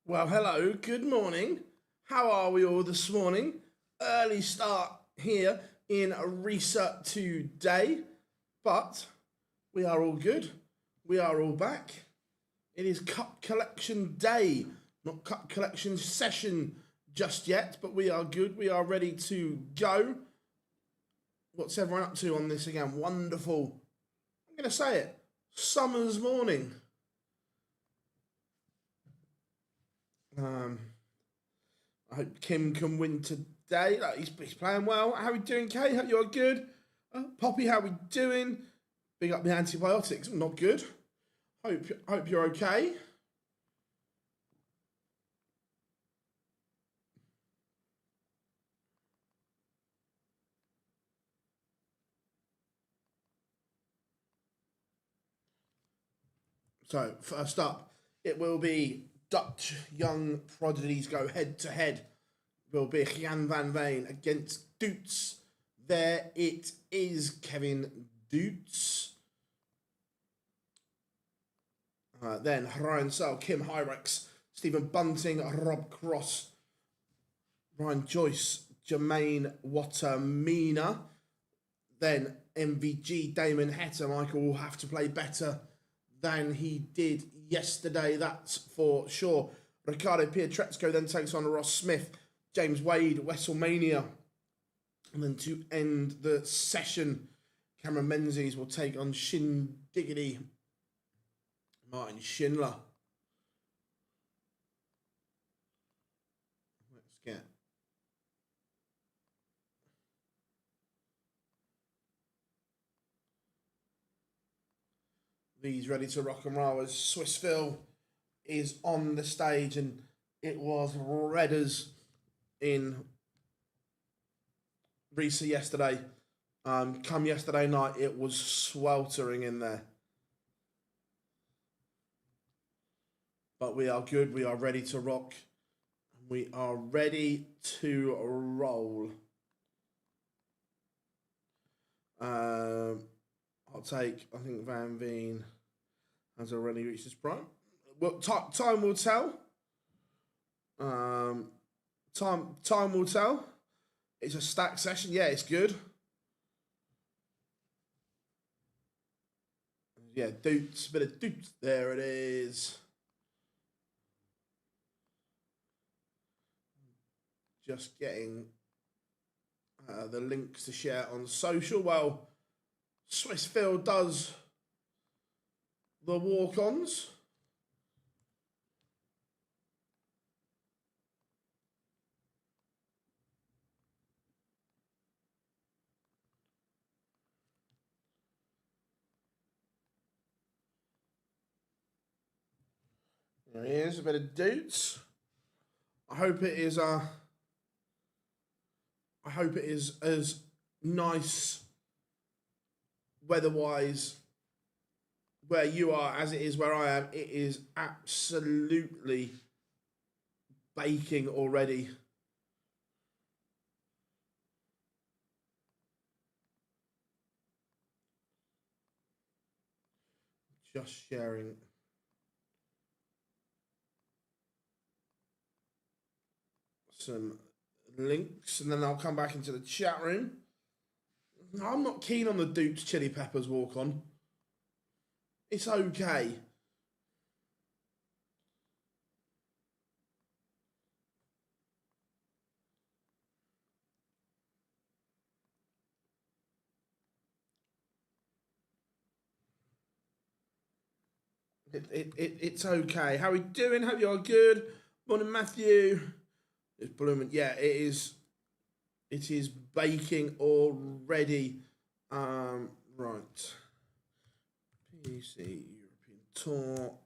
Well, hello, good morning. How are we all this morning? Early start here in research today, but we are all good. We are all back. It is cup collection day, not cup collection session just yet, but we are good. We are ready to go. What's everyone up to on this again? Wonderful. I'm going to say it. Summer's morning. I hope Kim can win today. He's playing well. How are we doing, Kay? Hope you're good. Poppy, how we doing? Big up the antibiotics. Not good. Hope you're okay. So, first up, it will be Dutch young prodigies go head to head. It will be Jan van Veen against Doets. There it is, Kevin Doets. Then Ryan Searle, Kim Huybrechts, Stephen Bunting, Rob Cross, Ryan Joyce, Jermaine Wattimena. Then MVG, Damon Heta. Michael will have to play better than he did yesterday, that's for sure. Ricardo Pietreczko then takes on Ross Smith, James Wade, WrestleMania. And then to end the session, Cameron Menzies will take on Diggity, Martin Schindler. Let's get these ready to rock and roll as Swissville is on the stage, and it was Redders in Risa yesterday. Come yesterday night, it was sweltering in there. But we are good. We are ready to rock. We are ready to roll. I'll take, I think Van Veen has already reached his prime. Well, time will tell. Time will tell. It's a stack session. Yeah, it's good. Yeah, Doets, bit of Doets. There it is. Just getting the links to share on social. Well, Swissville does the walk-ons. There he is, a bit of Doets. I hope it is as nice weather-wise where you are as it is where I am. It is absolutely baking already. Just sharing. Some links, and then I'll come back into the chat room. I'm not keen on the Doets Chili Peppers walk-on. It's okay. It's okay. How are we doing? Hope you're good. Morning, Matthew. It's blooming. Yeah, it is. It is baking already. Right. PDC European Tour.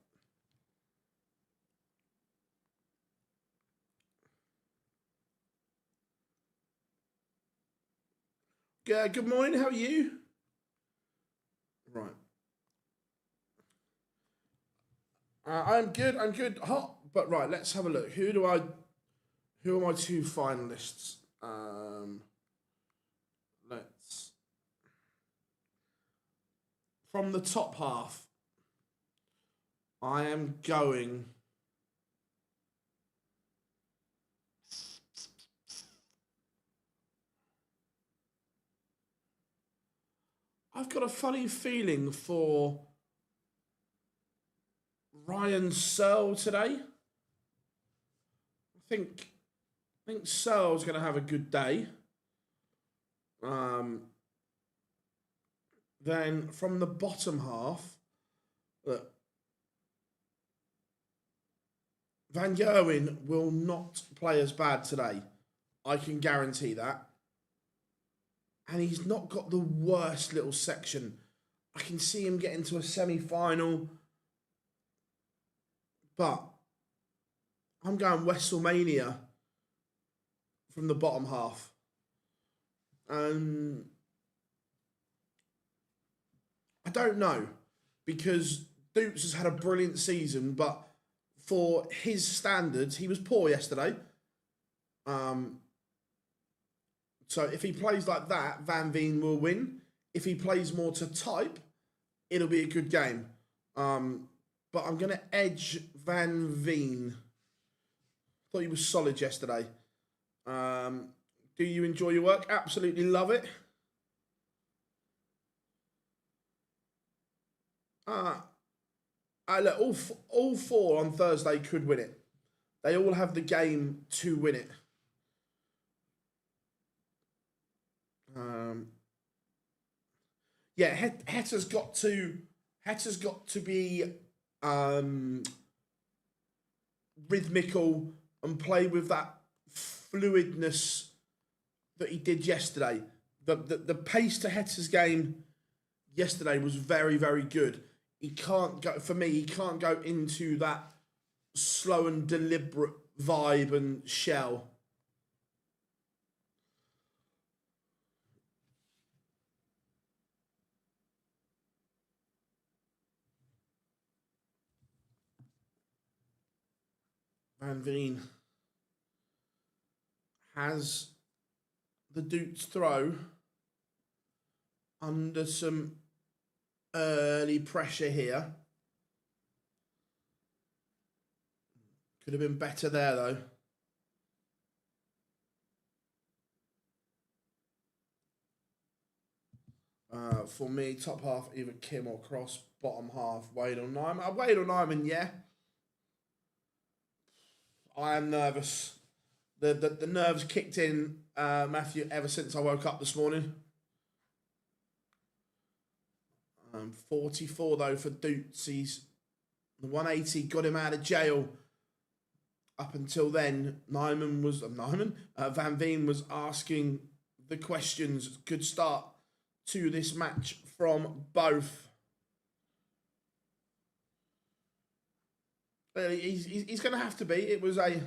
Good morning. How are you? Right. I'm good. I'm good. Hot, but right. Let's have a look. Who are my two finalists? Let's from the top half. I am going I've got a funny feeling for Ryan Searle today. I think Searle's going to have a good day. Then from the bottom half, look, Van Gerwen will not play as bad today. I can guarantee that. And he's not got the worst little section. I can see him getting to a semi-final. But I'm going Wattimena from the bottom half. I don't know, because Doets has had a brilliant season, but for his standards, he was poor yesterday. So if he plays like that, Van Veen will win. If he plays more to type, it'll be a good game. But I'm going to edge Van Veen. Thought he was solid yesterday. Do you enjoy your work? Absolutely love it. Look, all four on Thursday could win it. They all have the game to win it. Yeah, Heta's got to be rhythmical and play with that fluidness that he did yesterday. The pace to Heta's game yesterday was very, very good. He can't go into that slow and deliberate vibe and shell. Van Veen has the Doets throw under some early pressure here. Could have been better there, though. For me, top half, either Kim or Cross. Bottom half, Wade or Nijman. Wade or Nijman, yeah. I am nervous. The nerves kicked in, Matthew, ever since I woke up this morning. 44 though for Doets. The 180 got him out of jail. Up until then, Van Veen was asking the questions. Good start to this match from both. He's going to have to be. It was a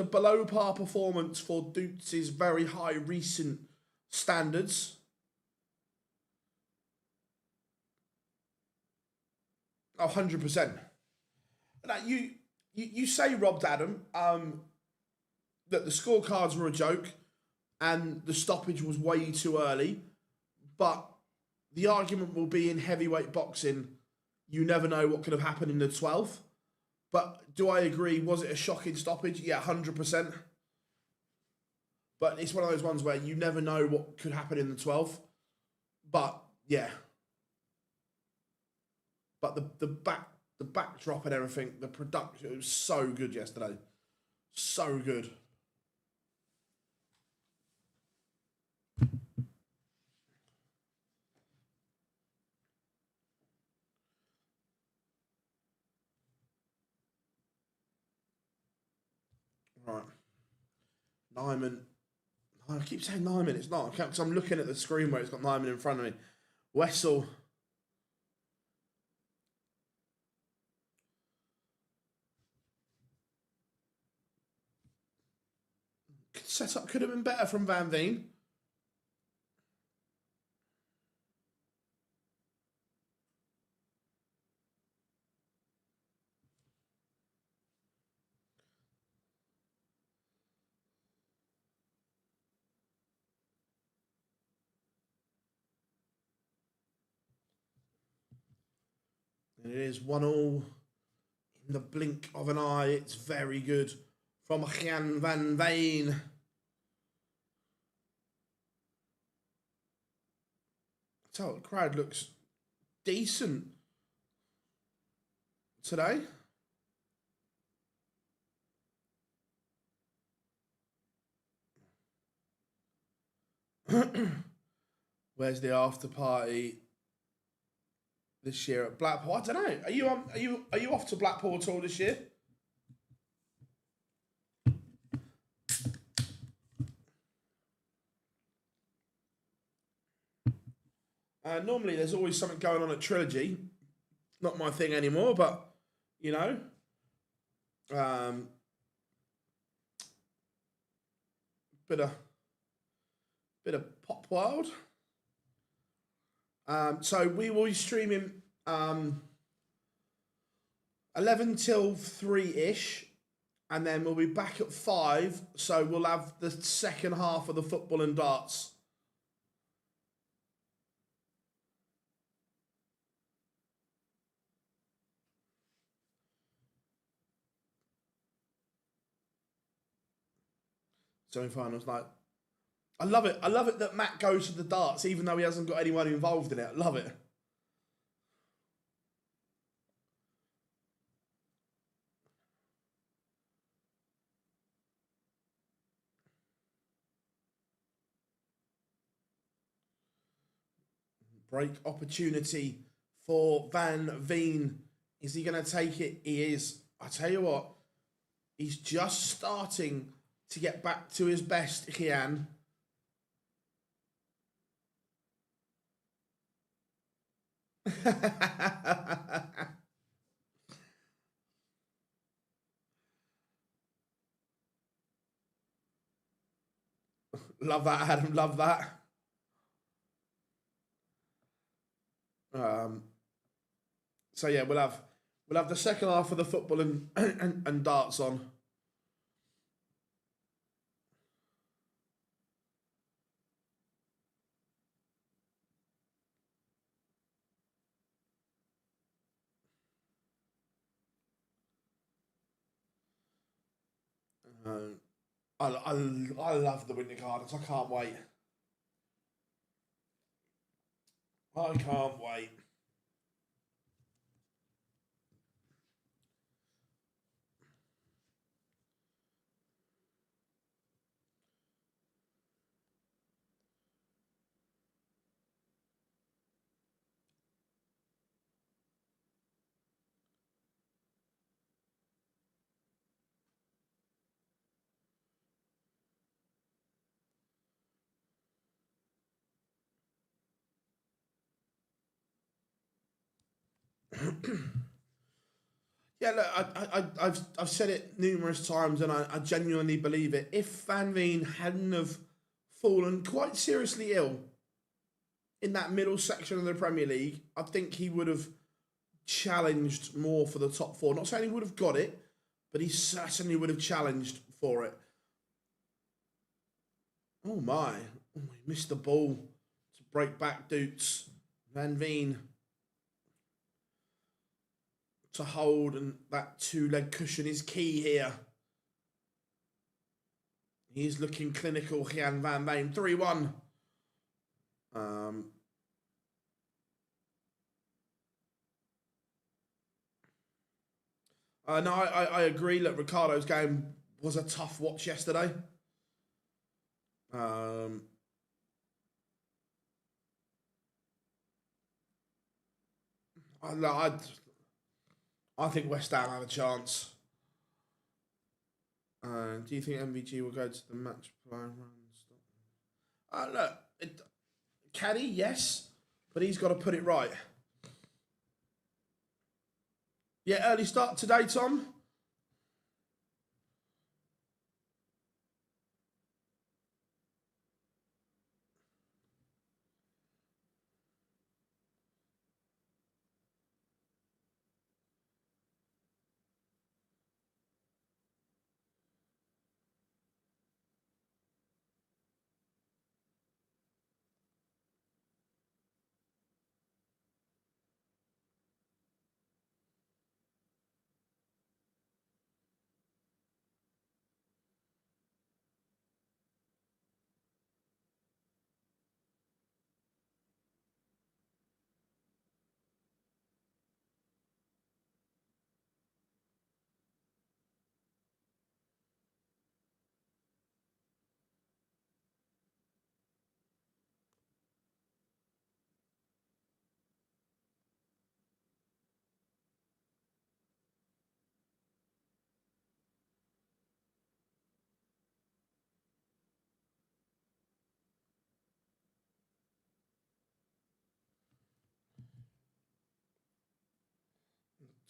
below par performance for Doets' very high recent standards. Oh, 100%. Now, you say, Rob Adam, that the scorecards were a joke and the stoppage was way too early, but the argument will be in heavyweight boxing, you never know what could have happened in the 12th. But do I agree, was it a shocking stoppage? Yeah, 100%. But it's one of those ones where you never know what could happen in the 12th. But, yeah. But the backdrop and everything, the production, it was so good yesterday. So good. Right. Nijman. I keep saying Nijman, it's not. Because I'm looking at the screen where it's got Nijman in front of me. Wessel. Setup could have been better from Van Veen. And it is 1-1 in the blink of an eye. It's very good from Jan Van Veen. tell the crowd looks decent today. Where's the after party this year at Blackpool? I don't know. Are you off to Blackpool at all this year? Normally, there's always something going on at Trilogy. Not my thing anymore, but you know, bit of pop world. So we will be streaming 11 till 3-ish, and then we'll be back at 5. So we'll have the second half of the football and darts. Semi-finals night. I love it. I love it that Matt goes to the darts, even though he hasn't got anyone involved in it. I love it. Break opportunity for Van Veen. Is he going to take it? He is. I tell you what, he's just starting to get back to his best, Kian. Love that, Adam. Love that. So yeah, we'll have the second half of the football and darts on. I love the Winter Gardens. I can't wait. I can't wait. Yeah, look, I've said it numerous times, and I genuinely believe it. If Van Veen hadn't have fallen quite seriously ill in that middle section of the Premier League, I think he would have challenged more for the top 4. Not saying he would have got it, but he certainly would have challenged for it. Oh my! Oh, he missed the ball to break back Doets. Van Veen to hold, and that 2-leg cushion is key here. He's looking clinical, Jan Van Veen. 3-1. No, I agree. Look, Ricardo's game was a tough watch yesterday. I think West Ham have a chance. Do you think MVG will go to the match play run? Look, Caddy, yes, but he's got to put it right. Yeah, early start today, Tom.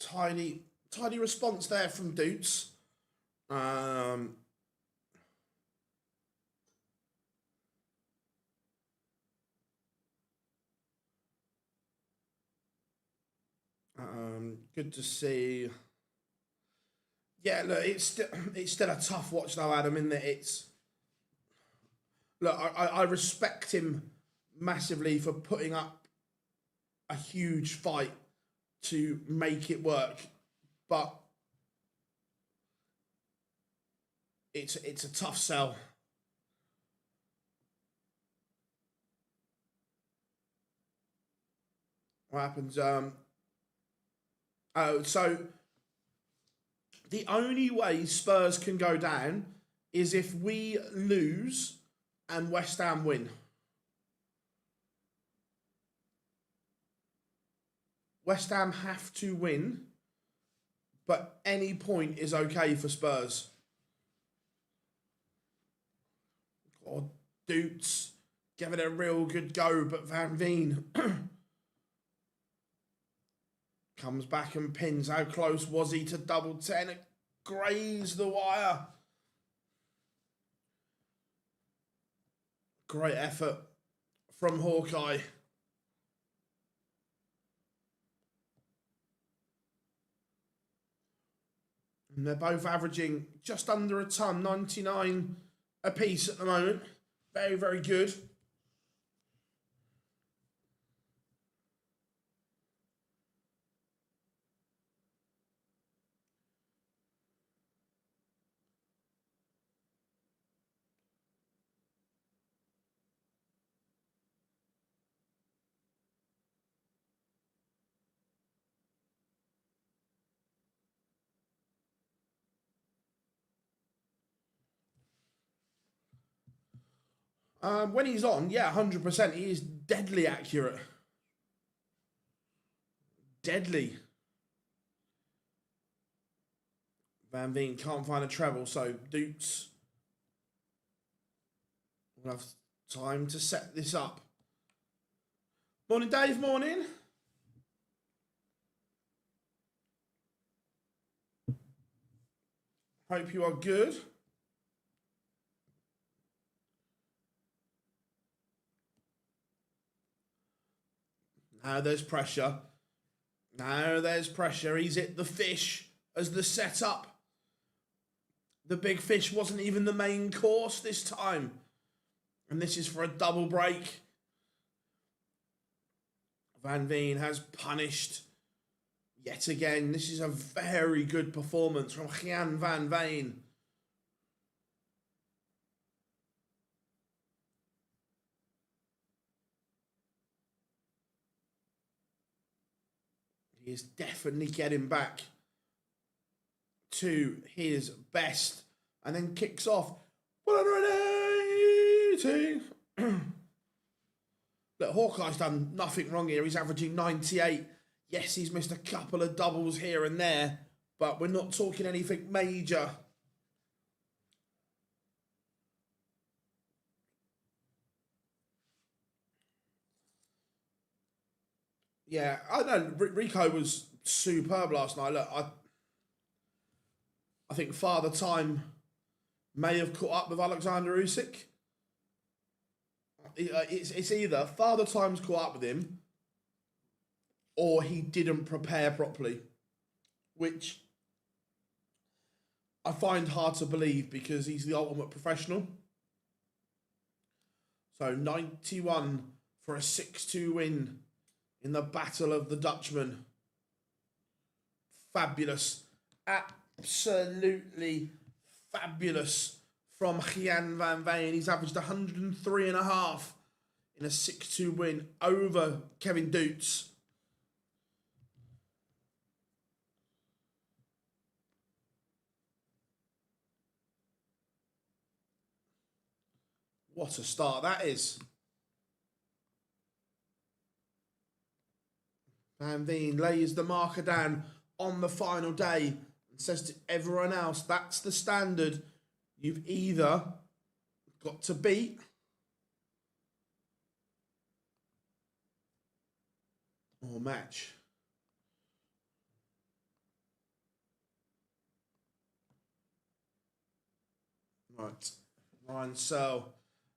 tidy response there from Doets. Good to see. Yeah, look, it's still a tough watch though, Adam. In that it's look, I respect him massively for putting up a huge fight to make it work, but it's a tough sell. What happens? So the only way Spurs can go down is if we lose and West Ham win. West Ham have to win, but any point is okay for Spurs. God, Doets give it a real good go, but Van Veen comes back and pins. How close was he to double 10? It grazed the wire. Great effort from Hawkeye. And they're both averaging just under a ton, 99 apiece at the moment. Very, very good. When he's on, yeah, 100%. He is deadly accurate. Deadly. Van Veen can't find a treble, so Doets will have time to set this up. Morning, Dave. Morning. Hope you are good. Now there's pressure. Now there's pressure. He's hit the fish as the setup. The big fish wasn't even the main course this time. And this is for a double break. Van Veen has punished yet again. This is a very good performance from Gian Van Veen. He is definitely getting back to his best and then kicks off 180. Look, Hawkeye's done nothing wrong here. He's averaging 98. Yes, he's missed a couple of doubles here and there, but we're not talking anything major. Yeah, I know Rico was superb last night. Look, I think Father Time may have caught up with Alexander Usyk. It's either Father Time's caught up with him or he didn't prepare properly, which I find hard to believe because he's the ultimate professional. So 91 for a 6-2 win in the Battle of the Dutchmen. Fabulous. Absolutely fabulous from Gian Van Veen. He's averaged 103.5 in a 6-2 win over Kevin Doets. What a start that is. Van Veen lays the marker down on the final day and says to everyone else, that's the standard. You've either got to beat or match. Right. Ryan Searle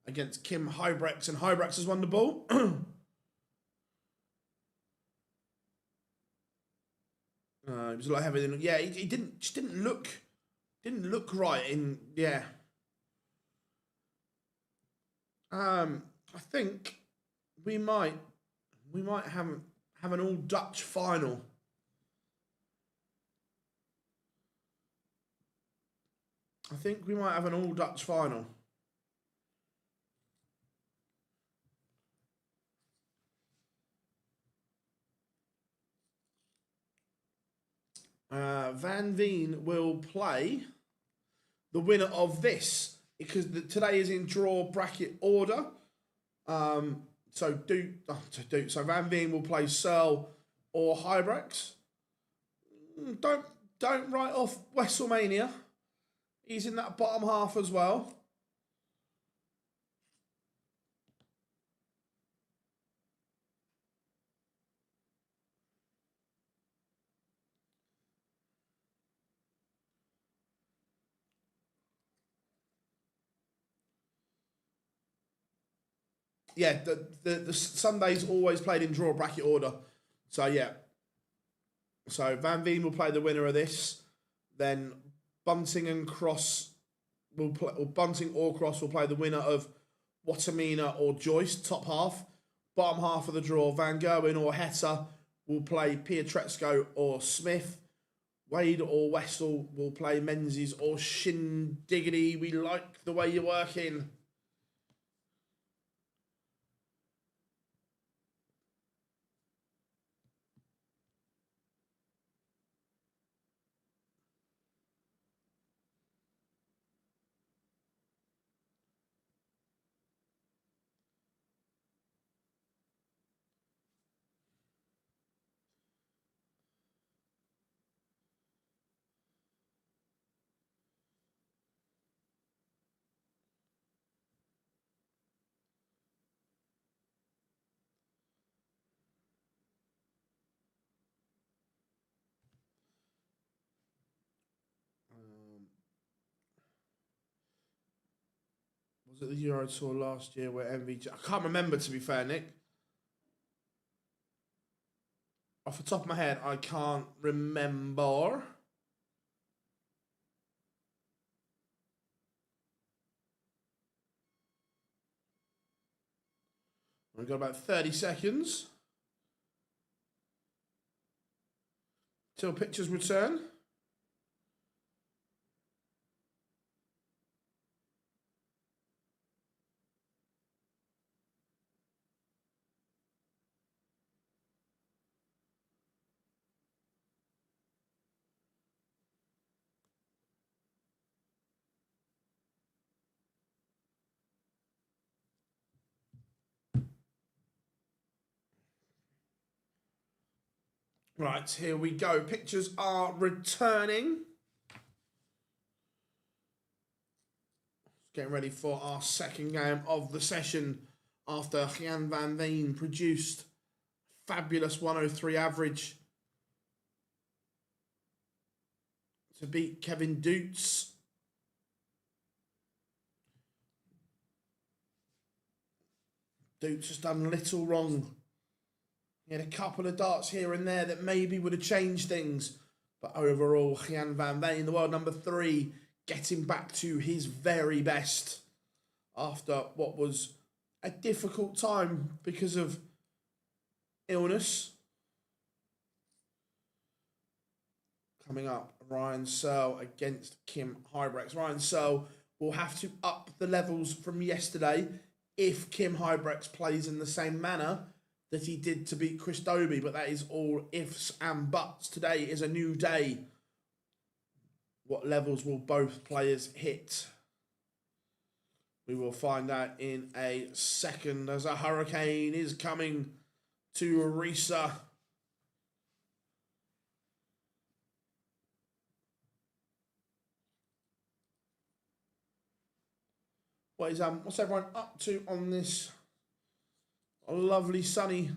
against Kim Huybrechts, and Huybrechts has won the ball. It was a lot heavier than, yeah. He didn't look right in, yeah. I think we might have an all Dutch final. I think we might have an all Dutch final. Van Veen will play the winner of this, because today is in draw bracket order. So Van Veen will play Searle or Huybrechts. Don't write off Wattimena. He's in that bottom half as well. Yeah, the Sunday's always played in draw bracket order. So yeah. So Van Veen will play the winner of this. Then Bunting and Cross will play, or Bunting or Cross will play the winner of Wattimena or Joyce, top half. Bottom half of the draw, Van Gerwen or Heta will play Pietreczko or Smith. Wade or Wessel will play Menzies or Schindler. We like the way you're working. Was it the Euro Tour last year where MVG... I can't remember, to be fair, Nick. Off the top of my head, I can't remember. We've got about 30 seconds till pictures return. Right, here we go. Pictures are returning. Getting ready for our second game of the session after Jan van Veen produced fabulous 103 average to beat Kevin Doets. Doets has done little wrong. He had a couple of darts here and there that maybe would have changed things. But overall, Jan van Veen, the world number 3, getting back to his very best after what was a difficult time because of illness. Coming up, Ryan Searle against Kim Huybrechts. Ryan Searle will have to up the levels from yesterday if Kim Huybrechts plays in the same manner that he did to beat Chris Dobie, but that is all ifs and buts. Today is a new day. What levels will both players hit? We will find out in a second as a hurricane is coming to Risa. What's everyone up to on this lovely sunny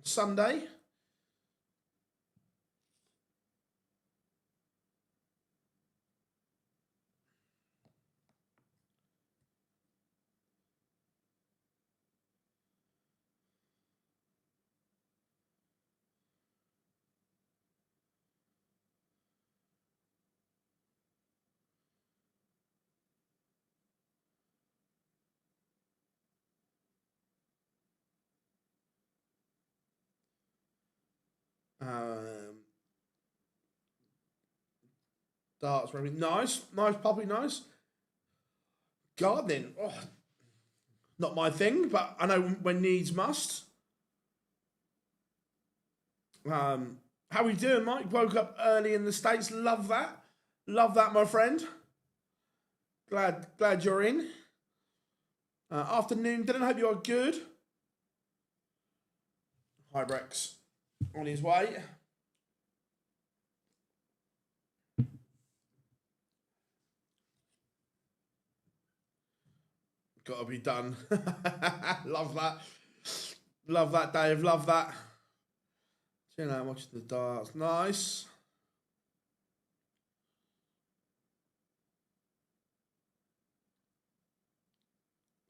Sunday? Darts, very nice. Nice puppy, nice. Gardening. Oh, not my thing, but I know when needs must. How are we doing, Mike? Woke up early in the States. Love that. Love that, my friend. Glad you're in. Afternoon, Dylan. Hope you are good. Huybrechts on his way. Got to be done. Love that. Love that, Dave. Love that. You know, watching the darts. Nice.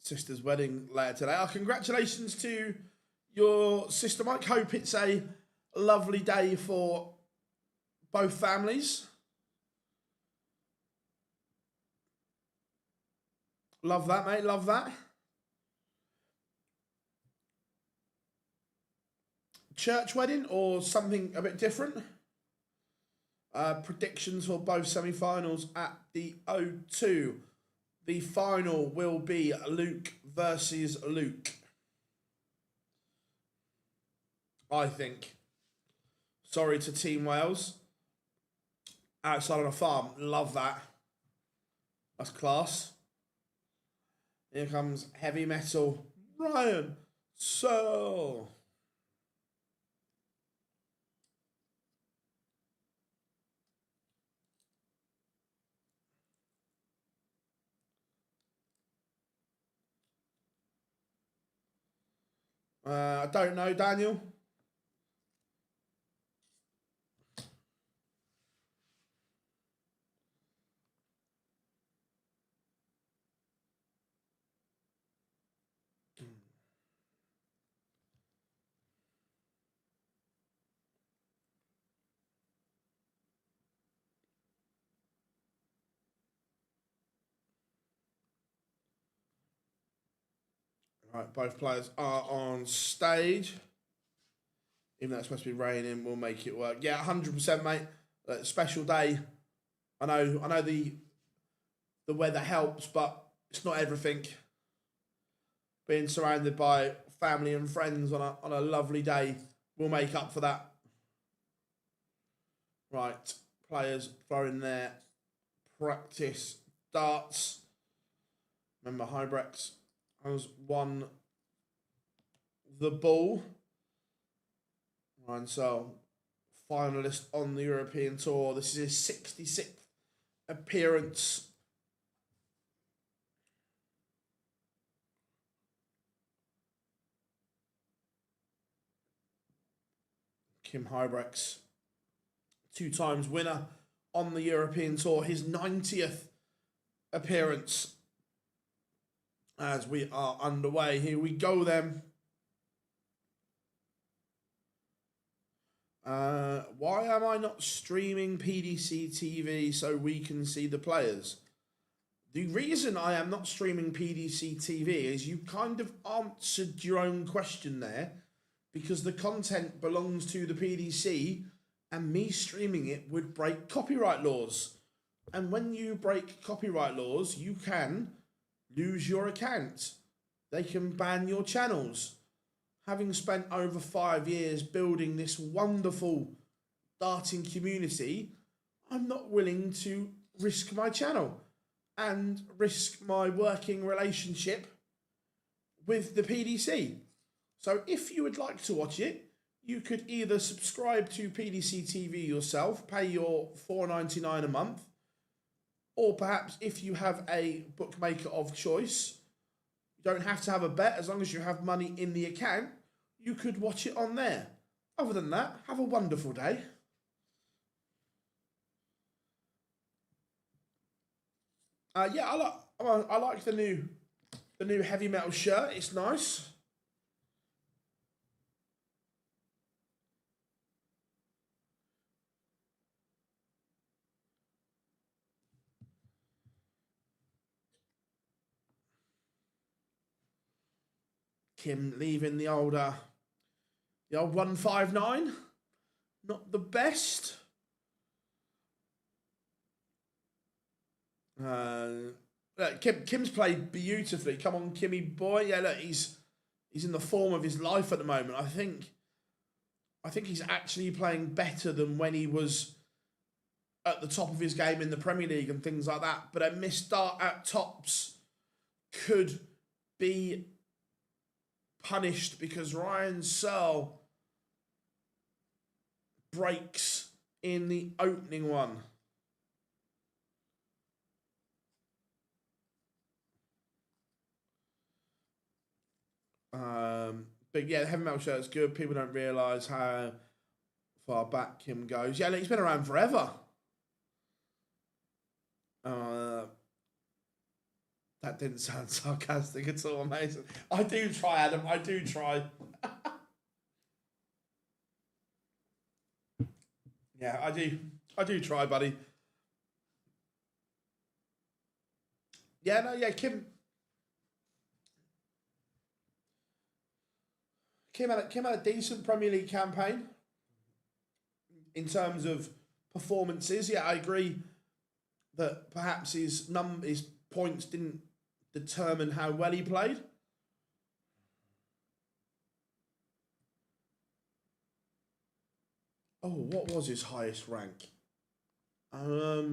Sister's wedding later today. Oh, congratulations to your sister, Mike. Hope it's a lovely day for both families. Love that, mate. Love that. Church wedding or something a bit different? Predictions for both semi-finals at the O2. The final will be Luke versus Luke. I think. Sorry to Team Wales. Outside on a farm. Love that. That's class. Here comes heavy metal. Ryan Searle. I don't know, Daniel. Right, both players are on stage. Even though it's supposed to be raining, we'll make it work. Yeah, 100%, mate. Special day. I know the weather helps, but it's not everything. Being surrounded by family and friends on a lovely day will make up for that. Right, players throwing their practice darts. Remember, Huybrechts has won the ball. Ryan Searle, finalist on the European Tour. This is his 66th appearance. Kim Huybrechts, 2 times winner on the European Tour. His 90th appearance as we are underway. Here we go then. Why am I not streaming PDC TV so we can see the players? The reason I am not streaming PDC TV is you kind of answered your own question there, because the content belongs to the PDC and me streaming it would break copyright laws. And when you break copyright laws, you can lose your account. They can ban your channels. Having spent over 5 years building this wonderful darting community, I'm not willing to risk my channel and risk my working relationship with the PDC. So if you would like to watch it, you could either subscribe to PDC TV yourself, pay your $4.99 a month, or perhaps if you have a bookmaker of choice, you don't have to have a bet as long as you have money in the account, you could watch it on there. Other than that, have a wonderful day. Yeah, I like the new heavy metal shirt. It's nice. Kim leaving the old 159. Not the best. Look, Kim's played beautifully. Come on, Kimmy boy. Yeah, look, he's in the form of his life at the moment. I think he's actually playing better than when he was at the top of his game in the Premier League and things like that. But a missed start at tops could be punished because Ryan Searle breaks in the opening one. But yeah, the heavy metal shirt's good. People don't realise how far back Kim goes. Yeah, look, he's been around forever. That didn't sound sarcastic at all, amazing. I do try, Adam. I do try. Yeah, I do try, buddy. Yeah, no, yeah, Kim had a decent Premier League campaign in terms of performances. Yeah, I agree that perhaps his points didn't determine how well he played. Oh, what was his highest rank? I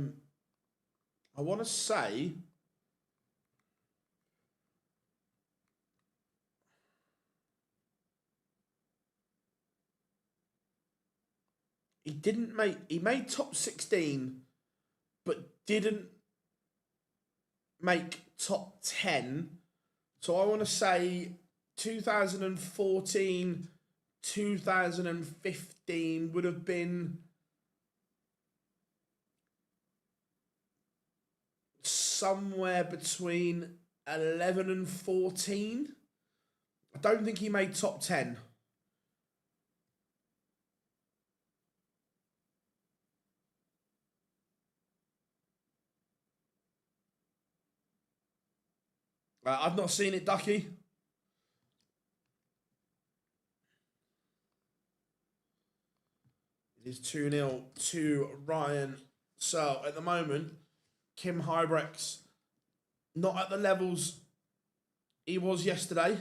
want to say he made top 16, but didn't make top 10. So I want to say 2014, 2015 would have been somewhere between 11 and 14. I don't think he made top 10. I've not seen it, Ducky. It is 2-0 to Ryan. So at the moment, Kim Huybrechts not at the levels he was yesterday.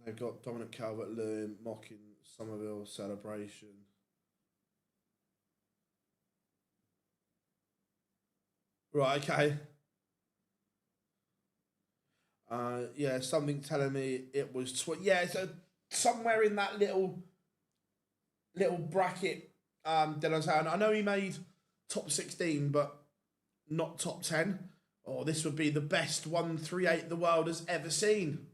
They've got Dominic Calvert-Lewin mocking Somerville celebration. Right, okay. Yeah, something telling me it was so somewhere in that little bracket. I know he made top 16, but not top 10. Oh, this would be the best 138 the world has ever seen.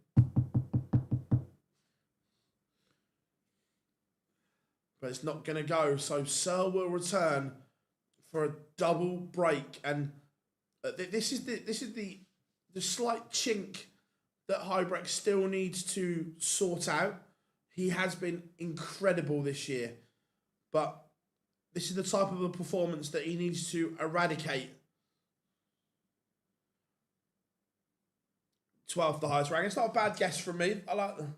But it's not going to go. So Searle will return for a double break, and this is the slight chink that Huybrechts still needs to sort out. He has been incredible this year, but this is the type of a performance that he needs to eradicate. 12th, the highest rank. It's not a bad guess from me. I like them.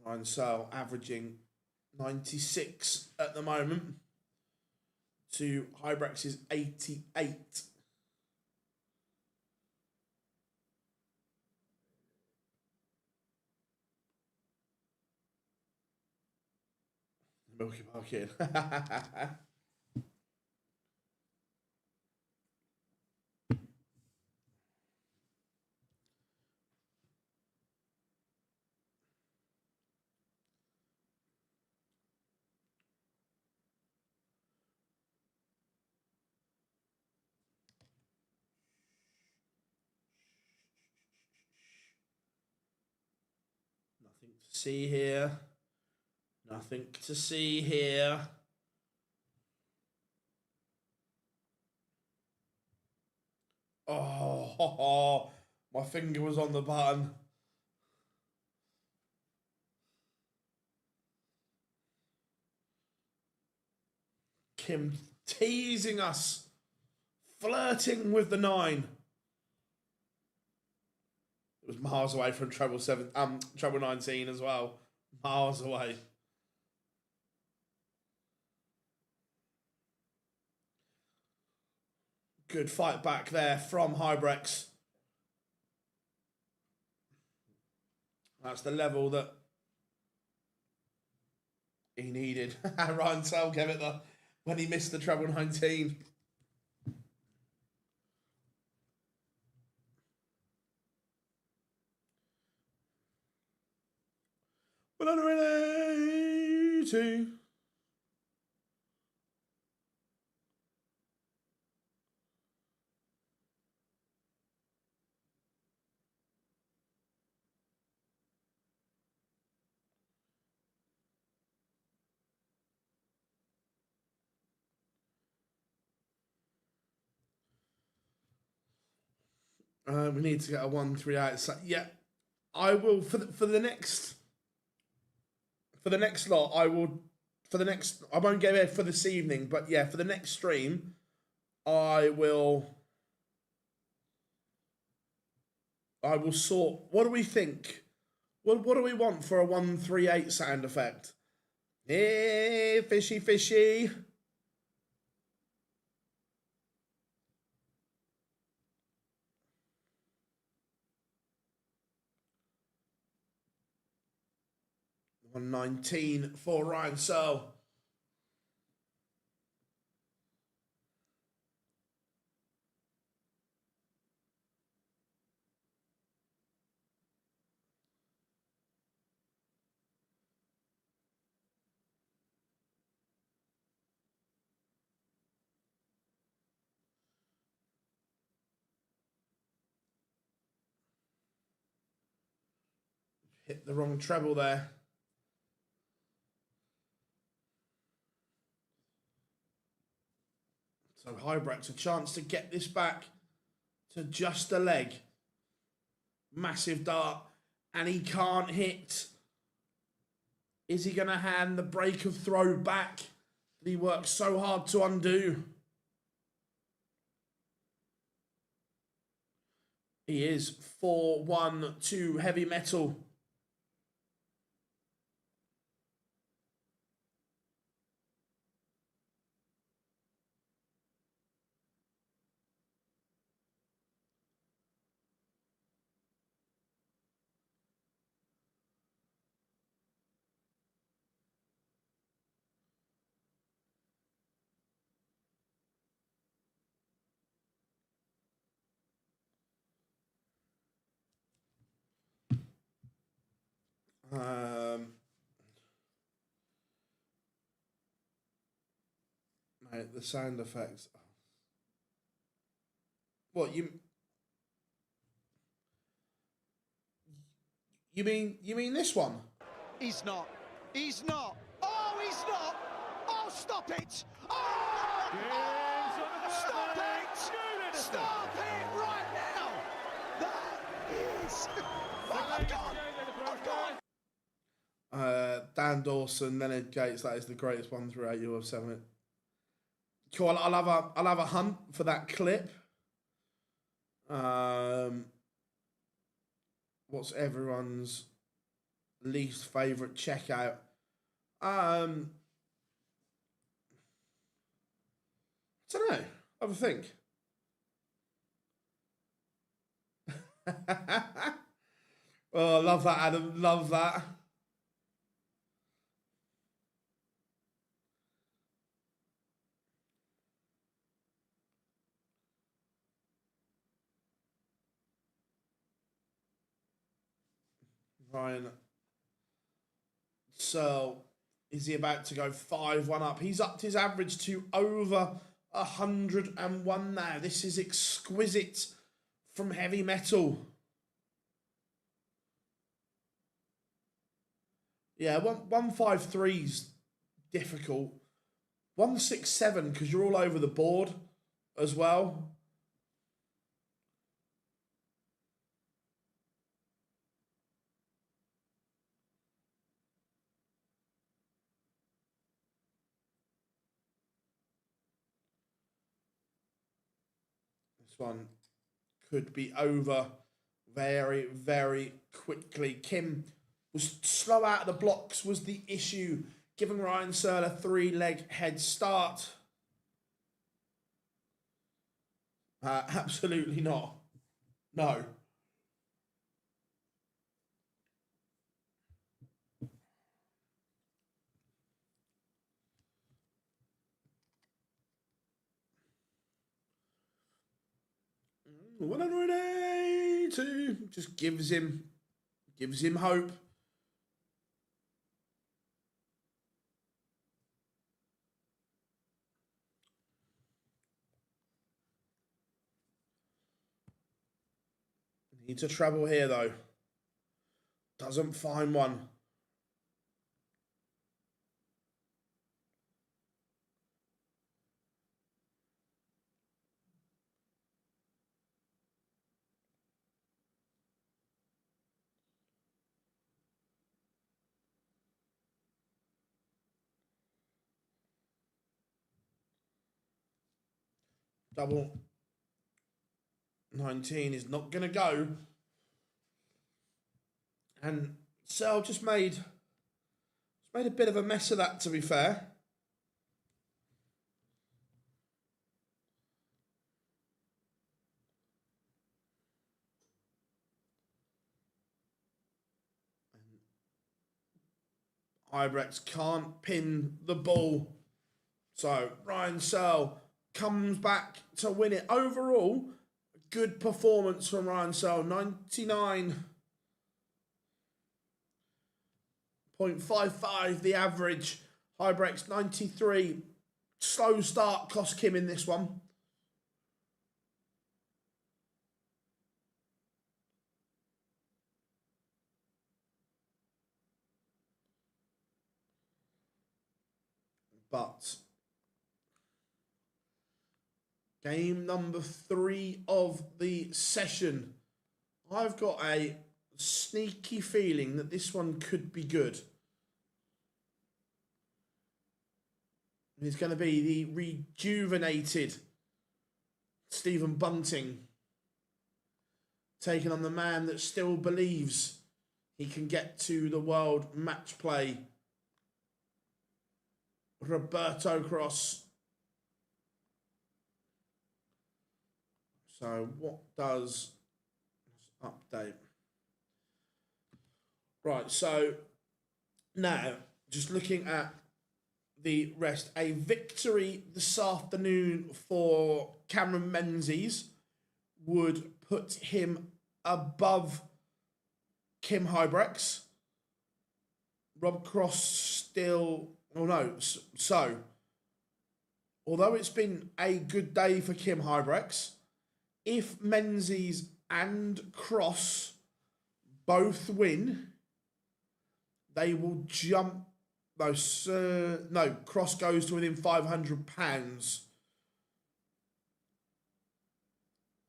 Ryan Searle averaging 96 at the moment to Huybrechts' 88. Milky Parkin. Nothing to see here. Nothing to see here. Oh, my finger was on the button. Kim teasing us, flirting with the 9. It was miles away from treble 19 as well. Miles away. Good fight back there from Huybrechts. That's the level that he needed. Ryan Searle gave it when he missed the treble 19. But under 80. We need to get a 138. So, yeah, I will for the next lot. I will for the next. I won't get there for this evening, but yeah, for the next stream, I will sort. What do we think? What do we want for a 138 sound effect? Hey, fishy, fishy. $119 for Ryan Searle. Hit the wrong treble there. So Huybrechts a chance to get this back to just a leg. Massive dart. And he can't hit. Is he going to hand the break of throw back that he worked so hard to undo? He is 4-1 heavy metal. Mate, the sound effects. What you mean this one? He's not. He's not. Oh, he's not. Oh, stop it. Oh, stop it. Stop it right now. That is. Oh, I've gone. Dan Dawson, Leonard Gates. That is the greatest 138 you have 7. Cool. I'll have a hunt for that clip. What's everyone's least favourite checkout? I don't know. Have a think. Oh, love that, Adam. Love that. Ryan. So, is he about to go 5-1 up? He's upped his average to over 101 now. This is exquisite from heavy metal. Yeah, 153's difficult. 167 because you're all over the board as well. This one could be over very, very quickly. Kim was slow out of the blocks was the issue, giving Ryan Searle a 3-leg head start. Absolutely not. No. Mm, 180 just gives him hope. Needs a treble here though. Doesn't find one. Double 19 is not going to go. And Searle just made a bit of a mess of that, to be fair. Huybrechts can't pin the ball. So Ryan Searle comes back to win it. Overall, good performance from Ryan Searle. 99.55 the average. Huybrechts 93. Slow start cost Kim in this one. But game number 3 of the session. I've got a sneaky feeling that this one could be good. It's going to be the rejuvenated Stephen Bunting taking on the man that still believes he can get to the world match play, Roberto Cross. So what does update? Right, so now just looking at the rest, a victory this afternoon for Cameron Menzies would put him above Kim Huybrechts. Rob Cross still, oh no, so although it's been a good day for Kim Huybrechts, if Menzies and Cross both win, they will jump. No, Cross goes to within £500.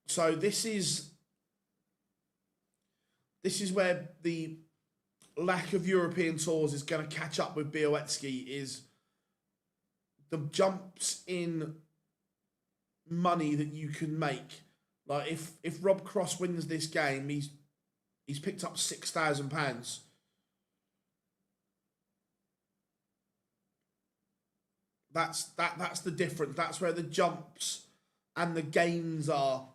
So this is where the lack of European tours is going to catch up with Białecki, is the jumps in money that you can make. Like if Rob Cross wins this game, he's picked up £6,000. That's the difference. That's where the jumps and the gains are,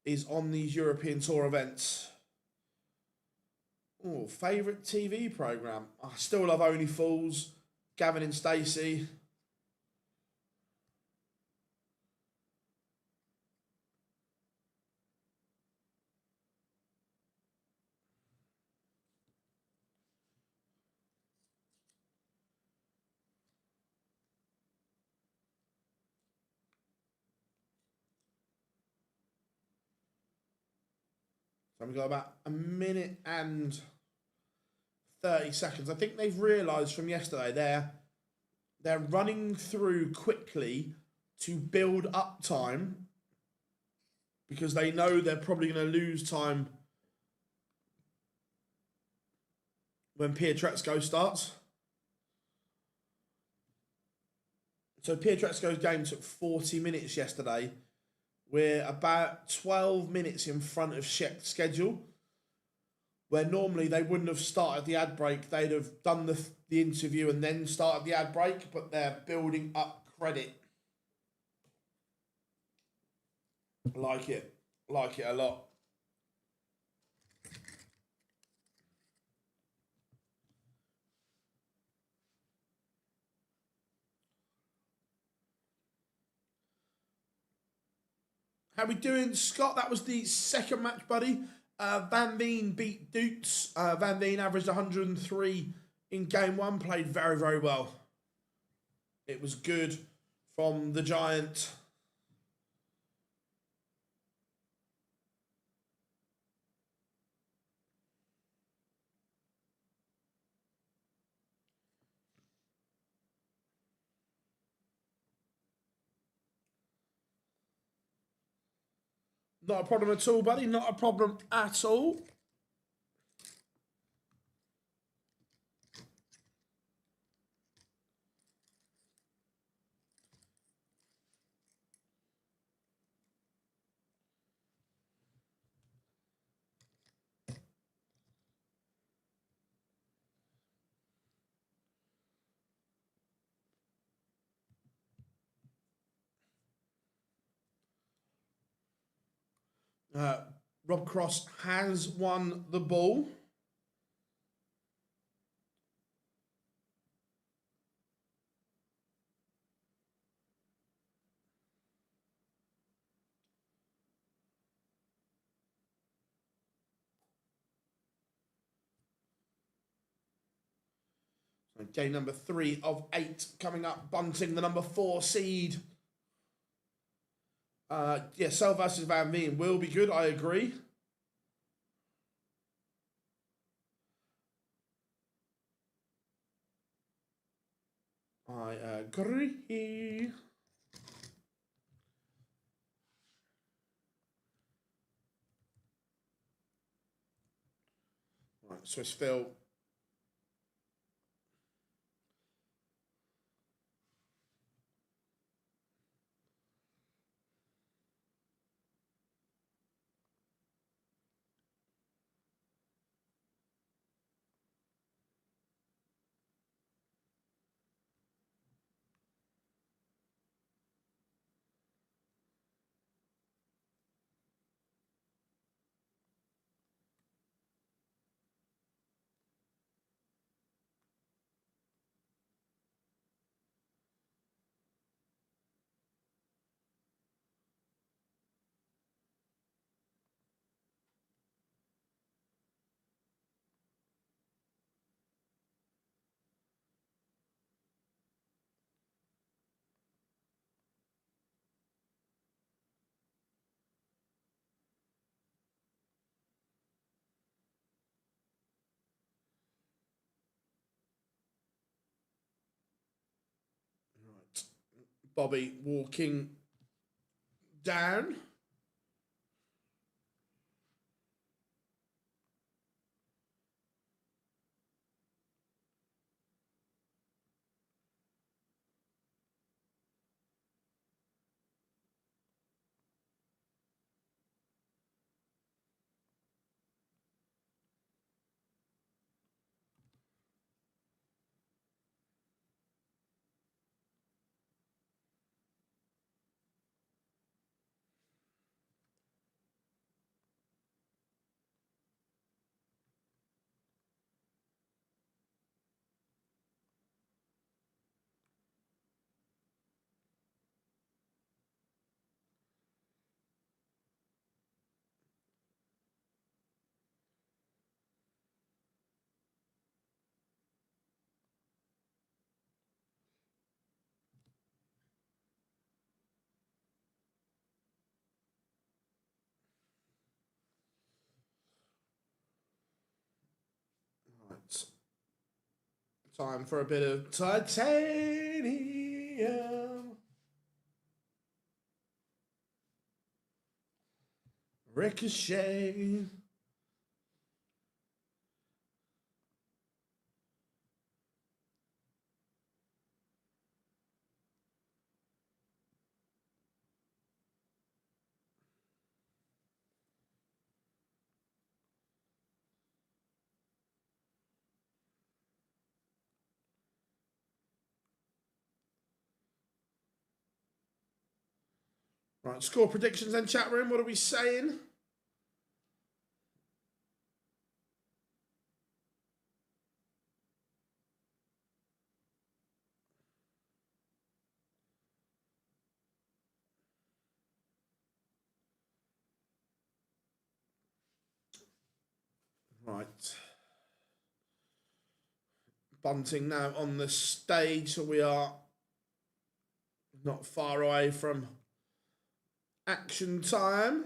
is on these European Tour events. Oh, favourite TV programme? I still love Only Fools, Gavin and Stacey. So we've got about a minute and 30 seconds. I think they've realised from yesterday they're running through quickly to build up time because they know they're probably going to lose time when Pietreczko starts. So Pietreczko's game took 40 minutes yesterday. We're about 12 minutes in front of schedule, where normally they wouldn't have started the ad break. They'd have done the interview and then started the ad break, but they're building up credit. Like it a lot. How we doing, Scott? That was the second match, buddy. Veen beat Doets. Veen averaged 103 in game one. Played very, very well. It was good from the Giant. Not a problem at all, buddy. Not a problem at all. Rob Cross has won the ball. So game number 3 of 8 coming up. Bunting, the number 4 seed. Yeah, Searle versus Veen will be good. I agree. I agree. Right, Swiss Phil. Right. Bobby walking down. Time for a bit of titanium. Ricochet. Right, score predictions then, chat room. What are we saying? Right. Bunting now on the stage, so we are not far away from action time.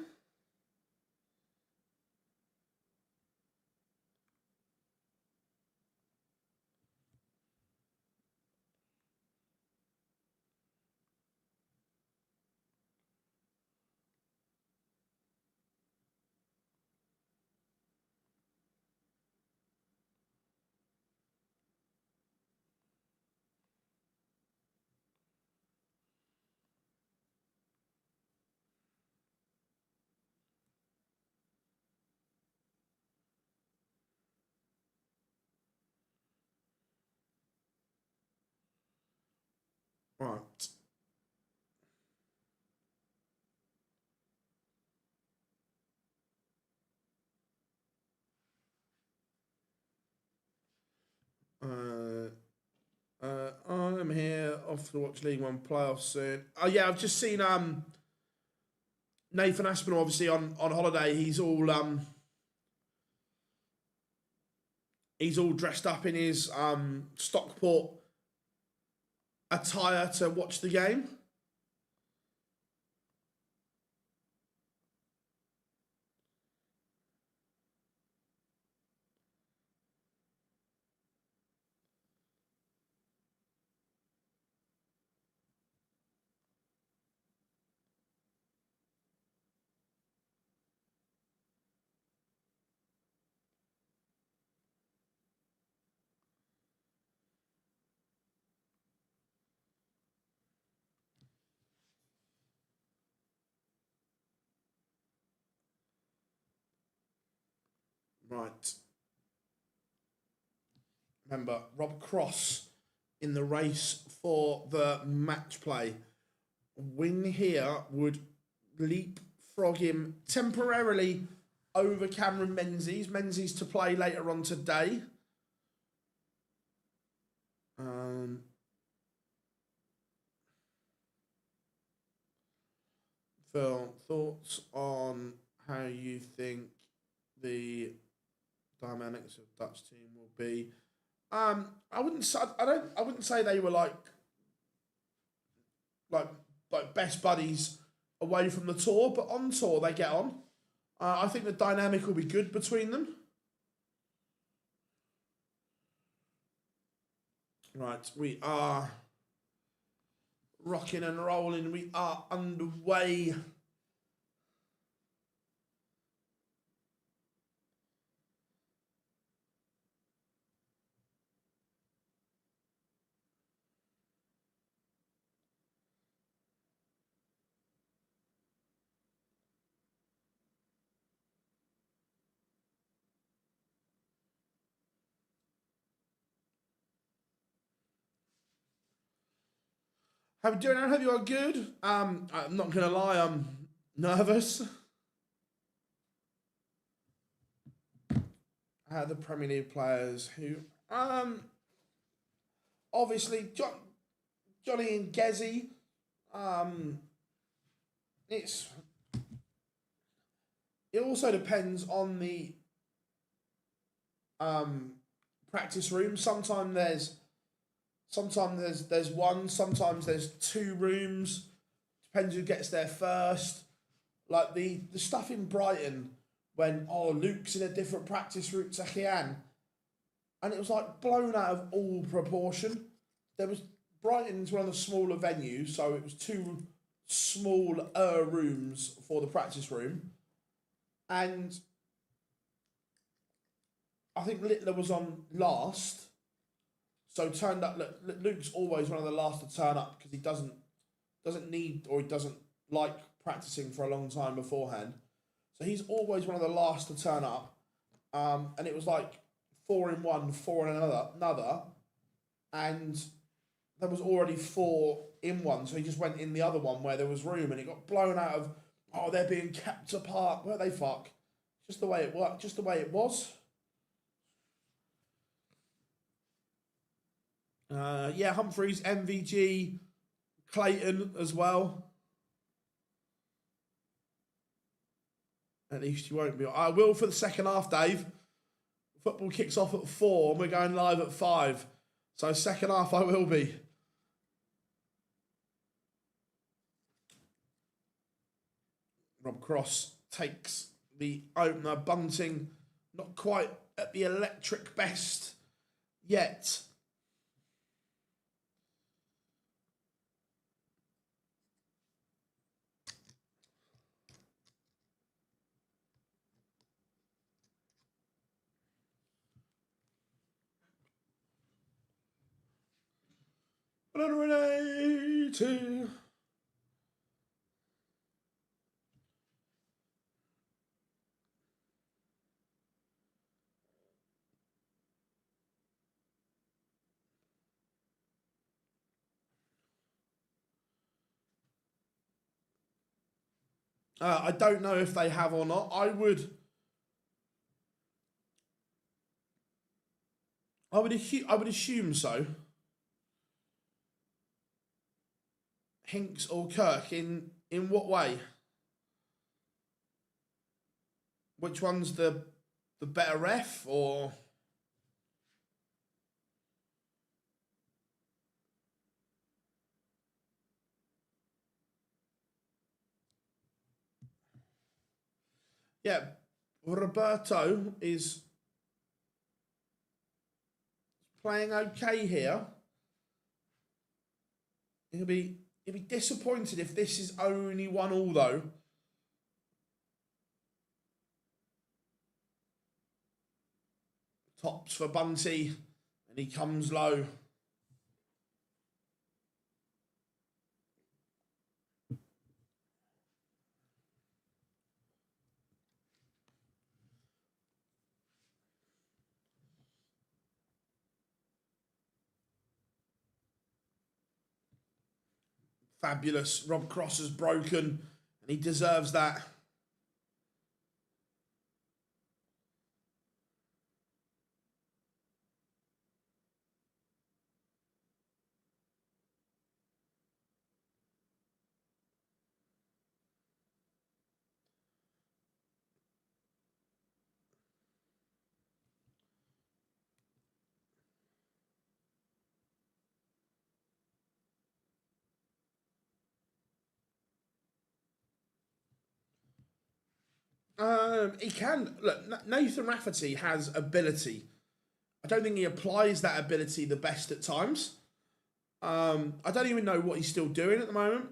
Right. I'm here off to watch League One playoffs soon. Oh yeah, I've just seen Nathan Aspinall obviously on holiday. He's all dressed up in his Stockport attire to watch the game. Right. Remember, Rob Cross in the race for the match play. Win here would leapfrog him temporarily over Cameron Menzies. Menzies to play later on today. Phil, thoughts on how you think the dynamics of Dutch team will be? I wouldn't say they were like best buddies away from the tour, but on tour they get on. I think the dynamic will be good between them. Right, we are rocking and rolling. We are underway. How are you doing? I hope you are good. I'm not gonna lie, I'm nervous. The Premier League players who, obviously Johnny and Gezi. It also depends on the practice room. Sometimes there's one. Sometimes there's two rooms. Depends who gets there first. Like the stuff in Brighton when Luke's in a different practice route to Kian. and it was like blown out of all proportion. There was Brighton's one of the smaller venues, so it was 2 smaller rooms for the practice room, and I think Littler was on last, so turned up. Luke's always one of the last to turn up because he doesn't need, or he doesn't like practicing for a long time beforehand. So he's always one of the last to turn up, and it was like 4 in one, 4 in another, and there was already 4 in one, so he just went in the other one where there was room, and it got blown out of. Oh, they're being kept apart. Where they fuck? Just the way it worked. Just the way it was. Yeah, Humphreys, MVG, Clayton as well. At least you won't be. I will for the second half, Dave. Football kicks off at 4 and we're going live at 5. So second half I will be. Rob Cross takes the opener. Bunting not quite at the electric best yet. Another 180. I don't know if they have or not. I would assume so. Hinks or Kirk in what way? Which one's the better ref, or? Yeah, Roberto is playing okay here. He'll be disappointed if this is only 1-1 though. Tops for Bunty, and he comes low. Fabulous. Rob Cross has broken, and he deserves that. He can. Look, Nathan Rafferty has ability. I don't think he applies that ability the best at times. I don't even know what he's still doing at the moment.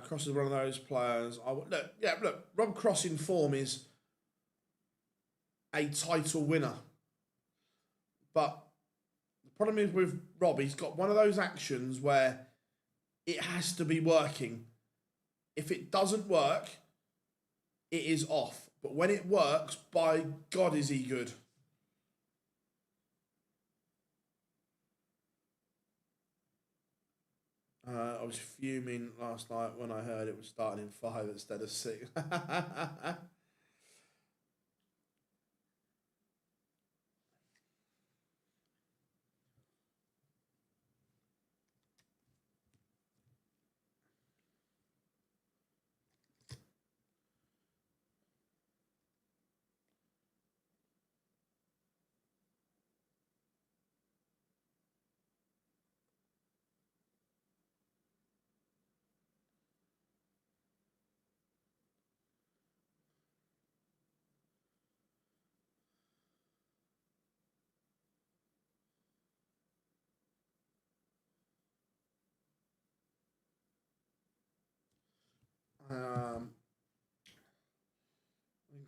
Cross is one of those players. Look, Rob Cross in form is a title winner. But the problem is with Rob, he's got one of those actions where it has to be working. If it doesn't work, it is off. But when it works, by God, is he good. I was fuming last night when I heard it was starting in 5 instead of 6.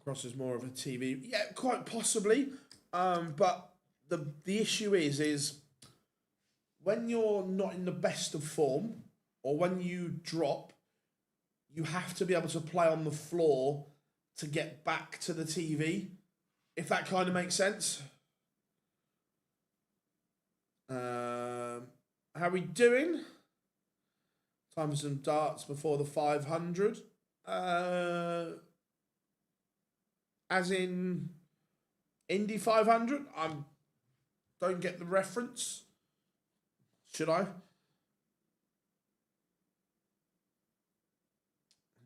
Cross is more of a TV. Yeah, quite possibly. But the issue is when you're not in the best of form or when you drop, you have to be able to play on the floor to get back to the TV, if that kind of makes sense. How we doing? Time for some darts before the 500. As in Indy 500? I don't get the reference. Should I?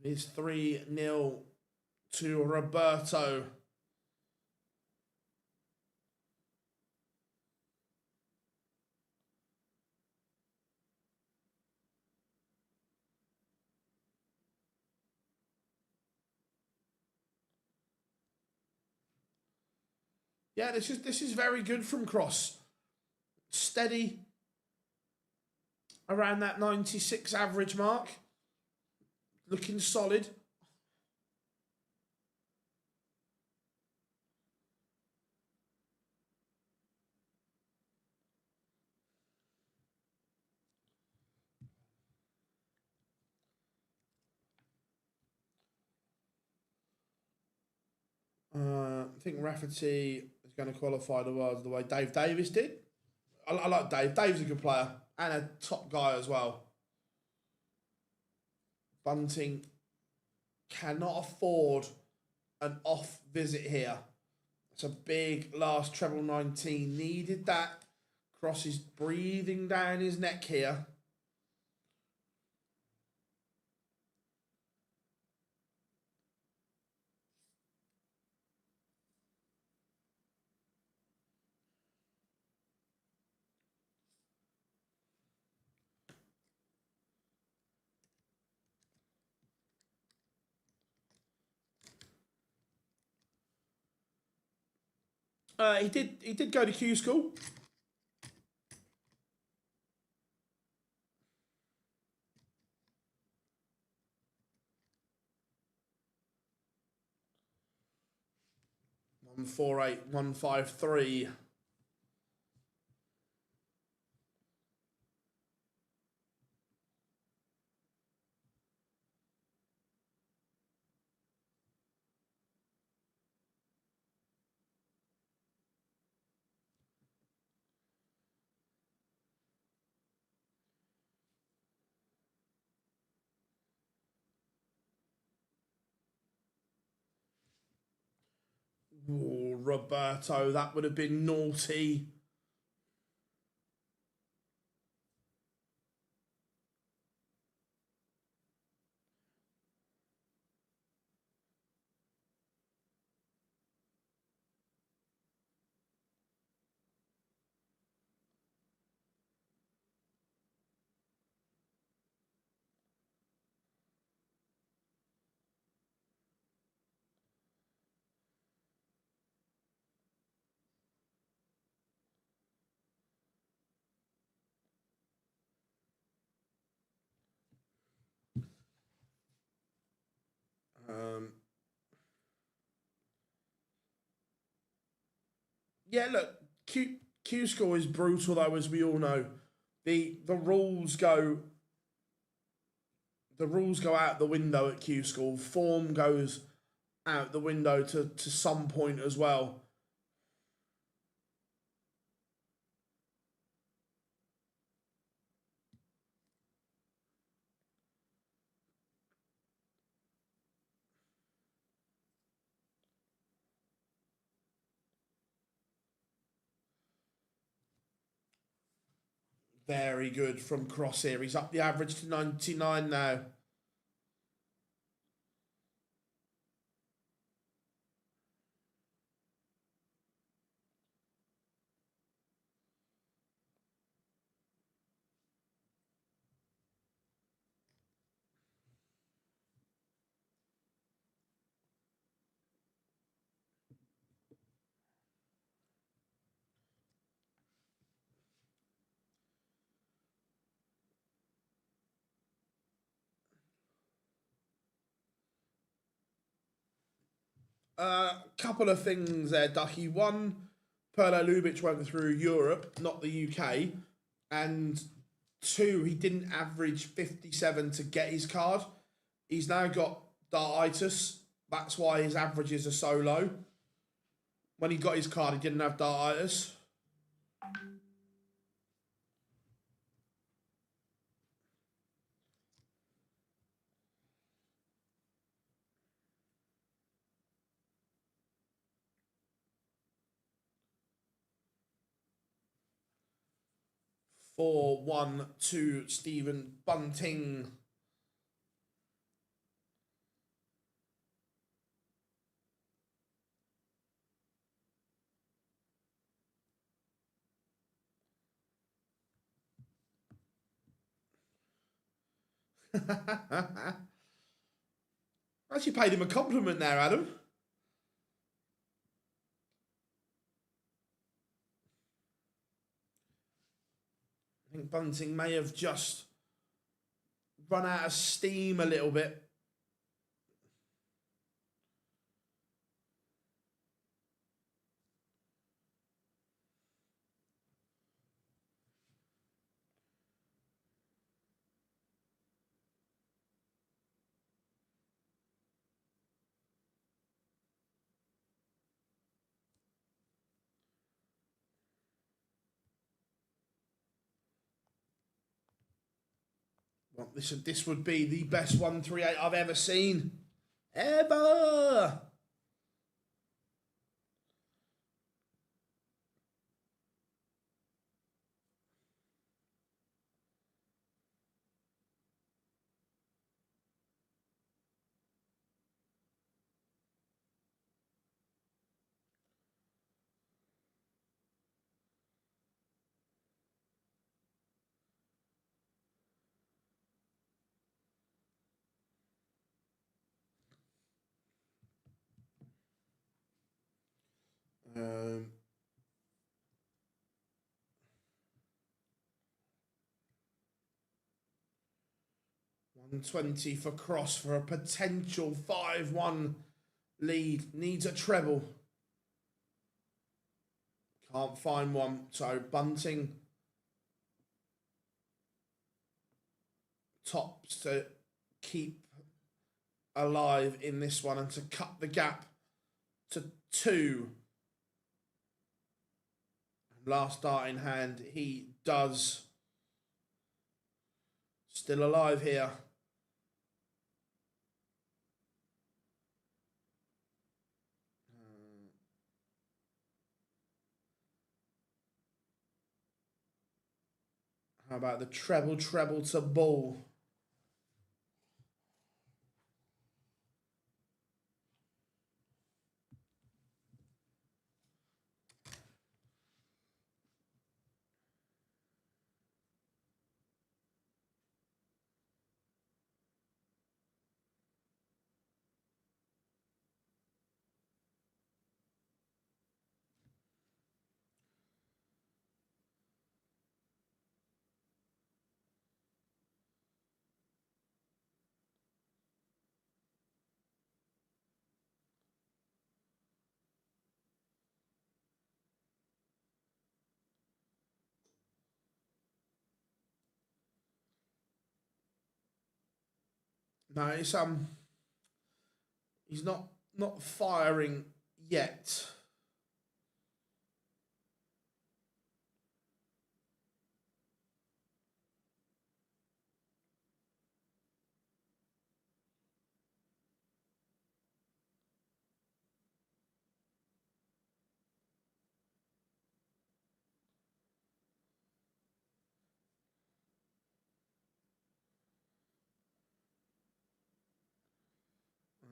It's 3-0 to Roberto. Yeah, this is very good from Cross. Steady around that 96 average mark. Looking solid. I think Rafferty is going to qualify the world the way Dave Davis did. I like Dave. Dave's a good player and a top guy as well. Bunting cannot afford an off visit here. It's a big last treble 19. Needed that. Cross is breathing down his neck here. He did go to Q school. One 4-8, 1-5-3. Oh, Roberto, that would have been naughty. Yeah, look, Q score is brutal though, as we all know. The rules go out the window at Q school. Form goes out the window to some point as well. Very good from Cross here. He's up the average to 99 now. Couple of things there, Ducky. One, Perlo Lubitsch went through Europe, not the UK. And two, he didn't average 57 to get his card. He's now got dartitis. That's why his averages are so low. When he got his card, he didn't have dartitis. Four, 1, 2, Stephen Bunting. Actually paid him a compliment there, Adam. I think Bunting may have just run out of steam a little bit. Well, this would be the best 138 I've ever seen. Ever! Um, 120 for Cross for a potential 5-1 lead. Needs a treble. Can't find one. So Bunting tops to keep alive in this one and to cut the gap to 2. Last dart in hand, he does. Still alive here. How about the treble to ball? No, it's he's not firing yet.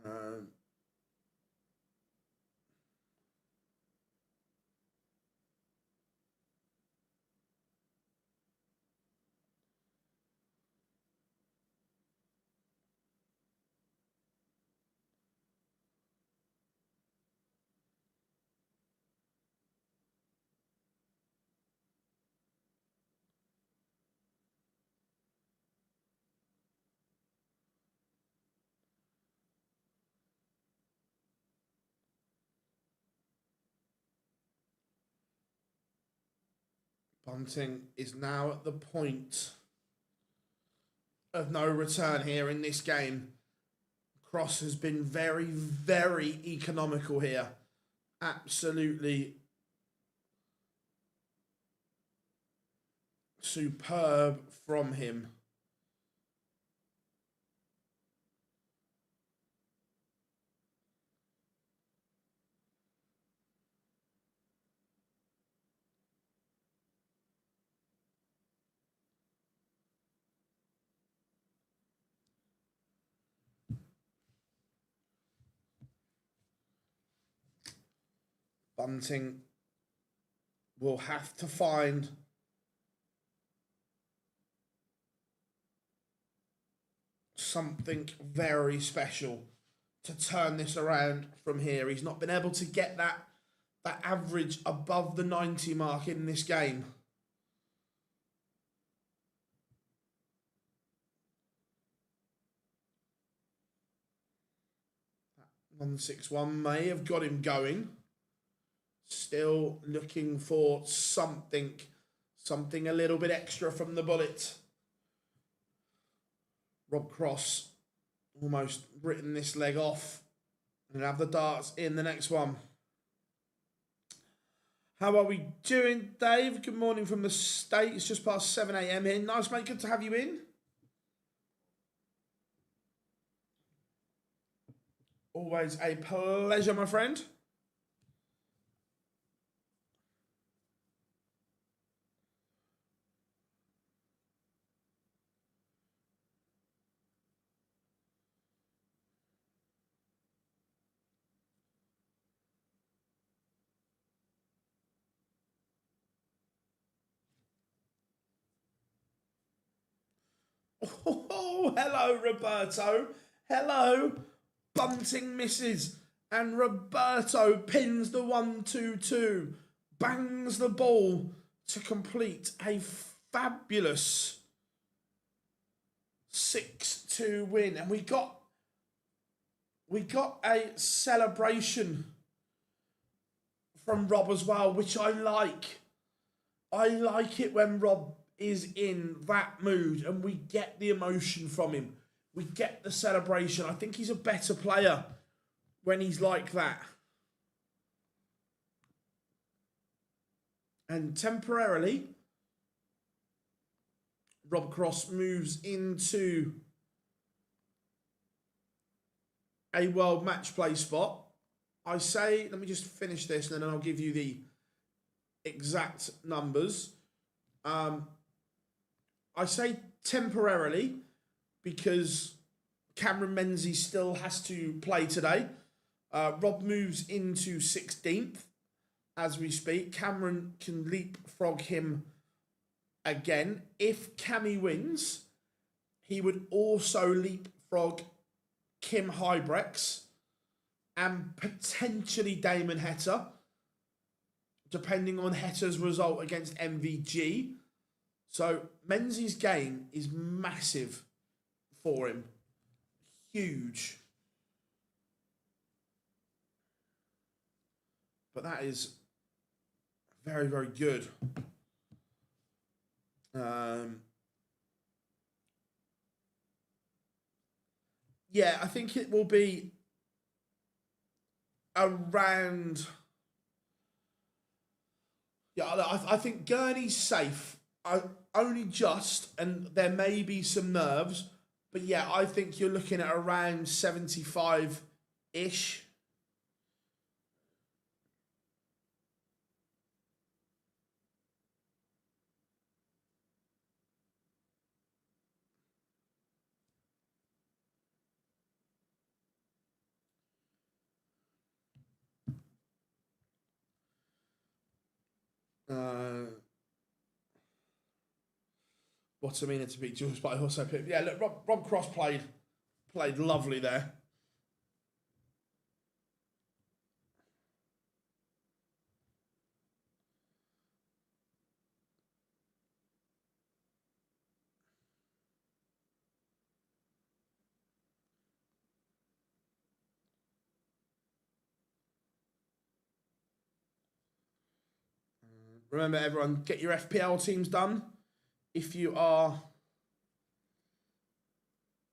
Um, Bunting is now at the point of no return here in this game. Cross has been very, very economical here. Absolutely superb from him. Bunting will have to find something very special to turn this around from here. He's not been able to get that average above the 90 mark in this game. That 161 may have got him going. Still looking for something a little bit extra from the bullet. Rob Cross almost written this leg off and have the darts in the next one. How are we doing, Dave? Good morning from the States. Just past 7 a.m. here. Nice, mate. Good to have you in. Always a pleasure, my friend. Oh, hello, Roberto. Hello. Bunting misses. And Roberto pins the 1-2-2. Bangs the ball to complete a fabulous 6-2 win. And we got a celebration from Rob as well, which I like. I like it when Rob is in that mood and we get the emotion from him. We get the celebration. I think he's a better player when he's like that. And temporarily, Rob Cross moves into a world match play spot. I say, let me just finish this and then I'll give you the exact numbers. I say temporarily because Cameron Menzies still has to play today. Rob moves into 16th as we speak. Cameron can leapfrog him again. If Cammy wins, he would also leapfrog Kim Huybrechts and potentially Damon Heta, depending on Heta's result against MVG. So Menzies' game is massive for him. Huge. But that is very, very good. Yeah, I think it will be around... Yeah, I think Gurney's safe. Only just, and there may be some nerves, but yeah, I think you're looking at around 75-ish. Wattimena to beat Joyce, but I also picked... Yeah, look, Rob Cross played lovely there. Remember, everyone, get your FPL teams done. If you are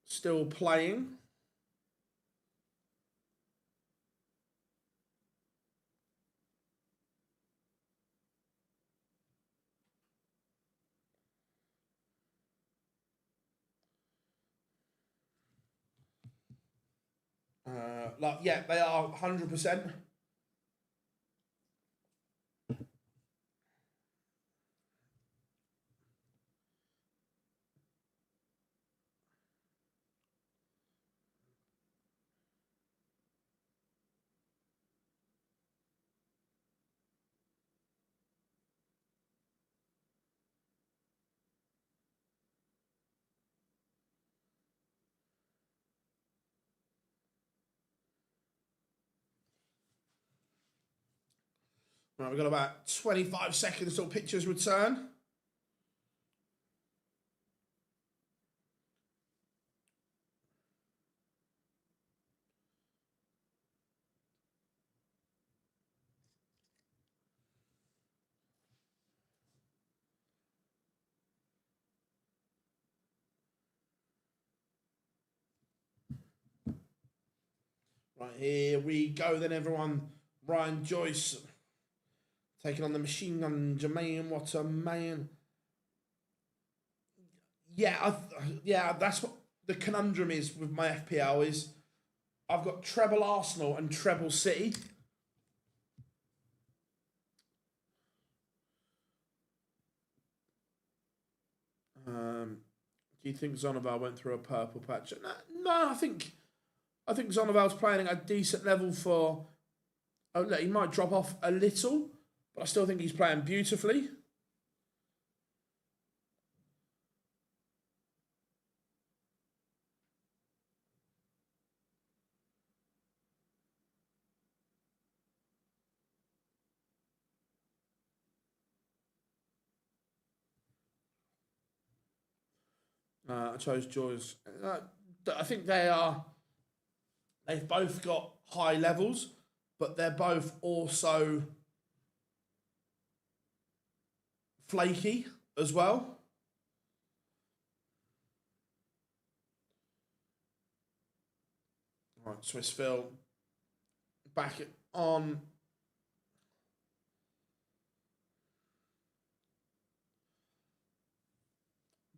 still playing. Yeah, they are 100%. Right, we've got about 25 seconds till pictures return. Right, here we go then, everyone. Ryan Joyce taking on the machine gun, Jermaine Wattimena. Yeah, that's what the conundrum is with my FPL is I've got treble Arsenal and treble City. Do you think Zonneval went through a purple patch? No, I think Zonneval's playing at a decent level for. Oh, look, he might drop off a little, but I still think he's playing beautifully. I chose Joyce. I think they've both got high levels, but they're both also flaky as well. All right, Swiss Phil back on.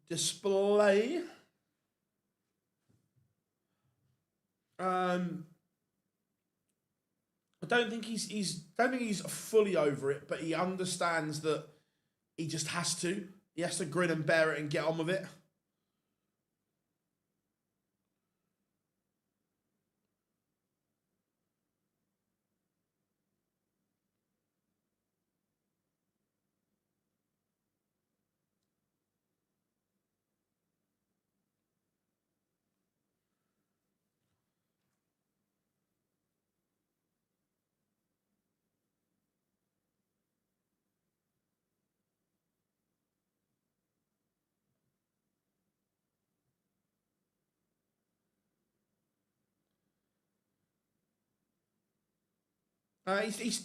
Display. I don't think he's fully over it, but he understands that he just has to. He has to grin and bear it and get on with it.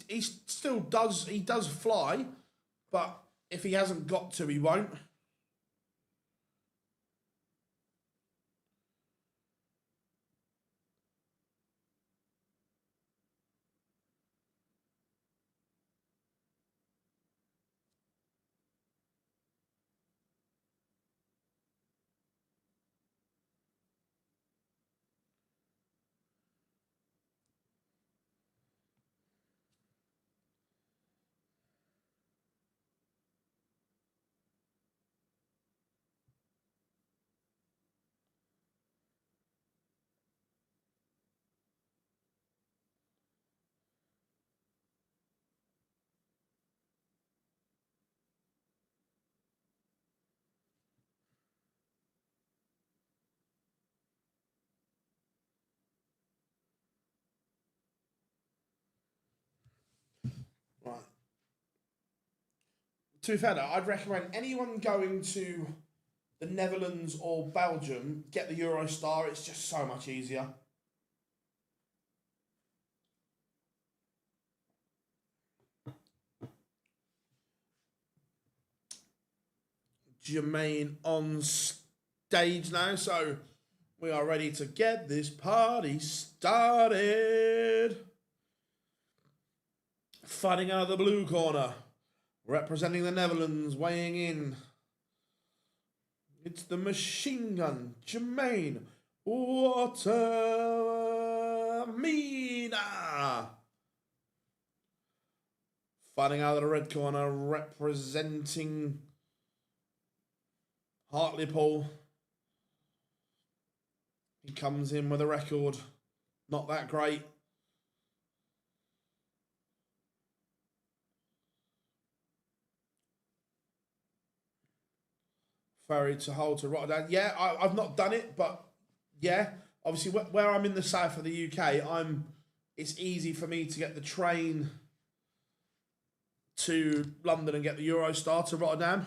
He still does fly, but if he hasn't got to, he won't. Right. To be fair, though, I'd recommend anyone going to the Netherlands or Belgium get the Eurostar. It's just so much easier. Germain on stage now, so we are ready to get this party started. Fighting out of the blue corner, representing the Netherlands, weighing in. It's the machine gun, Germain Wattimena. Fighting out of the red corner, representing Hartlepool. He comes in with a record, not that great. Ferry to Hull to Rotterdam. Yeah, I've not done it, but yeah, obviously where I'm in the south of the UK, it's easy for me to get the train to London and get the Eurostar to Rotterdam.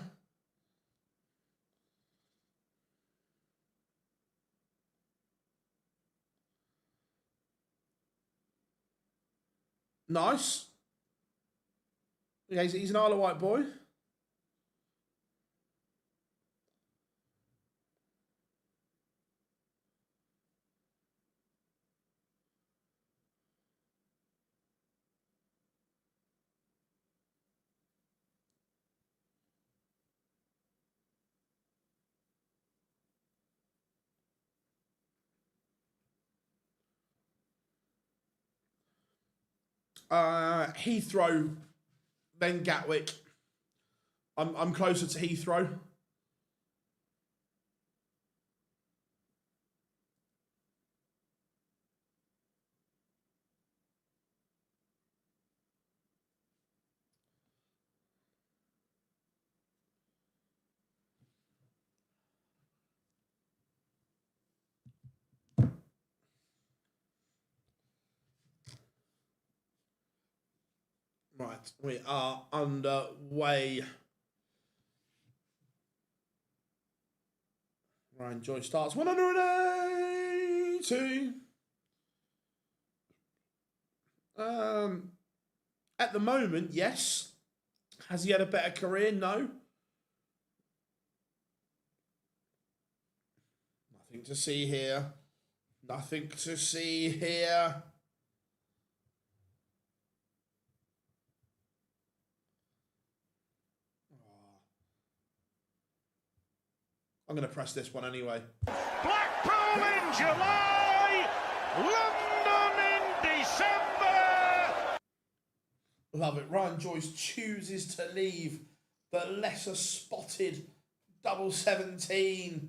Nice. Yeah, he's an Isle of Wight boy. Heathrow, then Gatwick. I'm closer to Heathrow. Right, we are underway. Ryan Joyce starts 180. At the moment, yes. Has he had a better career? No. Nothing to see here. Nothing to see here. I'm going to press this one anyway. Blackpool in July, London in December. Love it. Ryan Joyce chooses to leave the lesser spotted double 17.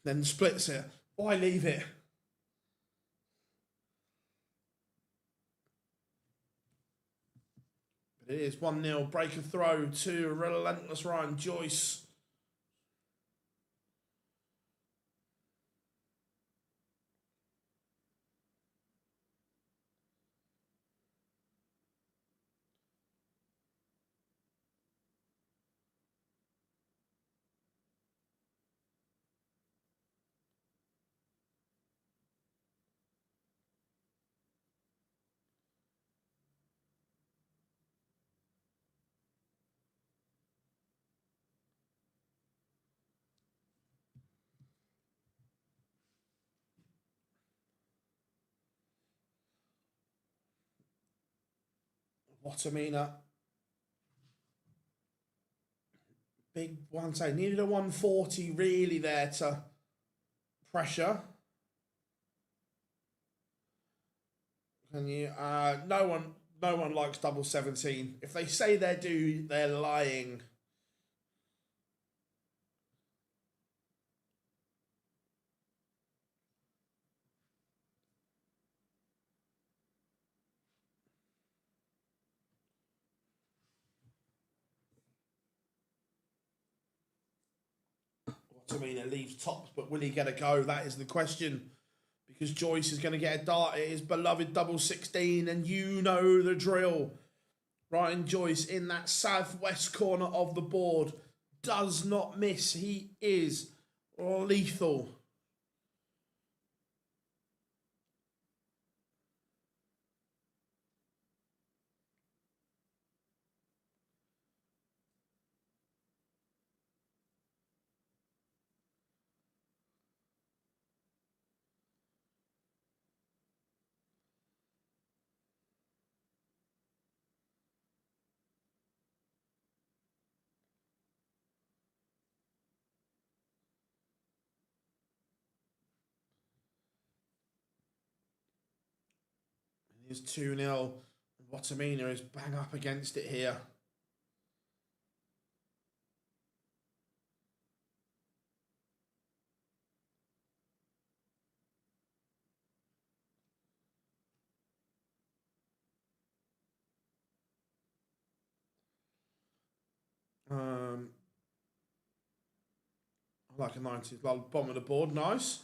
Then splits it. Why leave it? But it is 1-0. Break a throw to relentless Ryan Joyce. Wattimena. Big one say needed a 140 really there to pressure. Can you no one likes double 17. If they say they do, they're lying. Wattimena leaves tops, but will he get a go? That is the question. Because Joyce is going to get a dart at his beloved double 16, and you know the drill. Ryan Joyce in that southwest corner of the board. does not miss. He is lethal. It's 2-0. Wattimena is bang up against it here. I like a 90s bomb of the board. Nice.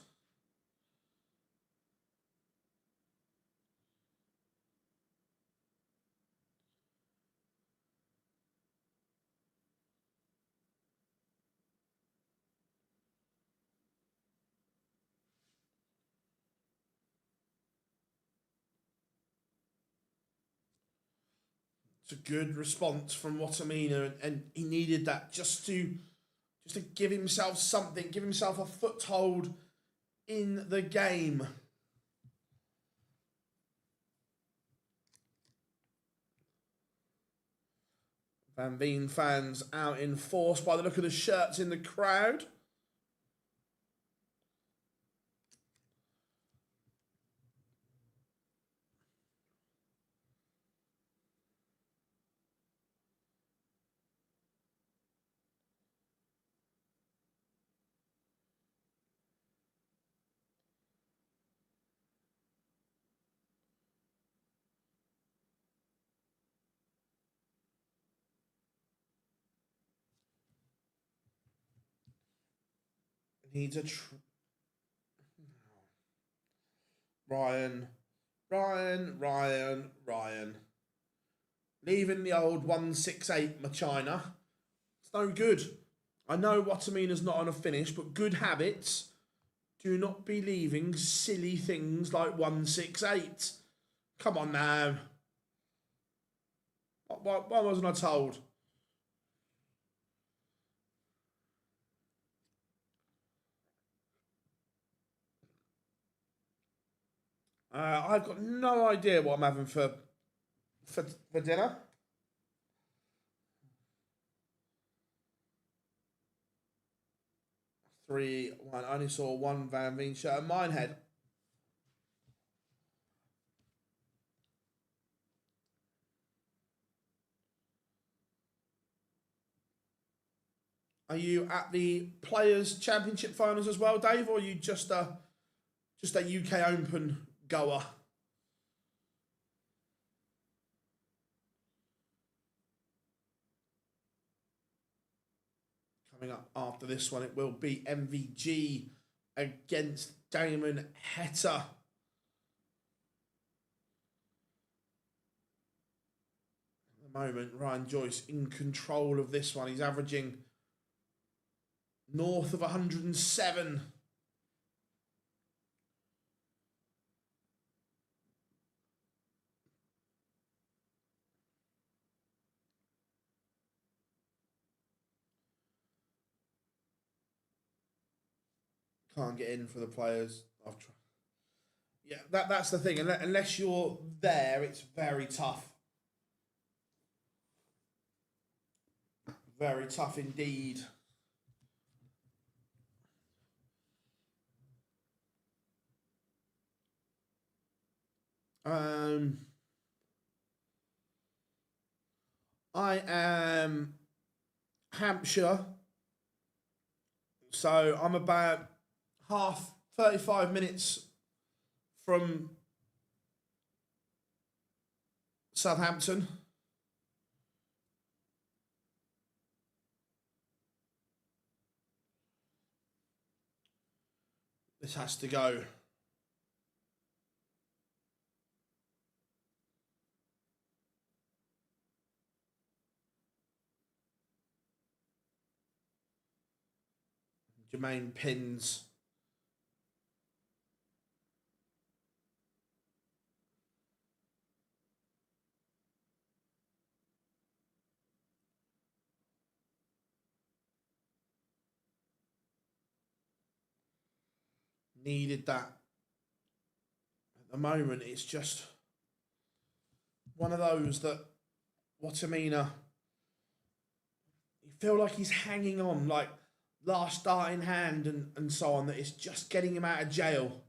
It's a good response from Wattimena, and he needed that just to give himself something, give himself a foothold in the game. Van Veen fans out in force by the look of the shirts in the crowd. Needs a Ryan. Leaving the old 168 Machina. It's no good. I know Wattimena's not on a finish, but good habits do not be leaving silly things like 168. Come on now. Why wasn't I told? I've got no idea what I'm having for dinner. 3-1. I only saw one Van Veen shirt in mine head. Are you at the Players' Championship finals as well, Dave, or are you just a UK Open goer? Coming up after this one, it will be MVG against Damon Heta. At the moment, Ryan Joyce in control of this one. He's averaging north of 107. Can't get in for the Players. I've tried. Yeah, that's the thing. Unless you're there, it's very tough. Very tough indeed. I am Hampshire, so I'm about 35 minutes from Southampton. This has to go. Jermaine pins. Needed that. At the moment, it's just one of those that Wattimena, you feel like he's hanging on, like last start in hand and so on, that it's just getting him out of jail.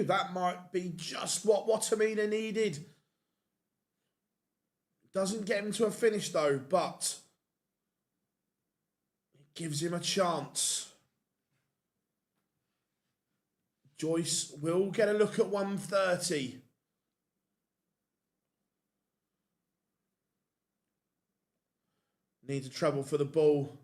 That might be just what Wattimena needed. Doesn't get him to a finish though, but it gives him a chance. Joyce will get a look at 130. Needs a treble for the ball.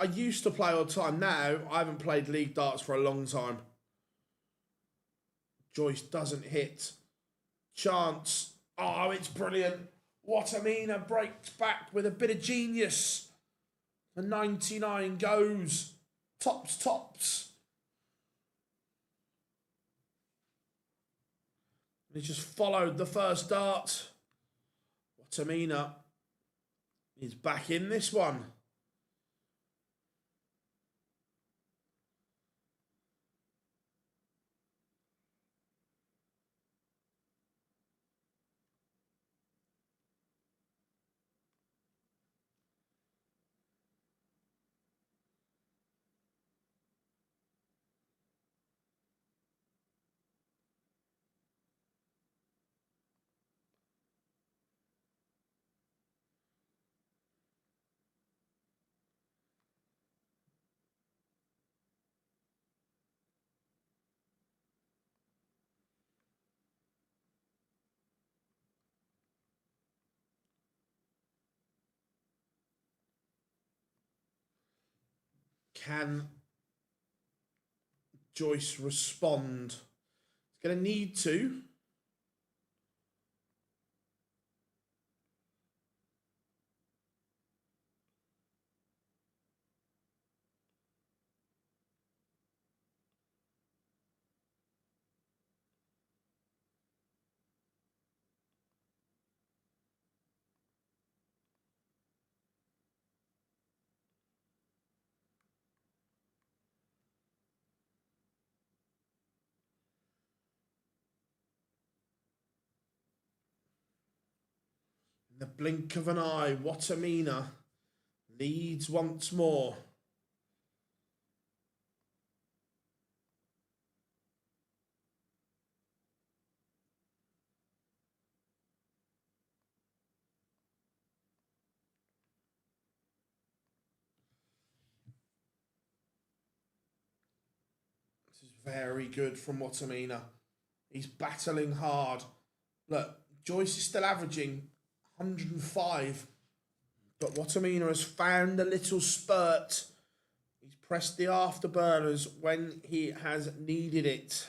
I used to play all the time. Now, I haven't played league darts for a long time. Joyce doesn't hit. Chance. Oh, it's brilliant. Wattimena breaks back with a bit of genius. The 99 goes. Tops. He just followed the first dart. Wattimena is back in this one. Can Joyce respond? He's going to need to. In the blink of an eye, Wattimena leads once more. This is very good from Wattimena. He's battling hard. Look, Joyce is still averaging 105, but Wattimena has found a little spurt. He's pressed the afterburners when he has needed it.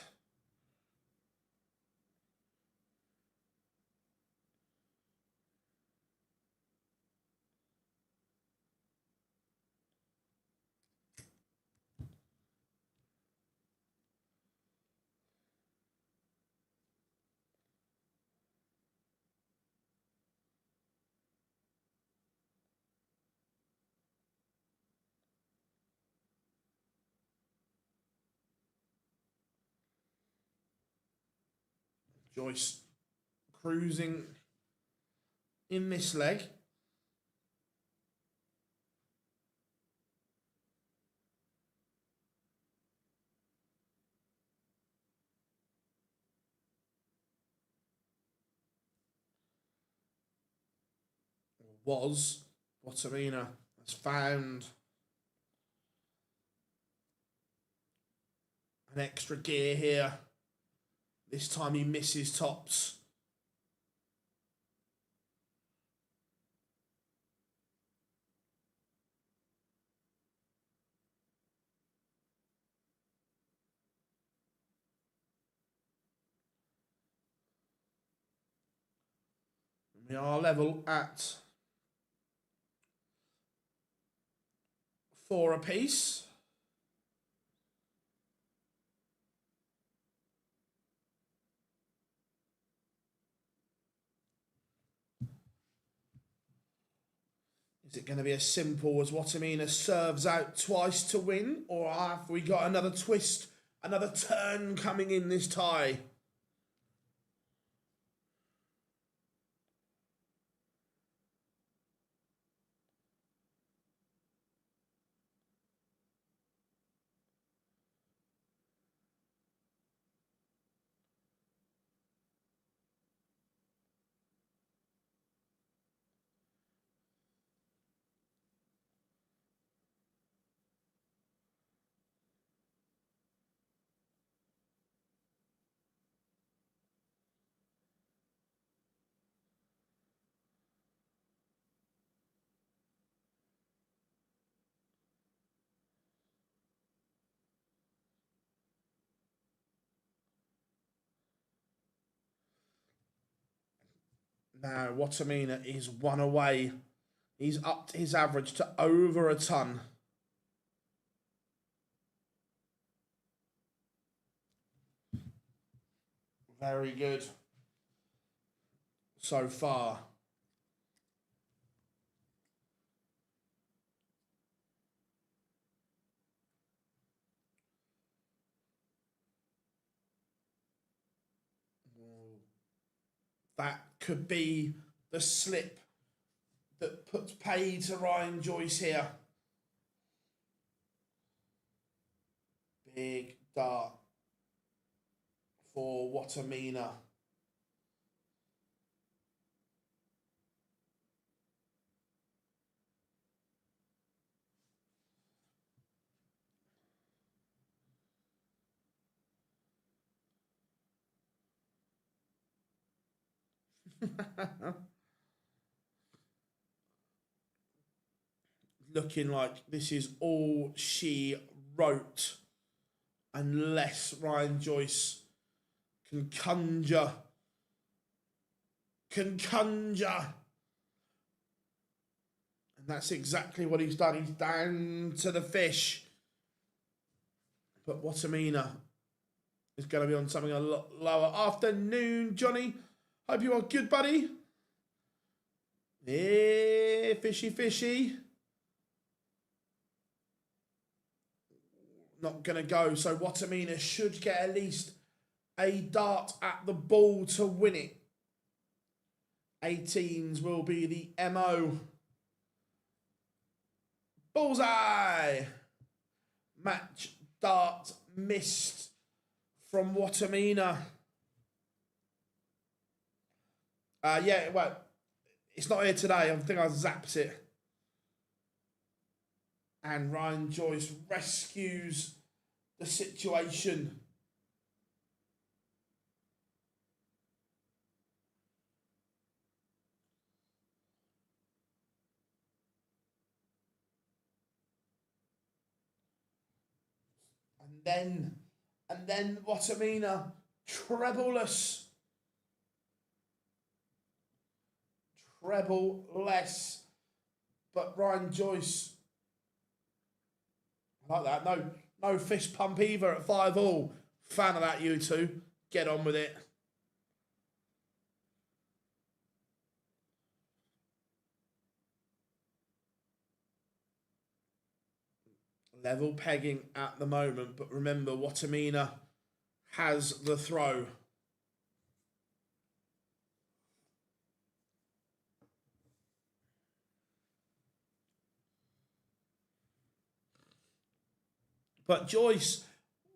Joyce cruising in this leg. was. Wattimena has found an extra gear here. This time he misses tops. We are level at 4 apiece. Is it going to be as simple as Wattimena serves out twice to win? Or have we got another twist, another turn coming in this tie? Now, Wattimena is 1 away. He's upped his average to over a ton. Very good so far. That could be the slip that puts pay to Ryan Joyce here. Big dart for Wattimena. Looking like this is all she wrote, unless Ryan Joyce can conjure. And that's exactly what he's done. He's down to the fish. But Wattimena is going to be on something a lot lower. Afternoon, Johnny. Hope you are good, buddy. Yeah, fishy. Not going to go. So Wattimena should get at least a dart at the ball to win it. 18s will be the MO. Bullseye. Match dart missed from Wattimena. Yeah, well, it's not here today. I think I zapped it. And Ryan Joyce rescues the situation. And then Wattimena, treble-less. Treble-less. But Ryan Joyce, I like that. No fist pump either at 5-all. Fan of that, you two. Get on with it. Level pegging at the moment, but remember, Wattimena has the throw. But Joyce,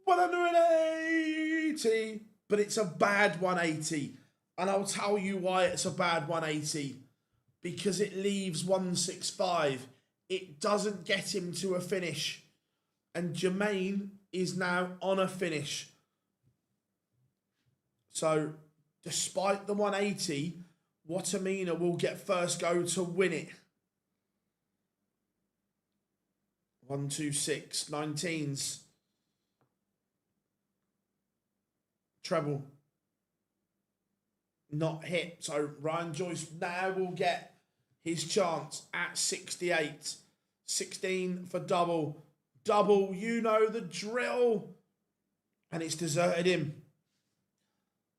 180, but it's a bad 180. And I'll tell you why it's a bad 180. because it leaves 165. It doesn't get him to a finish. And Germain is now on a finish. So, despite the 180, Wattimena will get first go to win it. 126, 19s. Treble. Not hit. So Ryan Joyce now will get his chance at 68. 16 for double. Double, you know the drill. And it's deserted him.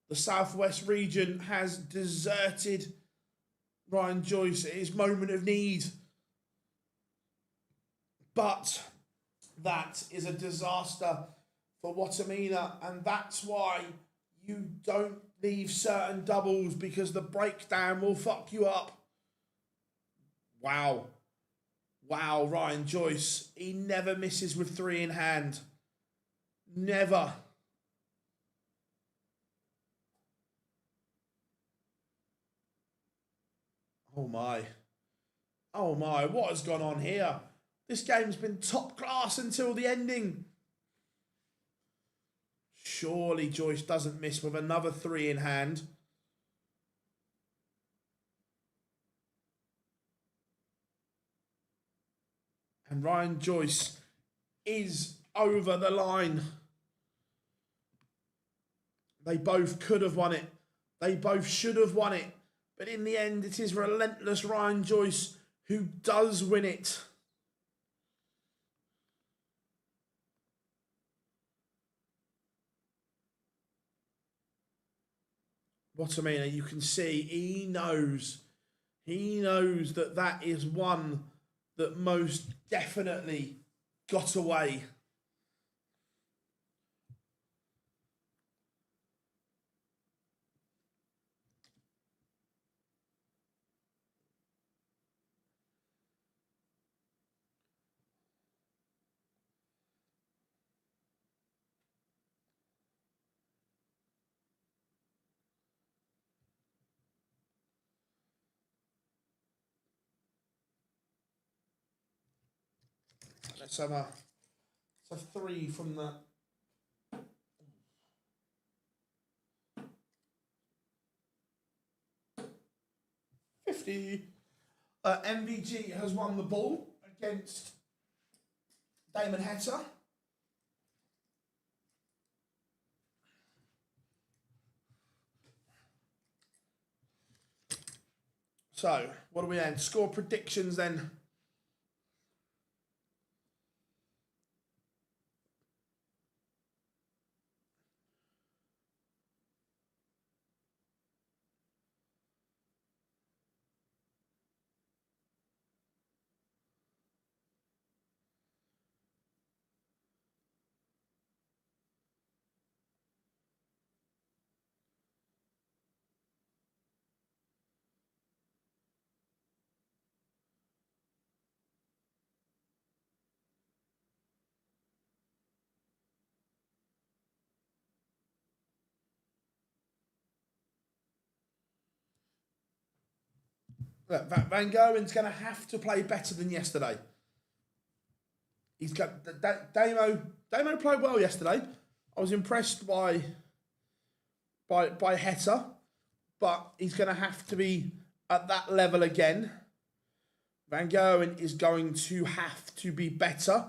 The Southwest region has deserted Ryan Joyce at his moment of need. But that is a disaster for Wattimena, and that's why you don't leave certain doubles, because the breakdown will fuck you up. Wow. Wow, Ryan Joyce. He never misses with 3 in hand. Never. Oh my. Oh my, what has gone on here? This game's been top class until the ending. Surely Joyce doesn't miss with another 3 in hand. And Ryan Joyce is over the line. They both could have won it. They both should have won it. But in the end, it is relentless Ryan Joyce who does win it. Wattimena, you can see he knows that that is one that most definitely got away. Let's have a 3 from the... MVG has won the ball against Damon Heta. So, what do we end? Score predictions then. Look, Van Gerwen's going to have to play better than yesterday. He's got Damo played well yesterday. I was impressed by Heta, but he's going to have to be at that level again. Van Gerwen is going to have to be better.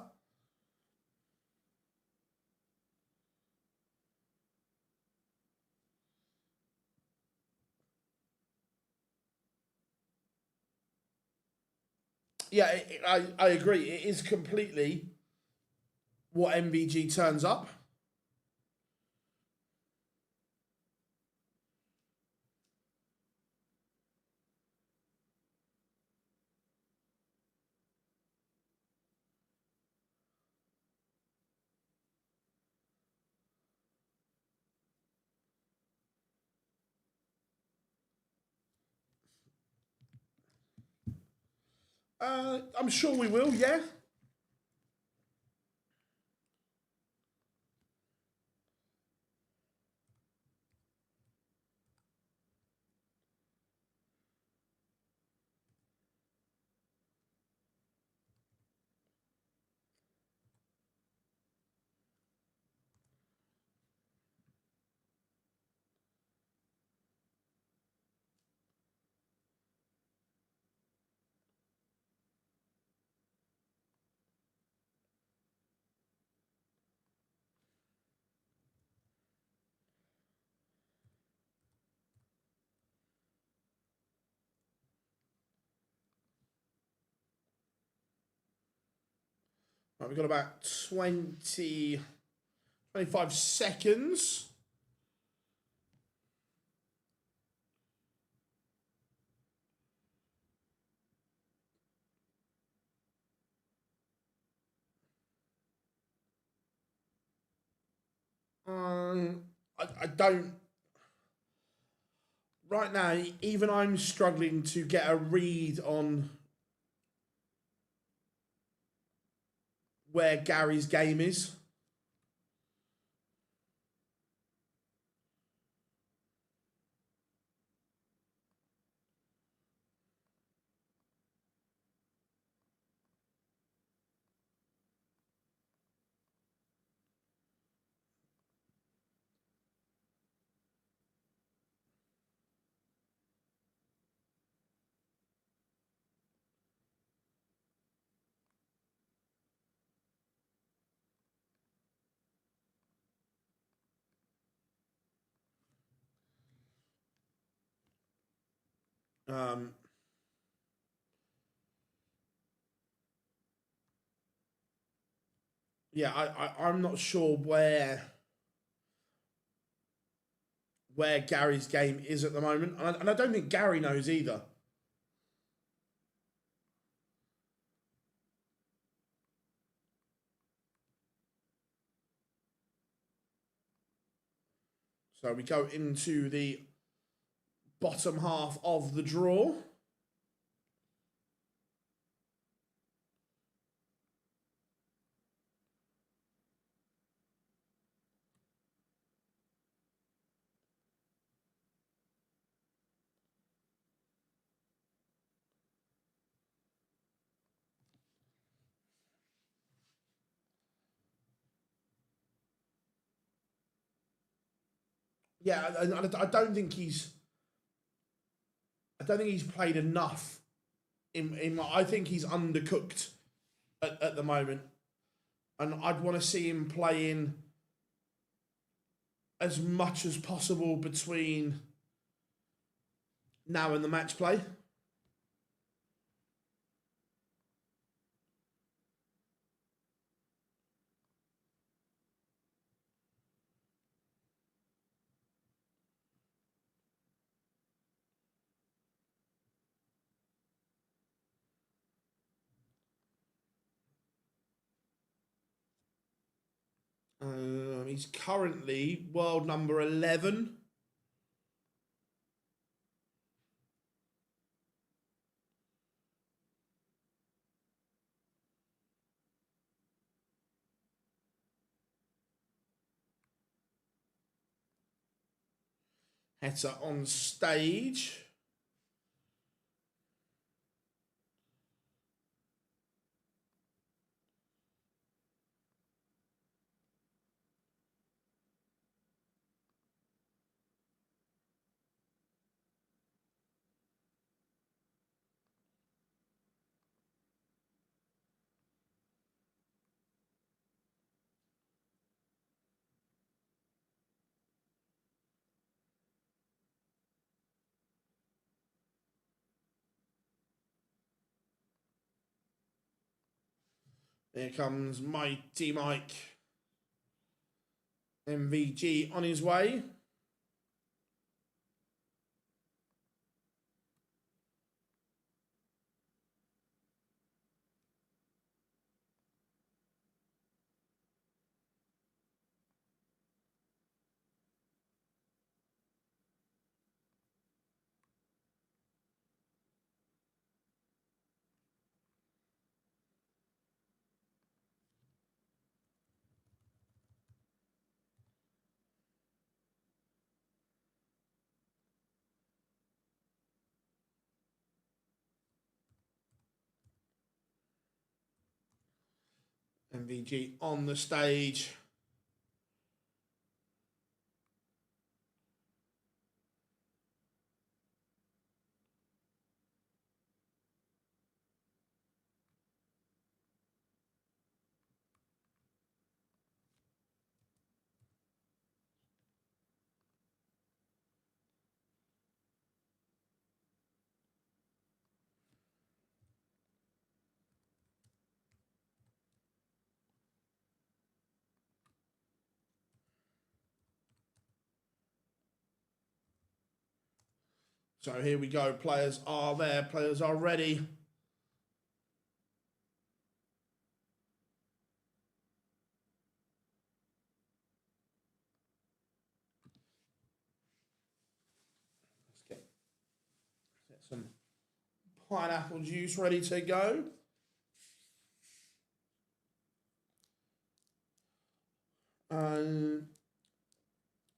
Yeah, I agree. It is completely what MVG turns up. I'm sure we will, yeah. Right, we've got about 25 seconds. I don't. Right now, even I'm struggling to get a read on where Gary's game is. Yeah, I'm not sure where Gary's game is at the moment, and I don't think Gary knows either. So we go into the bottom half of the draw. Yeah, I don't think he's. I don't think he's played enough. I think he's undercooked at the moment, and I'd want to see him playing as much as possible between now and the match play. He's currently world number 11. Heta on stage. Here comes Mighty Mike. MVG on his way. MVG on the stage. So here we go. Players are there. Players are ready. Let's get some pineapple juice ready to go.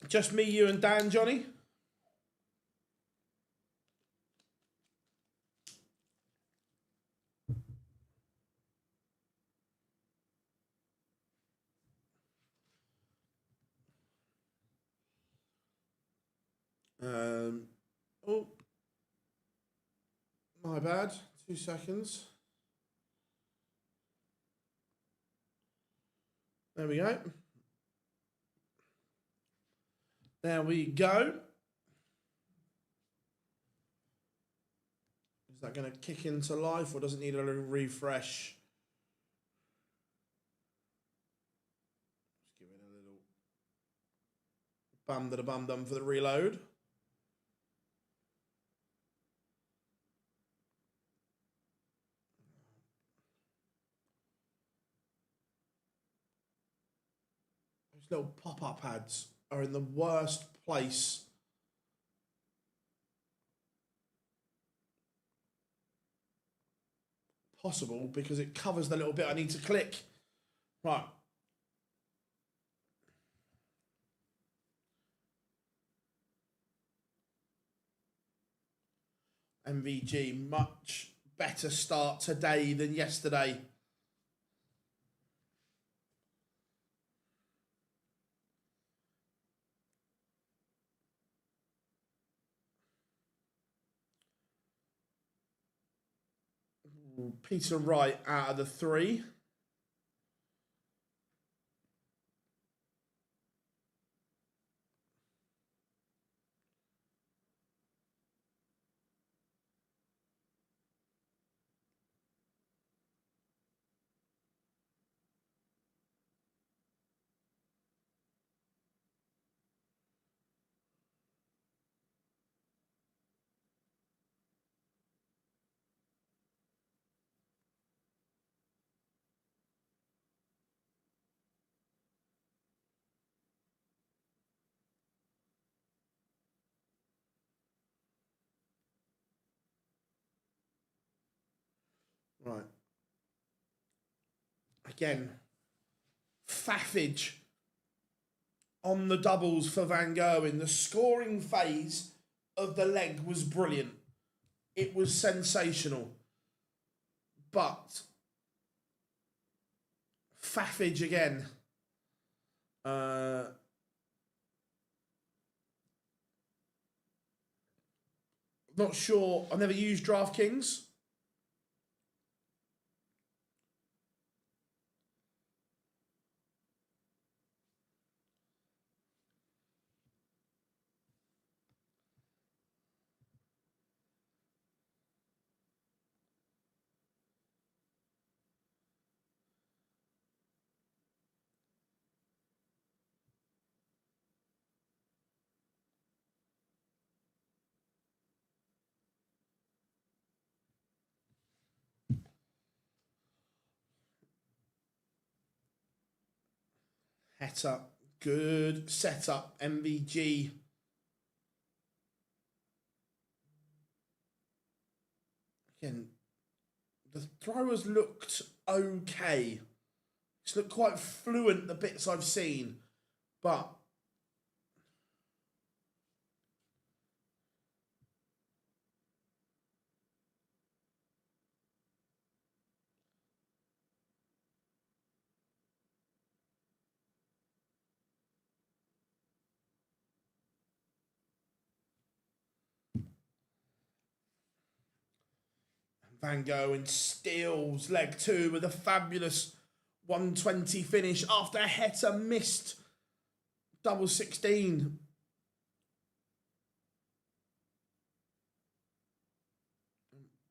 Just me, you, and Dan, Johnny. Oh, my bad. 2 seconds. There we go. There we go. Is that going to kick into life or does it need a little refresh? Let's give it a little bum-da-da-bum-dum for the reload. Those little pop-up ads are in the worst place. Possible because it covers the little bit I need to click. Right. MVG, much better start today than yesterday. Peter Wright out of the 3. Right. Again, faffage on the doubles for Van Gerwen. The scoring phase of the leg was brilliant. It was sensational. But faffage again. Not sure. I've never used DraftKings. Heta, good setup, MVG. Again, the throwers looked okay. It's looked quite fluent, the bits I've seen, but Van Gerwen steals leg 2 with a fabulous 120 finish after Heta missed double 16.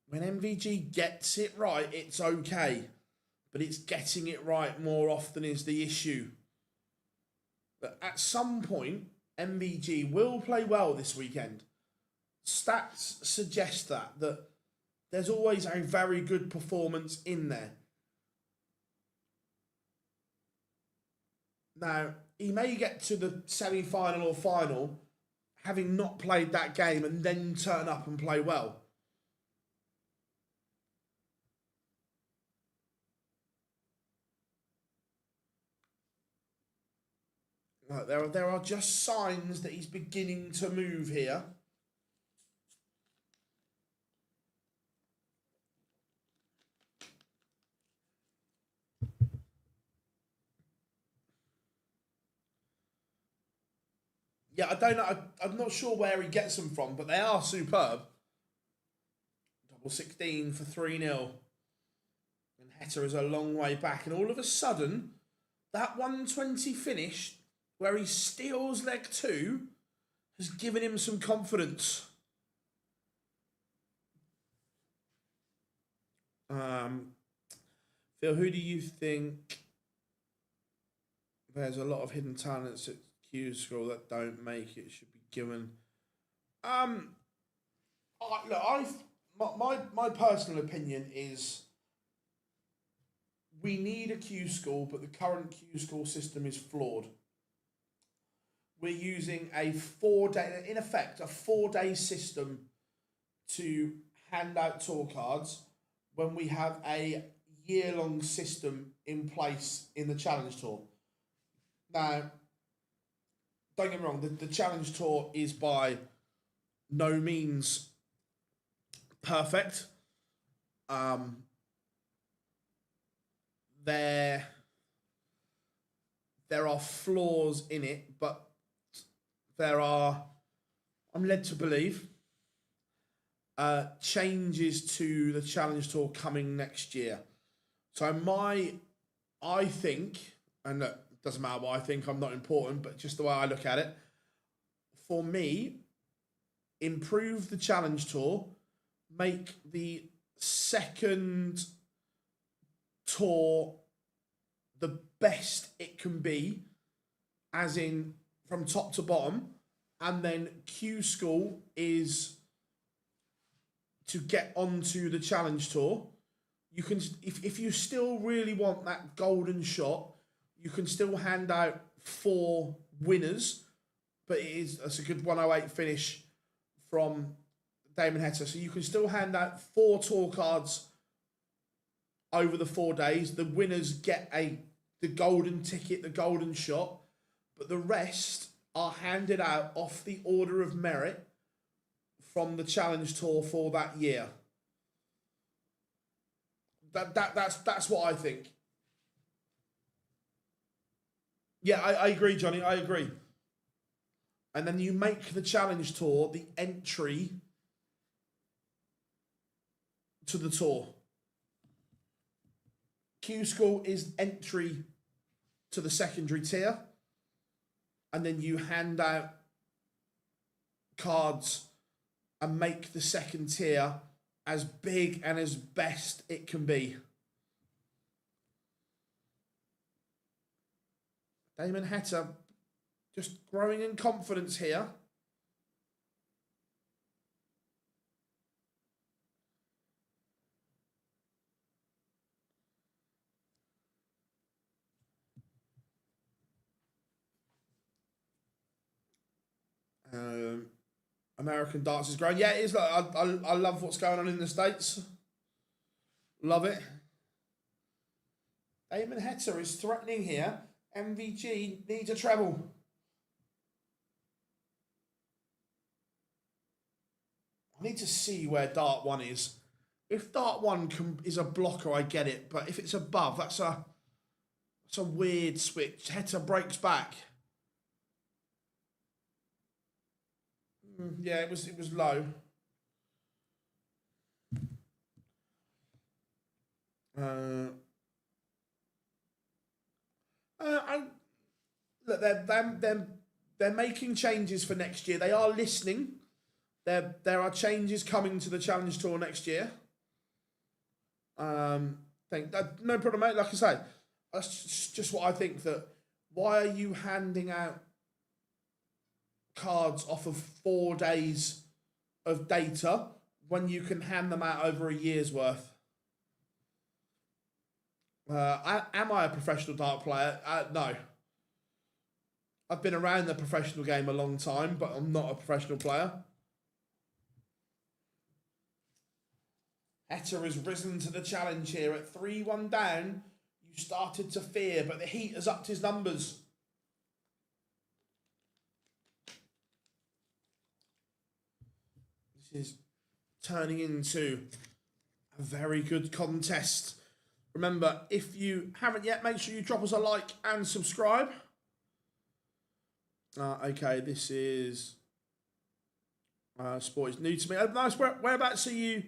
When MVG gets it right, it's okay. But it's getting it right more often is the issue. But at some point, MVG will play well this weekend. stats suggest that there's always a very good performance in there. Now, he may get to the semi-final or final having not played that game and then turn up and play well. There are just signs that he's beginning to move here. Yeah, I don't know. I'm not sure where he gets them from, but they are superb. Double 16 for 3-0. And Heta is a long way back. And all of a sudden, that 120 finish, where he steals leg 2, has given him some confidence. Phil, who do you think? There's a lot of hidden talents at Q School that don't make it, should be given. My personal opinion is we need a Q School, but the current Q School system is flawed. We're using a 4-day, in effect, a 4-day system to hand out tour cards when we have a year-long system in place in the Challenge Tour. Now, don't get me wrong, the Challenge Tour is by no means perfect. There are flaws in it, but there are, I'm led to believe, changes to the Challenge Tour coming next year. So I think, and look, it doesn't matter what I think, I'm not important, but just the way I look at it, for me, improve the Challenge Tour, make the second tour the best it can be, as in from top to bottom, and then Q School is to get onto the Challenge Tour. You can, if you still really want that golden shot, you can still hand out 4 winners, but it's a good 108 finish from Damon Heta. So you can still hand out 4 tour cards over the 4 days. The winners get the golden ticket, the golden shot, but the rest are handed out off the order of merit from the Challenge Tour for that year. That's what I think. Yeah, I agree, Johnny. I agree. And then you make the Challenge Tour the entry to the tour. Q School is entry to the secondary tier. And then you hand out cards and make the second tier as big and as best it can be. Damon Heta just growing in confidence here. American darts is growing. Yeah, it is. Like, I love what's going on in the States. Love it. Damon Heta is threatening here. MVG needs a treble. I need to see where Dart 1 is. If Dart 1 is a blocker, I get it. But if it's above, that's a weird switch. Heta breaks back. Yeah, it was low. Look, they're making changes for next year. They are listening. There are changes coming to the Challenge Tour next year. No problem, mate. Like I say, that's just what I think. That why are you handing out cards off of 4 days of data when you can hand them out over a year's worth. Am I a professional dart player? No. I've been around the professional game a long time, but I'm not a professional player. Heta has risen to the challenge here at 3-1 down. You started to fear, but the heat has upped his numbers. This is turning into a very good contest. Remember, if you haven't yet, make sure you drop us a like and subscribe. Okay, this is sport is new to me. Oh, nice. Whereabouts are you?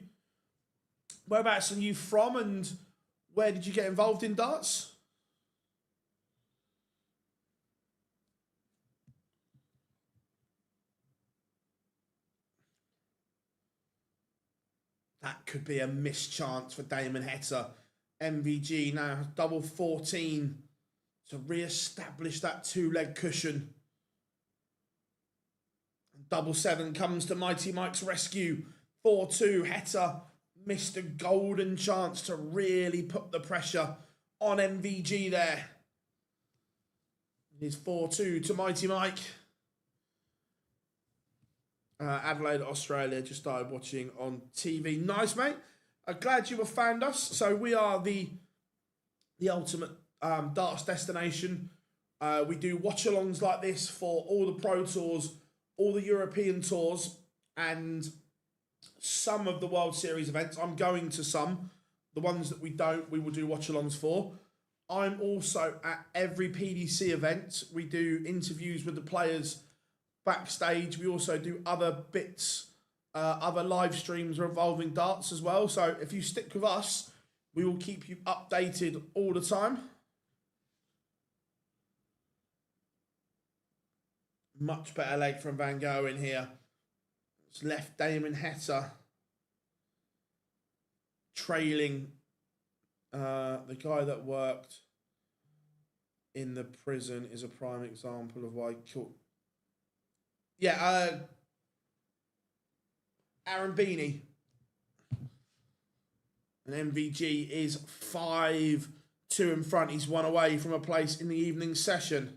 Whereabouts are you from, and where did you get involved in darts? That could be a mischance for Damon Heta. MVG now has double 14 to re-establish that two-leg cushion. Double 7 comes to Mighty Mike's rescue. 4-2, Heta missed a golden chance to really put the pressure on MVG there. It is 4-2 to Mighty Mike. Adelaide, Australia, just started watching on TV. Nice, mate. Glad you have found us. So we are the ultimate darts destination. We do watch-alongs like this for all the Pro Tours, all the European Tours, and some of the World Series events. I'm going to some. The ones that we don't, we will do watch-alongs for. I'm also at every PDC event. We do interviews with the players backstage. We also do other bits, other live streams revolving darts as well. So if you stick with us, we will keep you updated all the time. Much better leg from Van Gogh in here. It's left Damon Heta trailing the guy that worked in the prison is a prime example of why Aaron Beanie. And MVG is 5-2 in front. He's one away from a place in the evening session.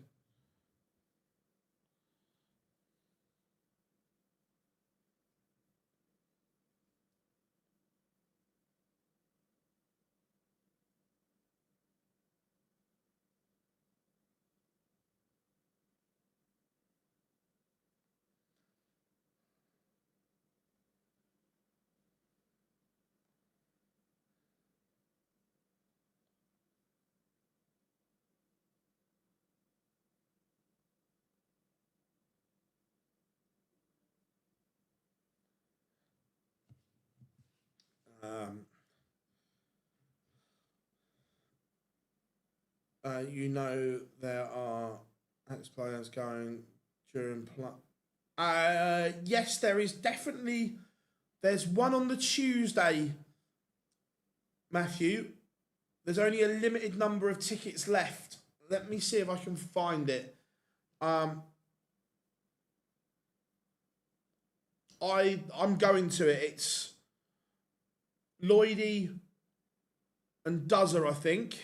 You know there are ex-players going during yes, there is definitely. There's one on the Tuesday, Matthew. There's only a limited number of tickets left. Let me see if I can find it. I'm going to it. It's Lloydie and Duzzer, I think.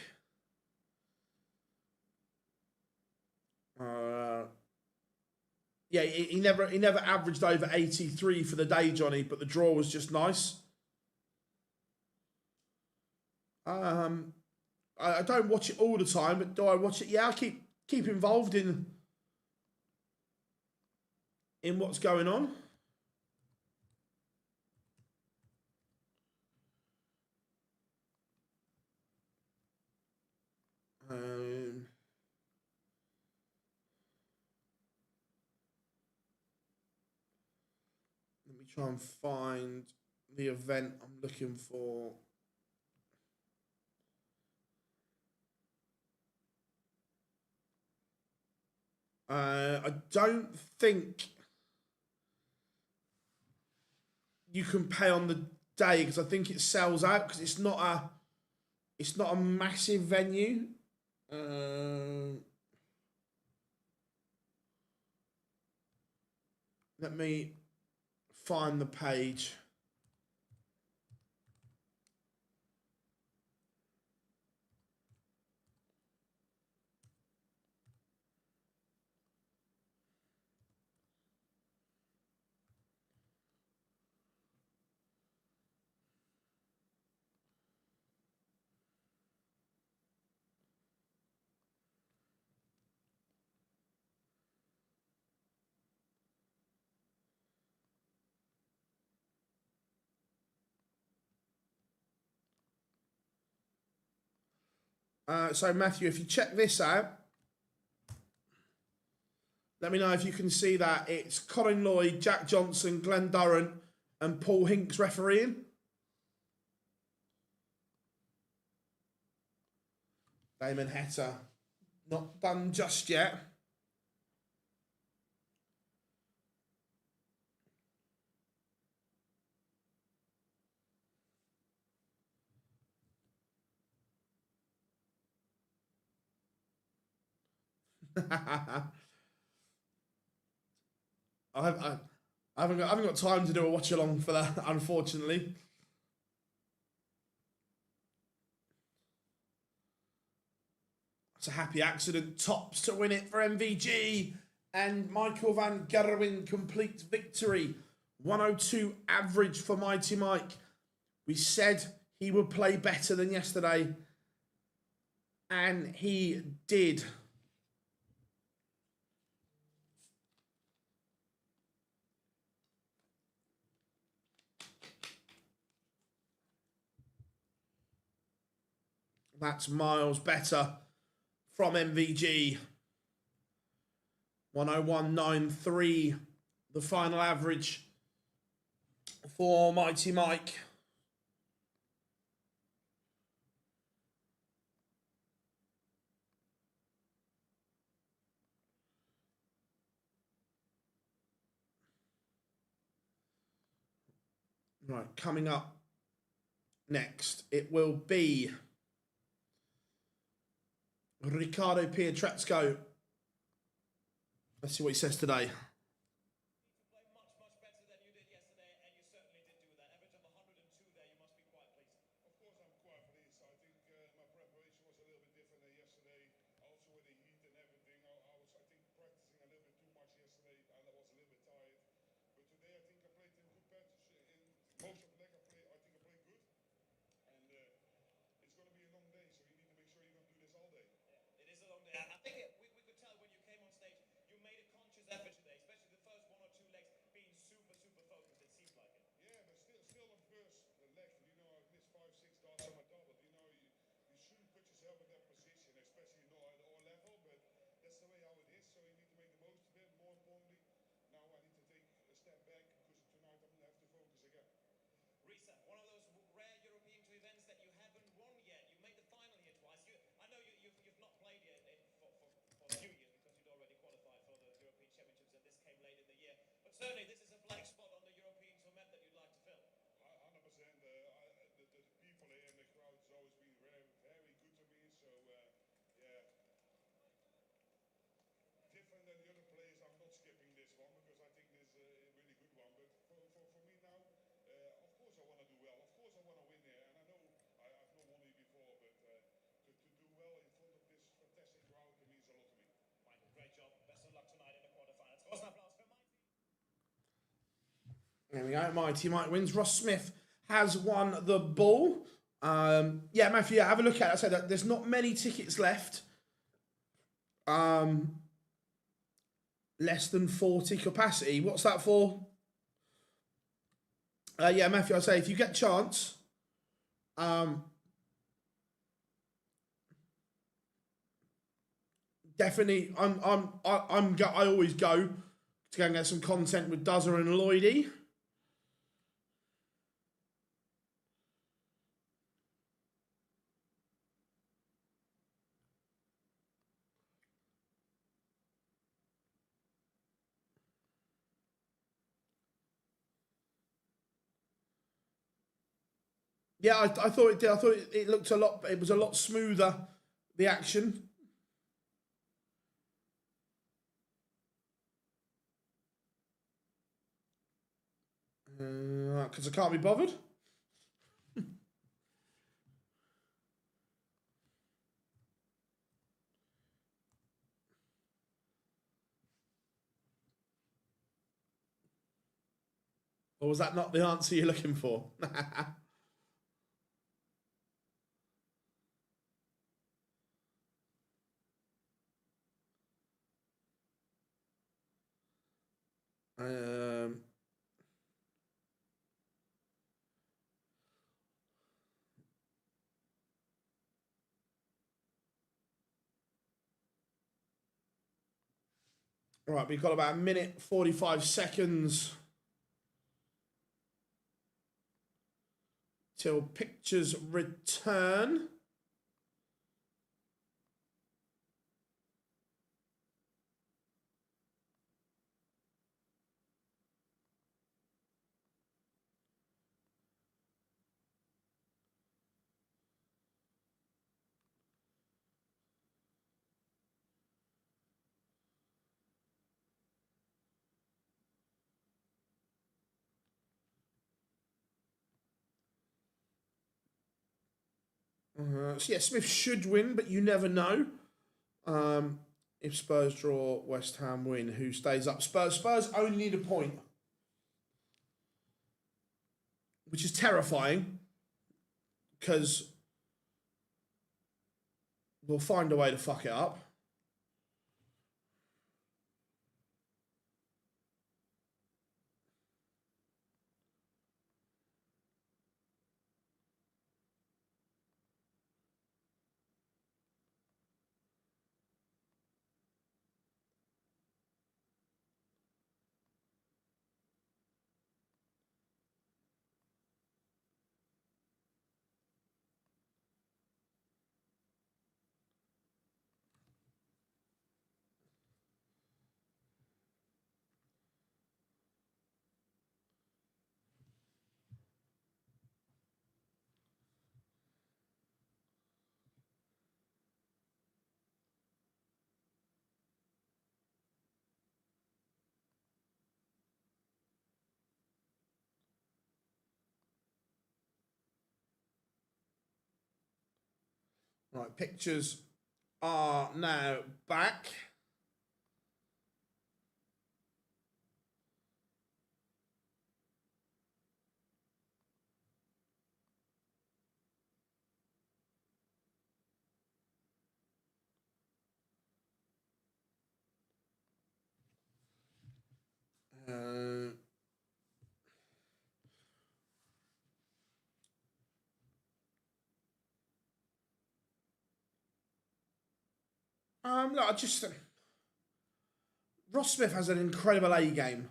Yeah, he never averaged over 83 for the day, Johnny, but the draw was just nice. I don't watch it all the time, but do I watch it? Yeah, I keep involved in what's going on. Let me try and find the event I'm looking for. I don't think you can pay on the day because I think it sells out because it's not a massive venue. Let me find the page. So Matthew, if you check this out, let me know if you can see that. It's Colin Lloyd, Jack Johnson, Glenn Durrant, and Paul Hinks refereeing. Damon Heta, not done just yet. I haven't got time to do a watch along for that, unfortunately. It's a happy accident. Tops to win it for MVG. And Michael van Gerwen completes victory. 102 average for Mighty Mike. We said he would play better than yesterday. And he did. That's miles better from MVG. 101.93, the final average for Mighty Mike. Right, coming up next, it will be Riccardo Pietreczko. Let's see what he says today. Certainly, this is a black spot on the European Tour map that you'd like to fill. 100%. The people in the crowd has always been very, very good to me. So, yeah. Different than the other players, I'm not skipping this one because I think this is a really good one. But for me now, of course I want to do well. Of course I want to win here. And I know I've not won here before, but to do well in front of this fantastic crowd, it means a lot to me. Michael, great job. Best of luck tonight in the quarterfinals. Of course, an applause for Mike. There we go. Mighty Mike wins. Ross Smith has won the ball. Yeah, Matthew, have a look at it. I said that there's not many tickets left. Less than 40 capacity. What's that for? Yeah, Matthew, I say if you get a chance, definitely. I always go to go and get some content with Duzzer and Lloydie. Yeah, I thought it did. I thought it looked a lot. It was a lot smoother, the action. Because I can't be bothered. Or was that not the answer you're looking for? um, right, we've got about 1:45 till pictures return. So yeah, Smith should win, but you never know. If Spurs draw, West Ham win, who stays up? Spurs only need a point, which is terrifying because we'll find a way to fuck it up. Right, pictures are now back. Look, Ross Smith has an incredible A game,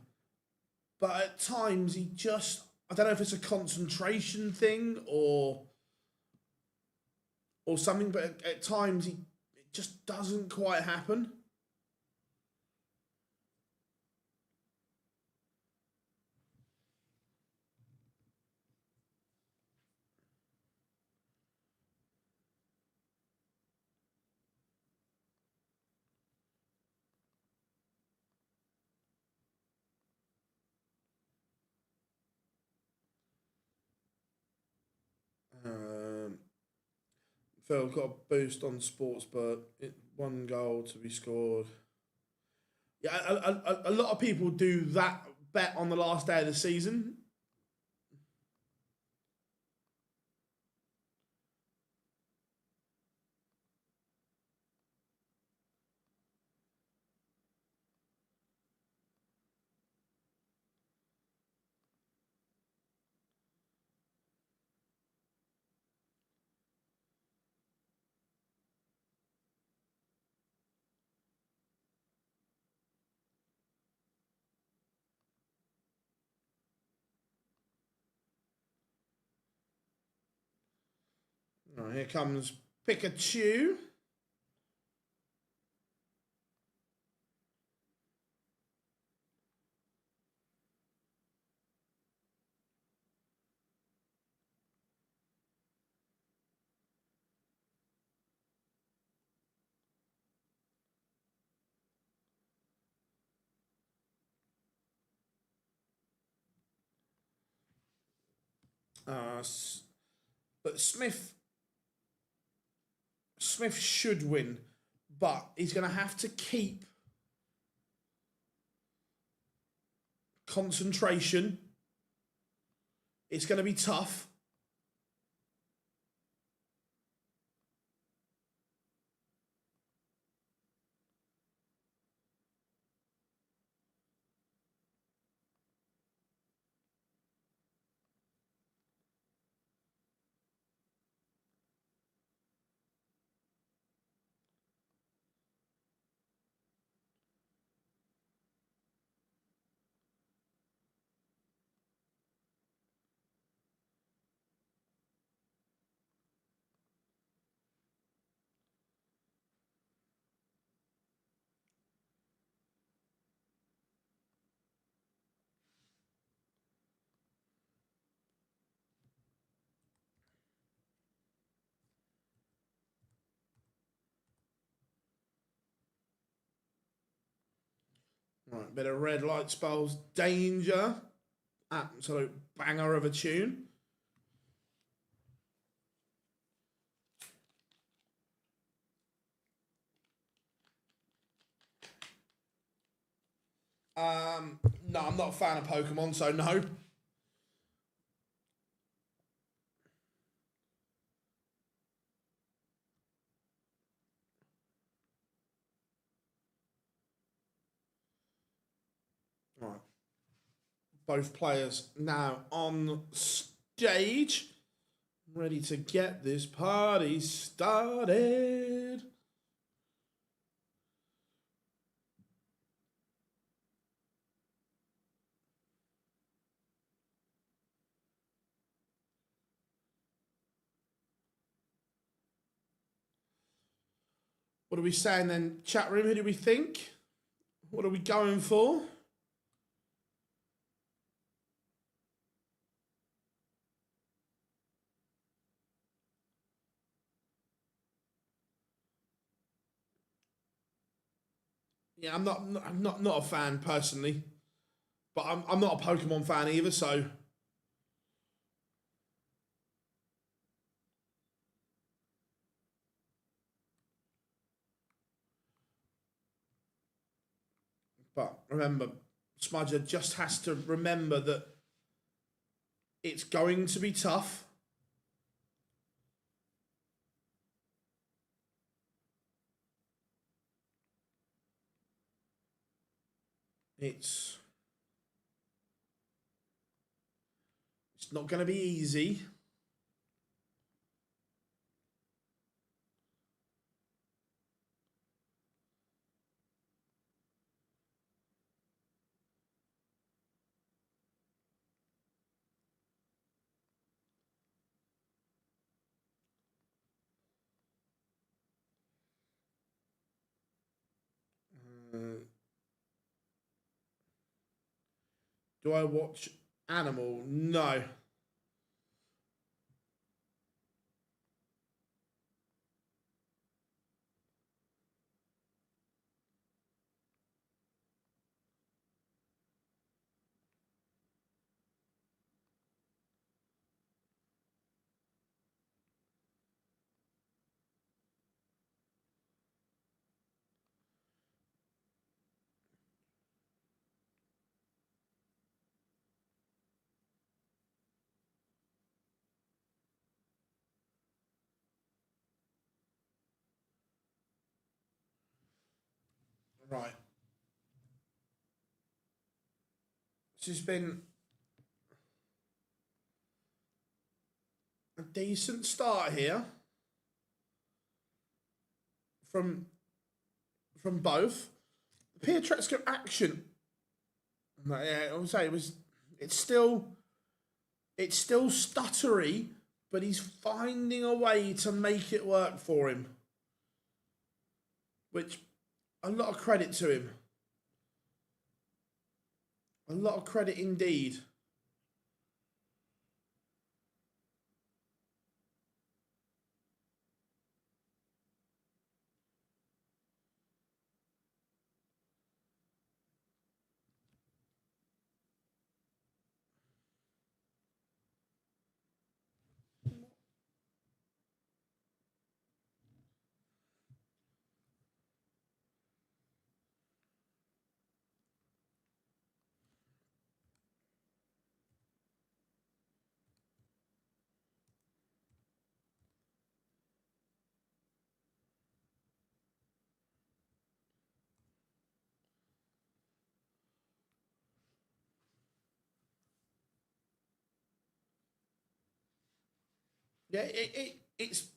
but at times he just, I don't know if it's a concentration thing or something, but at times it just doesn't quite happen. Phil got a boost on sports, but one goal to be scored. Yeah, a lot of people do that bet on the last day of the season. Right, here comes Pikachu. But Smith should win, but he's going to have to keep concentration. It's going to be tough. Right, bit of red light spells danger. Absolute banger of a tune. No, I'm not a fan of Pokemon, so no. Right. Both players now on stage, ready to get this party started. What are we saying then, chat room? Who do we think? What are we going for? Yeah, I'm not a fan personally, but I'm not a Pokemon fan either. So but remember, Smudger just has to remember that it's going to be tough. It's not going to be easy. Do I watch Animal? No. Right. This has been a decent start here from both. Pietreczko action. Yeah, I would say it's still stuttery, but he's finding a way to make it work for him. Which, a lot of credit to him. A lot of credit indeed. Yeah, it's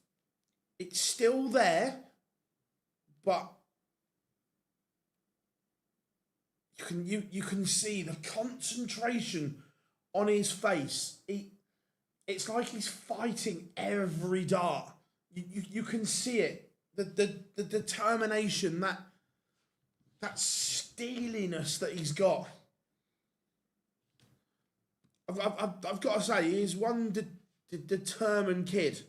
still there, but you can see the concentration on his face. It's like he's fighting every dart. You can see it. The determination, that steeliness that he's got. I've got to say, he's one determined kid.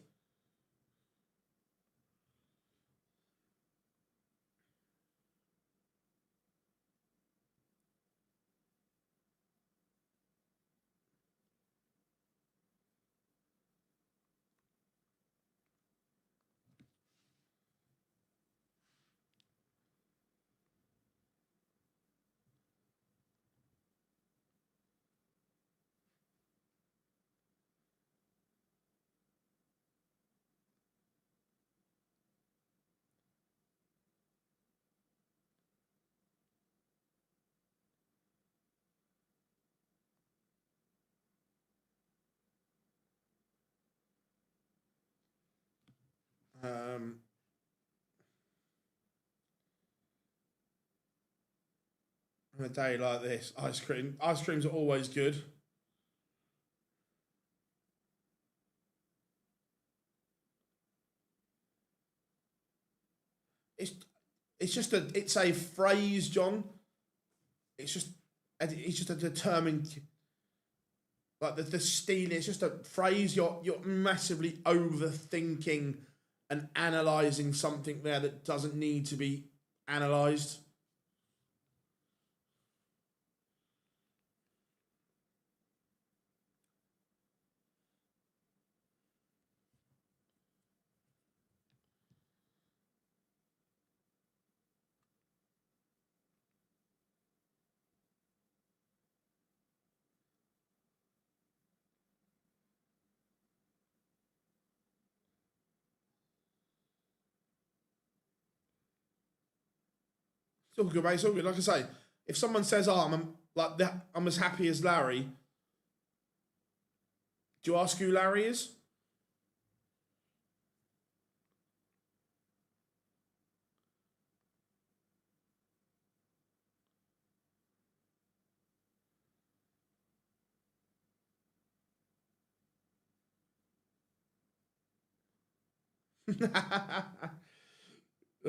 On a day like this, ice creams are always good. It's it's a phrase, John. It's just a determined, like the steel. It's just a phrase. You're massively overthinking and analysing something there that doesn't need to be analysed. It's all good, mate. It's all good. Like I say, if someone says, "Oh, I'm like that, I'm as happy as Larry," do you ask who Larry is?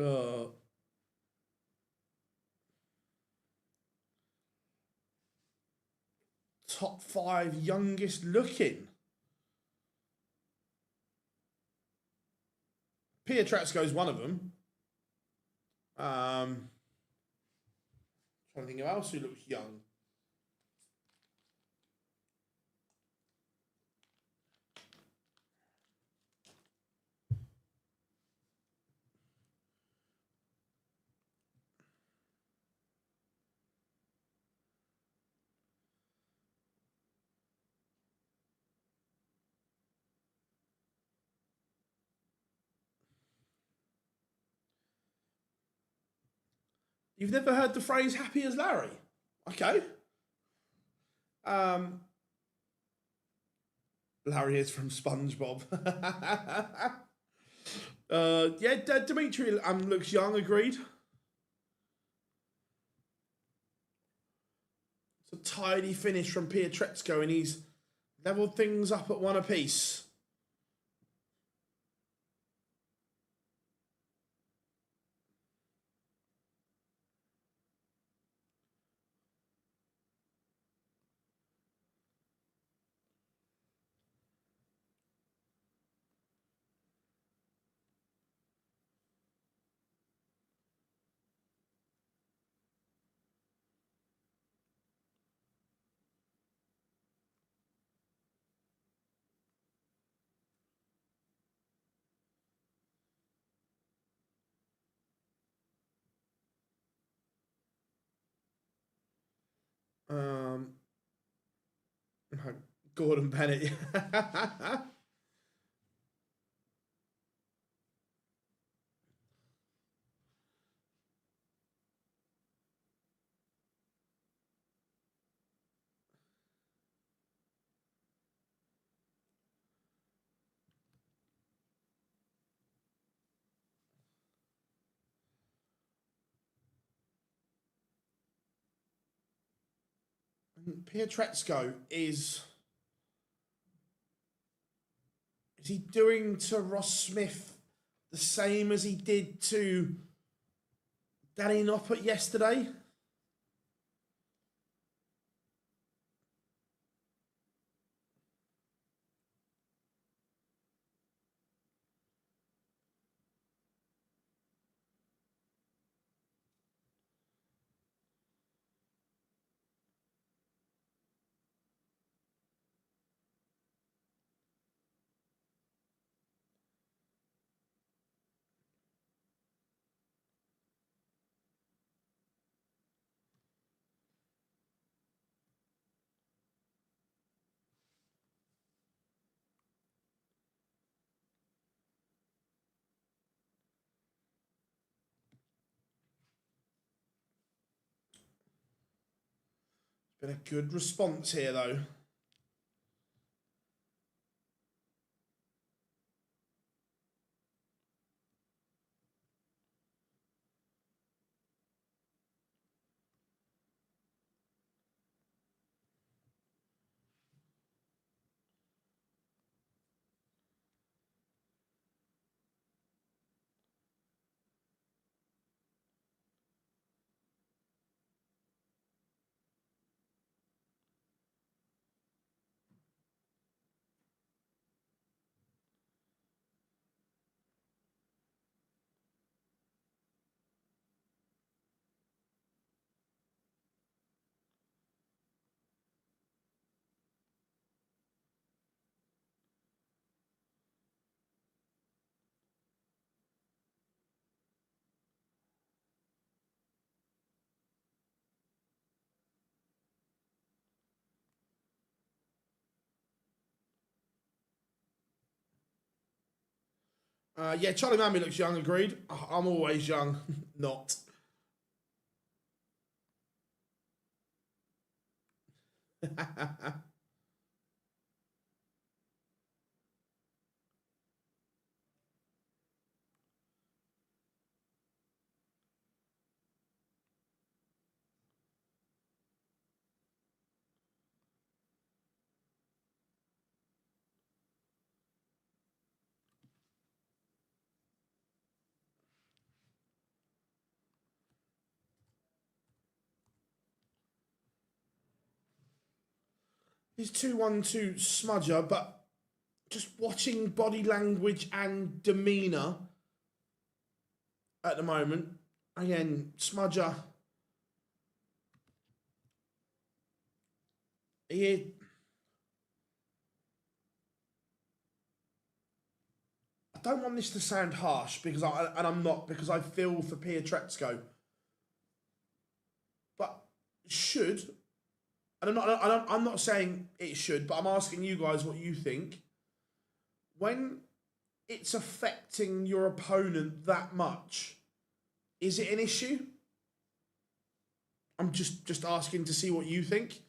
uh, Top 5 youngest looking. Pietreczko is one of them. Trying to think of else who looks young. You've never heard the phrase "happy as Larry"? Okay. Larry is from SpongeBob. Yeah, Dimitri looks young. Agreed. It's a tidy finish from Pietreczko, and he's leveled things up at 1 apiece. Um, Gordon Bennett. Pietreczko is he doing to Ross Smith the same as he did to Danny Noppert yesterday? Been a good response here, though. Yeah, Charlie Mamby looks young, agreed. I'm always young, not. He's 2-1-2 smudger, but just watching body language and demeanour at the moment, again, smudger, I don't want this to sound harsh because I'm not, because I feel for Pietreczko, but should, and I'm not saying it should, but I'm asking you guys what you think. When it's affecting your opponent that much, is it an issue? I'm just asking to see what you think.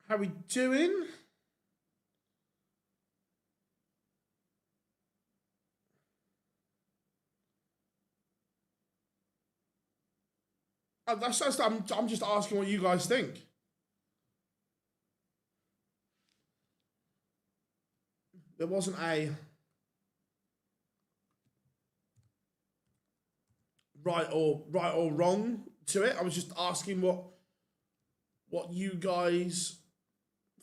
How we doing? I'm just asking what you guys think. There wasn't a right or wrong to it. I was just asking what you guys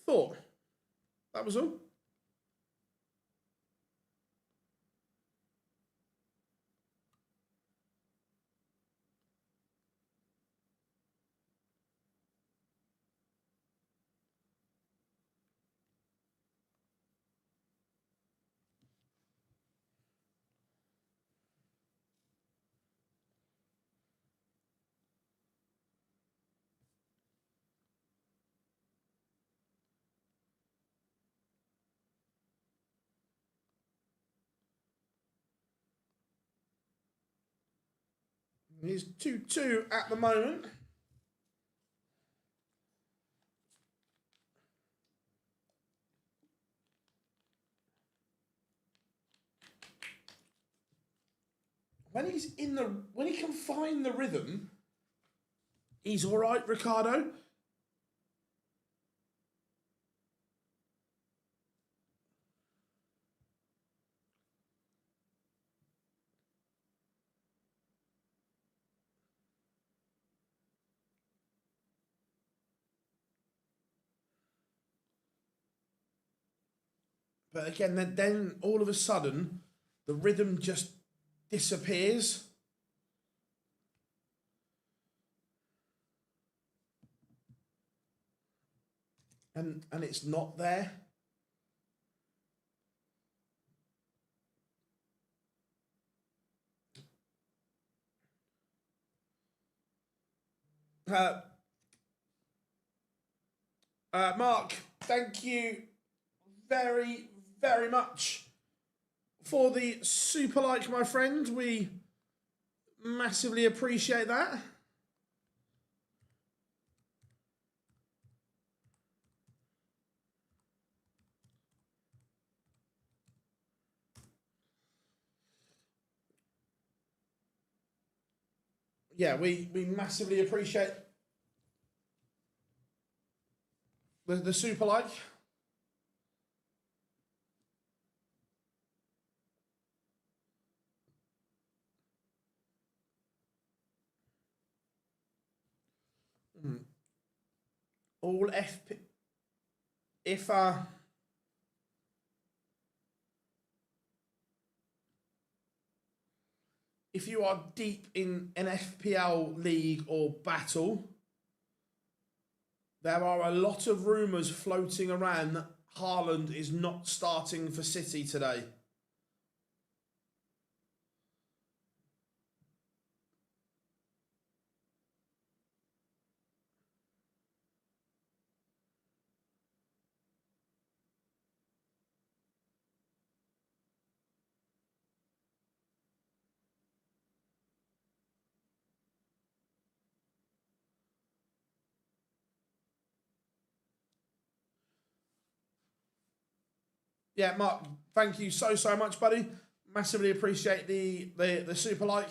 thought. That was all. He's 2-2 at the moment. When he can find the rhythm, he's all right, Ricardo. But again, then all of a sudden, the rhythm just disappears. And it's not there. Mark, thank you very, very much for the super like, my friend. We massively appreciate that. Yeah, we massively appreciate the super like. All FP. If you are deep in an FPL league or battle, there are a lot of rumours floating around that Haaland is not starting for City today. Yeah, Mark, thank you so much, buddy. Massively appreciate the super like.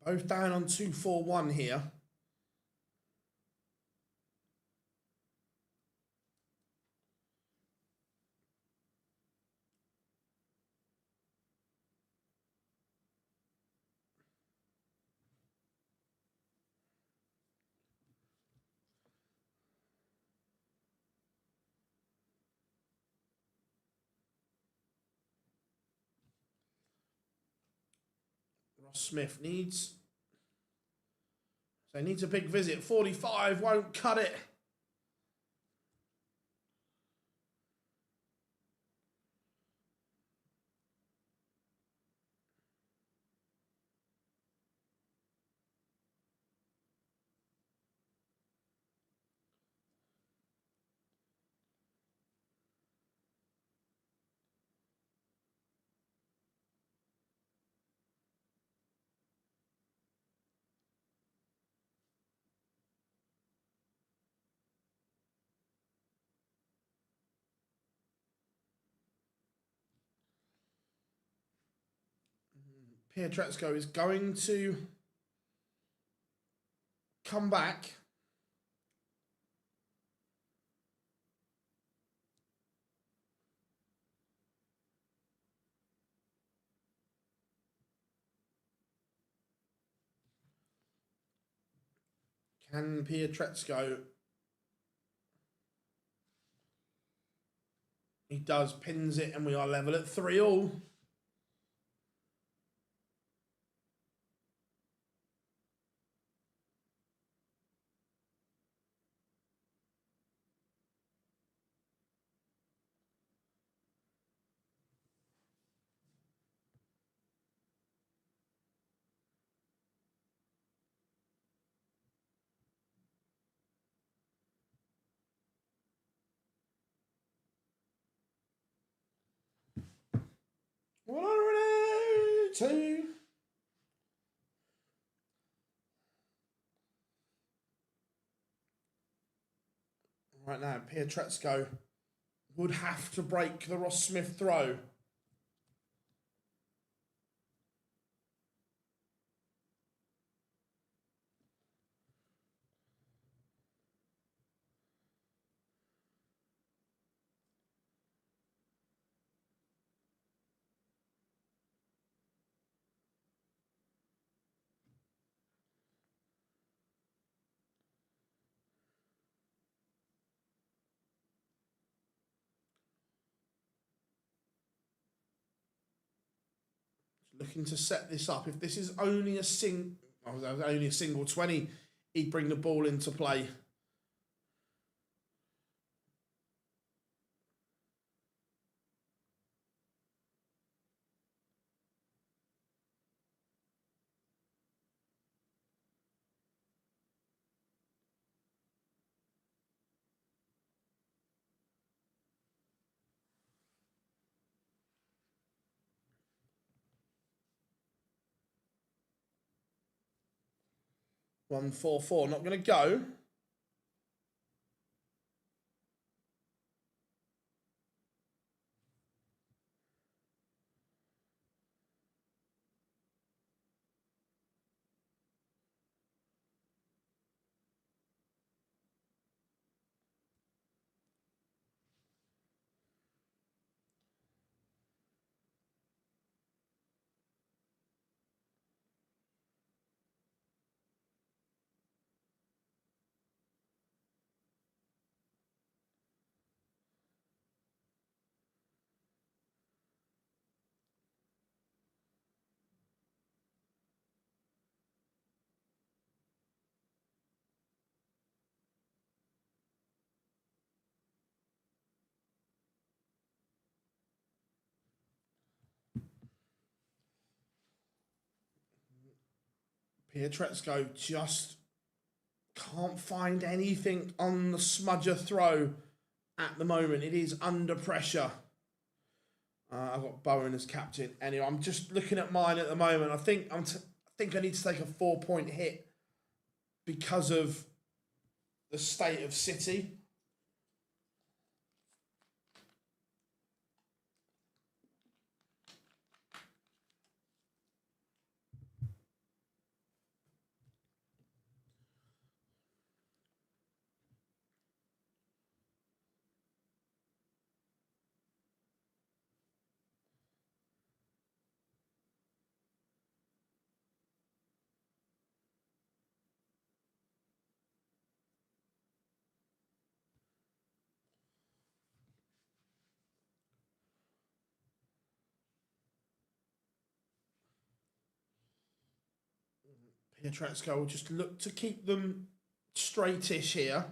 Both down on 2-4-1 here. Ross Smith needs a big visit. 45 won't cut it. Pietreczko is going to come back. Can Pietreczko? He does, pins it, and we are level at 3-all. Two. Right now, Pietreczko would have to break the Ross Smith throw. Looking to set this up. If this is only a single 20, he'd bring the ball into play. One, 4, 4. Not going to go. Pietreczko just can't find anything on the smudger throw at the moment. It is under pressure. I've got Bowen as captain. Anyway, I'm just looking at mine at the moment. I think I need to take a 4-point hit because of the state of City. Pietreczko will just look to keep them straightish here.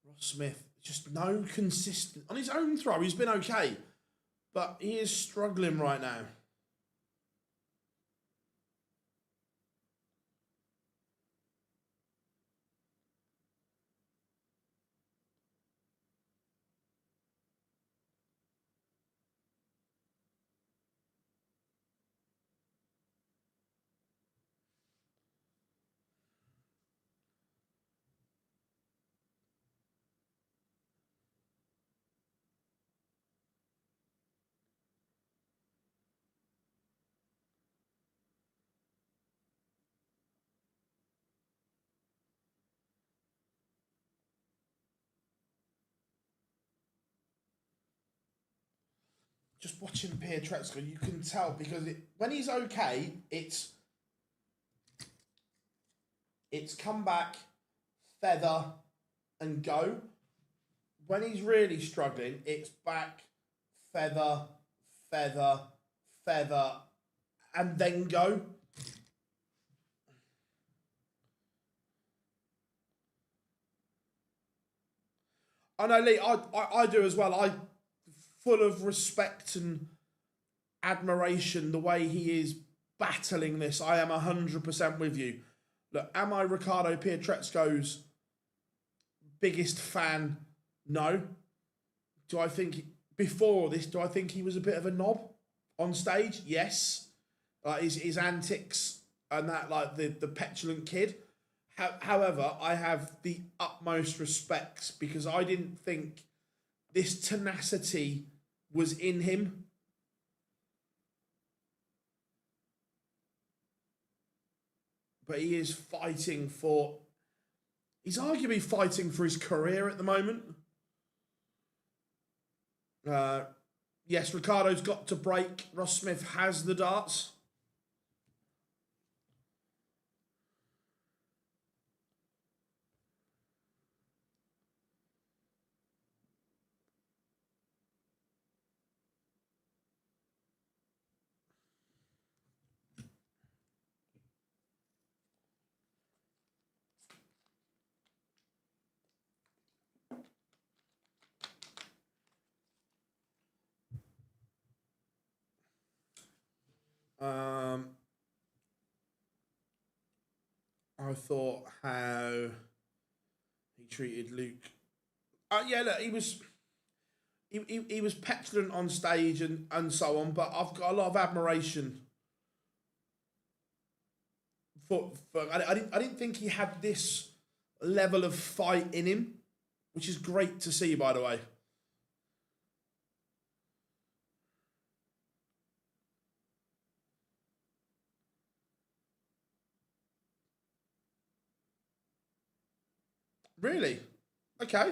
Ross Smith, just no consistent. On his own throw, he's been okay, but he is struggling right now. Just watching Pietreczko, you can tell because when he's okay, it's come back, feather, and go. When he's really struggling, it's back, feather, feather, feather, and then go. I know, Lee, I do as well. I full of respect and admiration the way he is battling this. I am 100% with you. Look, am I Riccardo Pietreczko's biggest fan? No. Do I think before this? Do I think he was a bit of a knob on stage? Yes. His antics and that, like the petulant kid. However, I have the utmost respect because I didn't think this tenacity was in him. But he is fighting for... He's arguably fighting for his career at the moment. Yes, Riccardo's got to break. Ross Smith has the darts. I thought how he treated Luke. Yeah, look, he was petulant on stage and so on, but I've got a lot of admiration for I didn't think he had this level of fight in him, which is great to see, by the way. Really? Okay.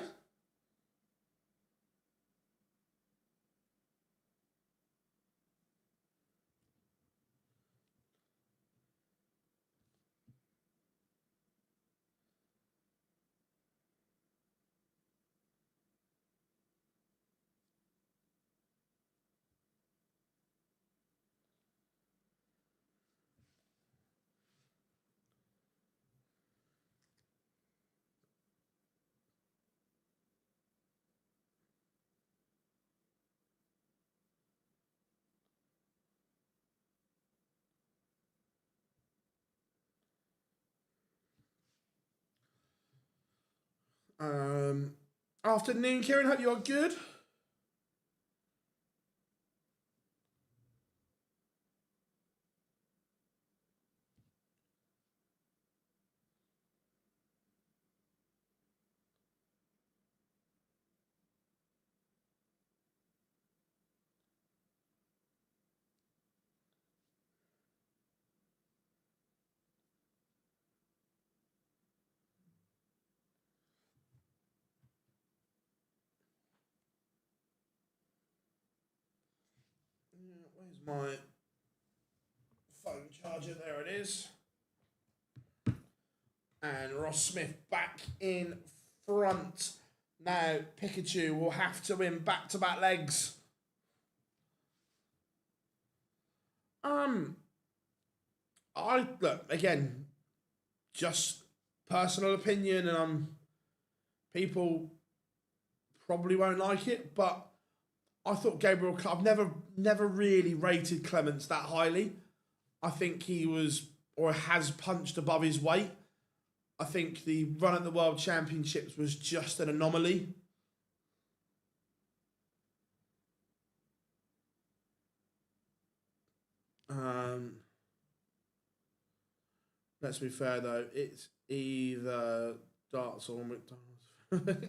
Afternoon, Kieran. Hope you are good. Where's my phone charger? There it is. And Ross Smith back in front. Now Pikachu will have to win back-to-back legs. I look again, just personal opinion, and people probably won't like it, but I thought Gabriel. I've never really rated Clements that highly. I think he was or has punched above his weight. I think the run at the World Championships was just an anomaly. Let's be fair though, it's either darts or McDonald's.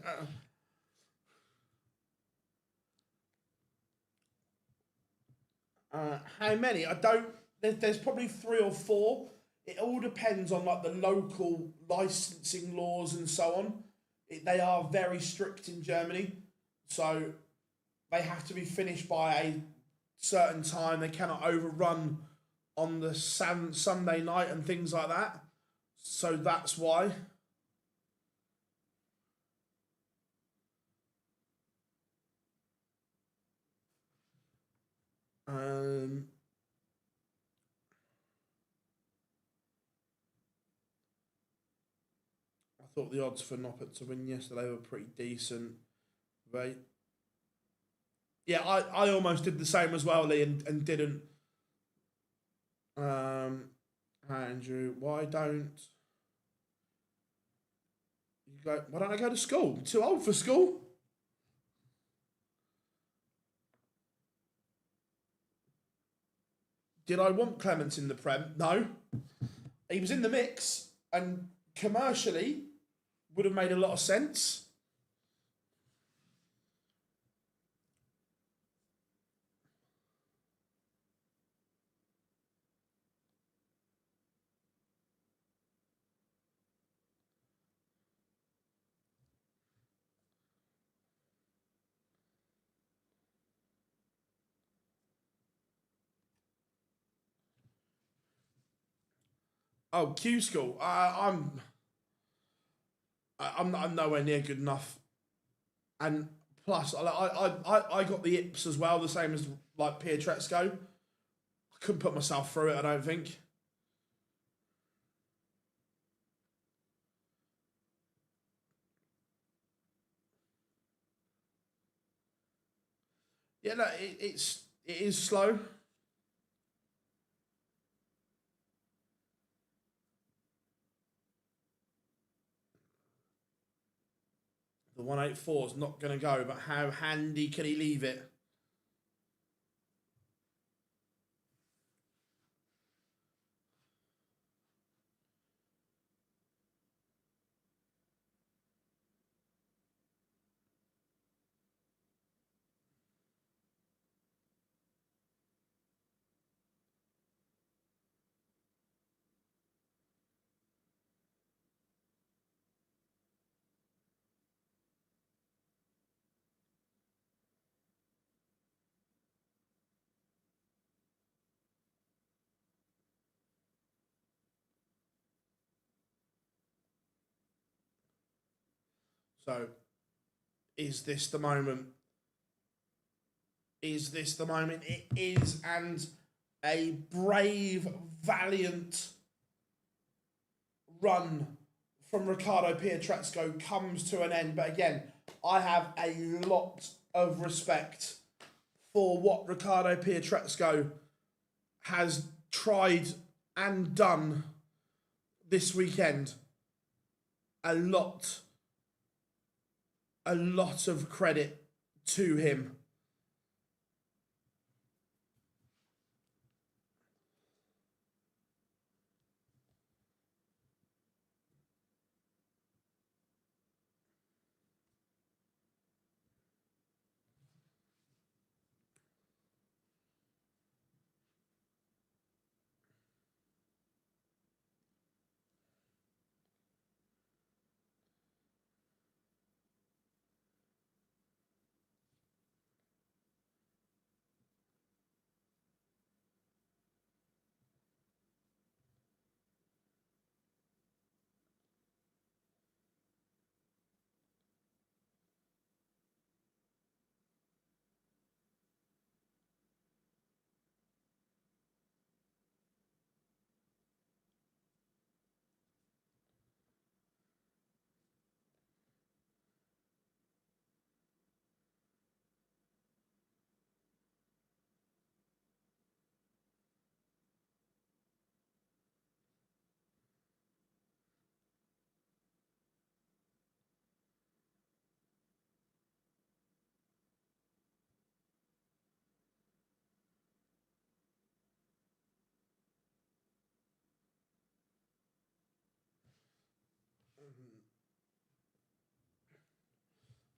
How many? I don't. There's probably 3 or 4. It all depends on like the local licensing laws and so on. They are very strict in Germany, so they have to be finished by a certain time. They cannot overrun on the Sunday night and things like that. So that's why. I thought the odds for Noppert to win yesterday were pretty decent. Right? Yeah, I almost did the same as well, Lee, and didn't. Andrew, why don't you go? Why don't I go to school? I'm too old for school. Did I want Clements in the Prem? No. He was in the mix, and commercially would have made a lot of sense. Oh, Q School. I'm nowhere near good enough, and plus I got the IPS as well, the same as like Pietreczko. I couldn't put myself through it. I don't think. Yeah, no, it is slow. The 184 is not going to go, but how handy can he leave it? So, is this the moment? Is this the moment? It is, and a brave, valiant run from Riccardo Pietreczko comes to an end. But again, I have a lot of respect for what Riccardo Pietreczko has tried and done this weekend. A lot of credit to him.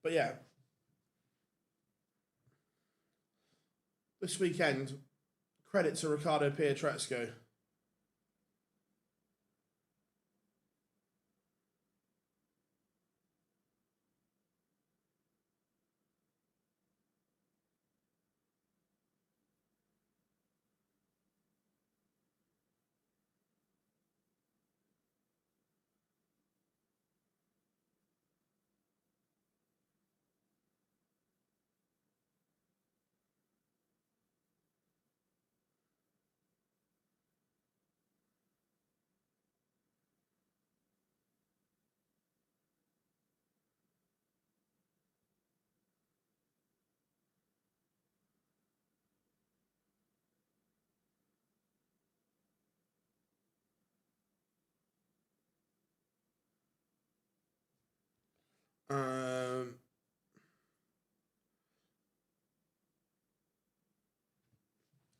But yeah, this weekend, credit to Riccardo Pietreczko.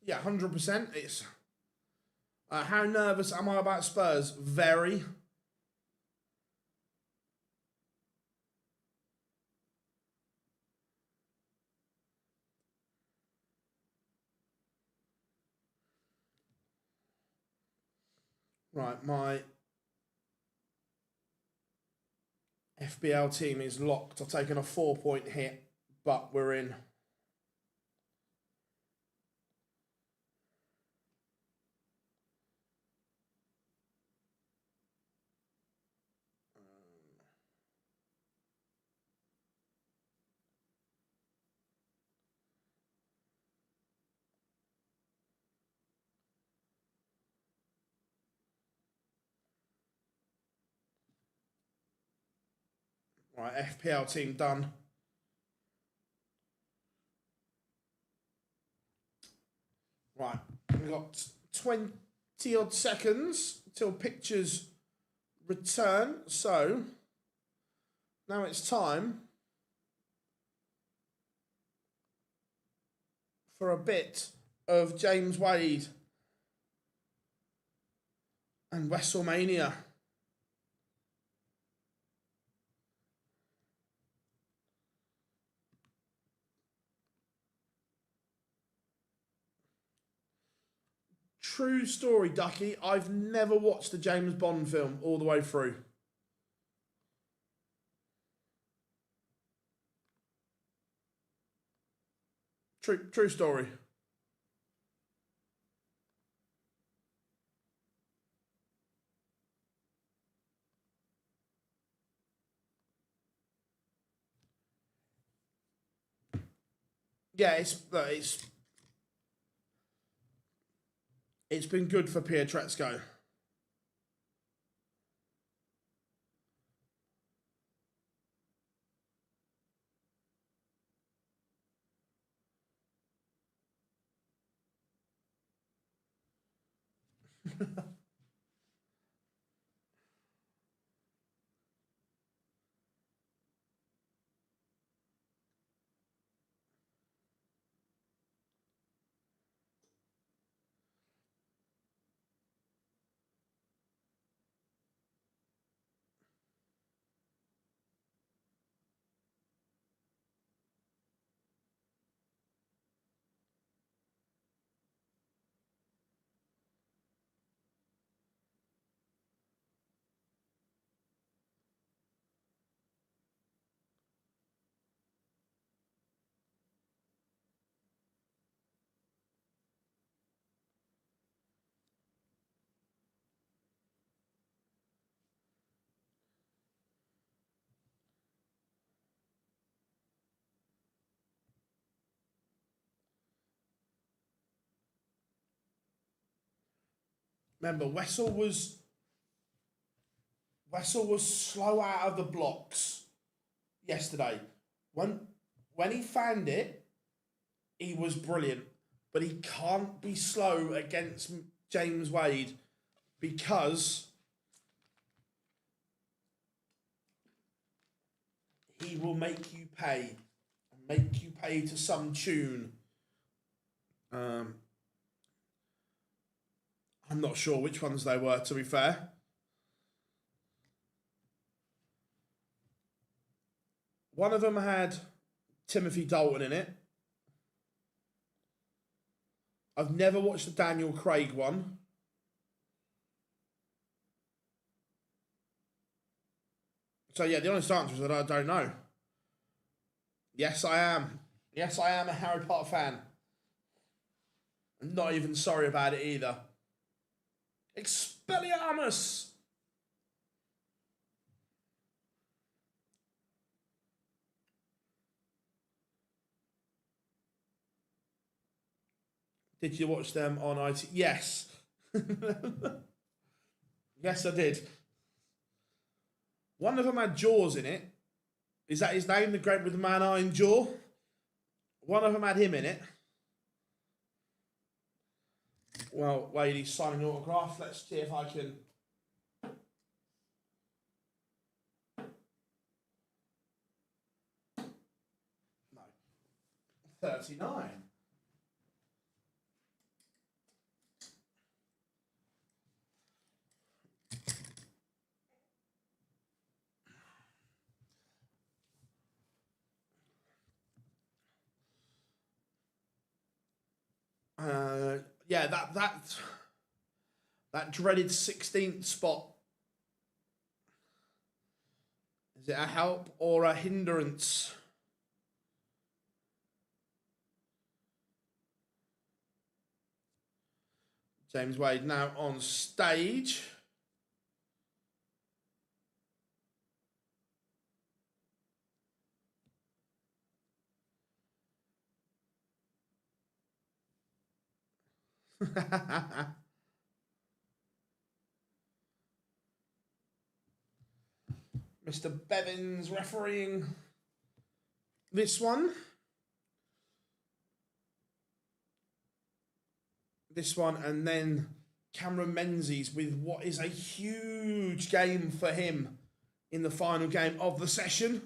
Yeah, 100%. It's how nervous am I about Spurs? Very. Right, my FBL team is locked. I've taken a 4-point hit, but we're in. Right, FPL team done. Right, we've got 20 odd seconds till pictures return. So now it's time for a bit of James Wade and WrestleMania. True story, Ducky. I've never watched the James Bond film all the way through. True story. Yeah, it's been good for Pietreczko. Remember, Wessel was slow out of the blocks yesterday. When he found it, he was brilliant. But he can't be slow against James Wade because he will make you pay. Make you pay to some tune. I'm not sure which ones they were, to be fair. One of them had Timothy Dalton in it. I've never watched the Daniel Craig one. So yeah, the honest answer is that I don't know. Yes, I am. Yes, I am a Harry Potter fan. I'm not even sorry about it either. Expelliarmus! Did you watch them on IT? Yes. Yes, I did. One of them had Jaws in it. Is that his name? The Great with the Man-Eyeing Jaw? One of them had him in it. Well, Wade, he's signing autograph. Let's see if I can... No. 39. Yeah, that dreaded 16th spot. Is it a help or a hindrance? James Wade now on stage. Mr. Bevins refereeing this one. This one, and then Cameron Menzies with what is a huge game for him in the final game of the session.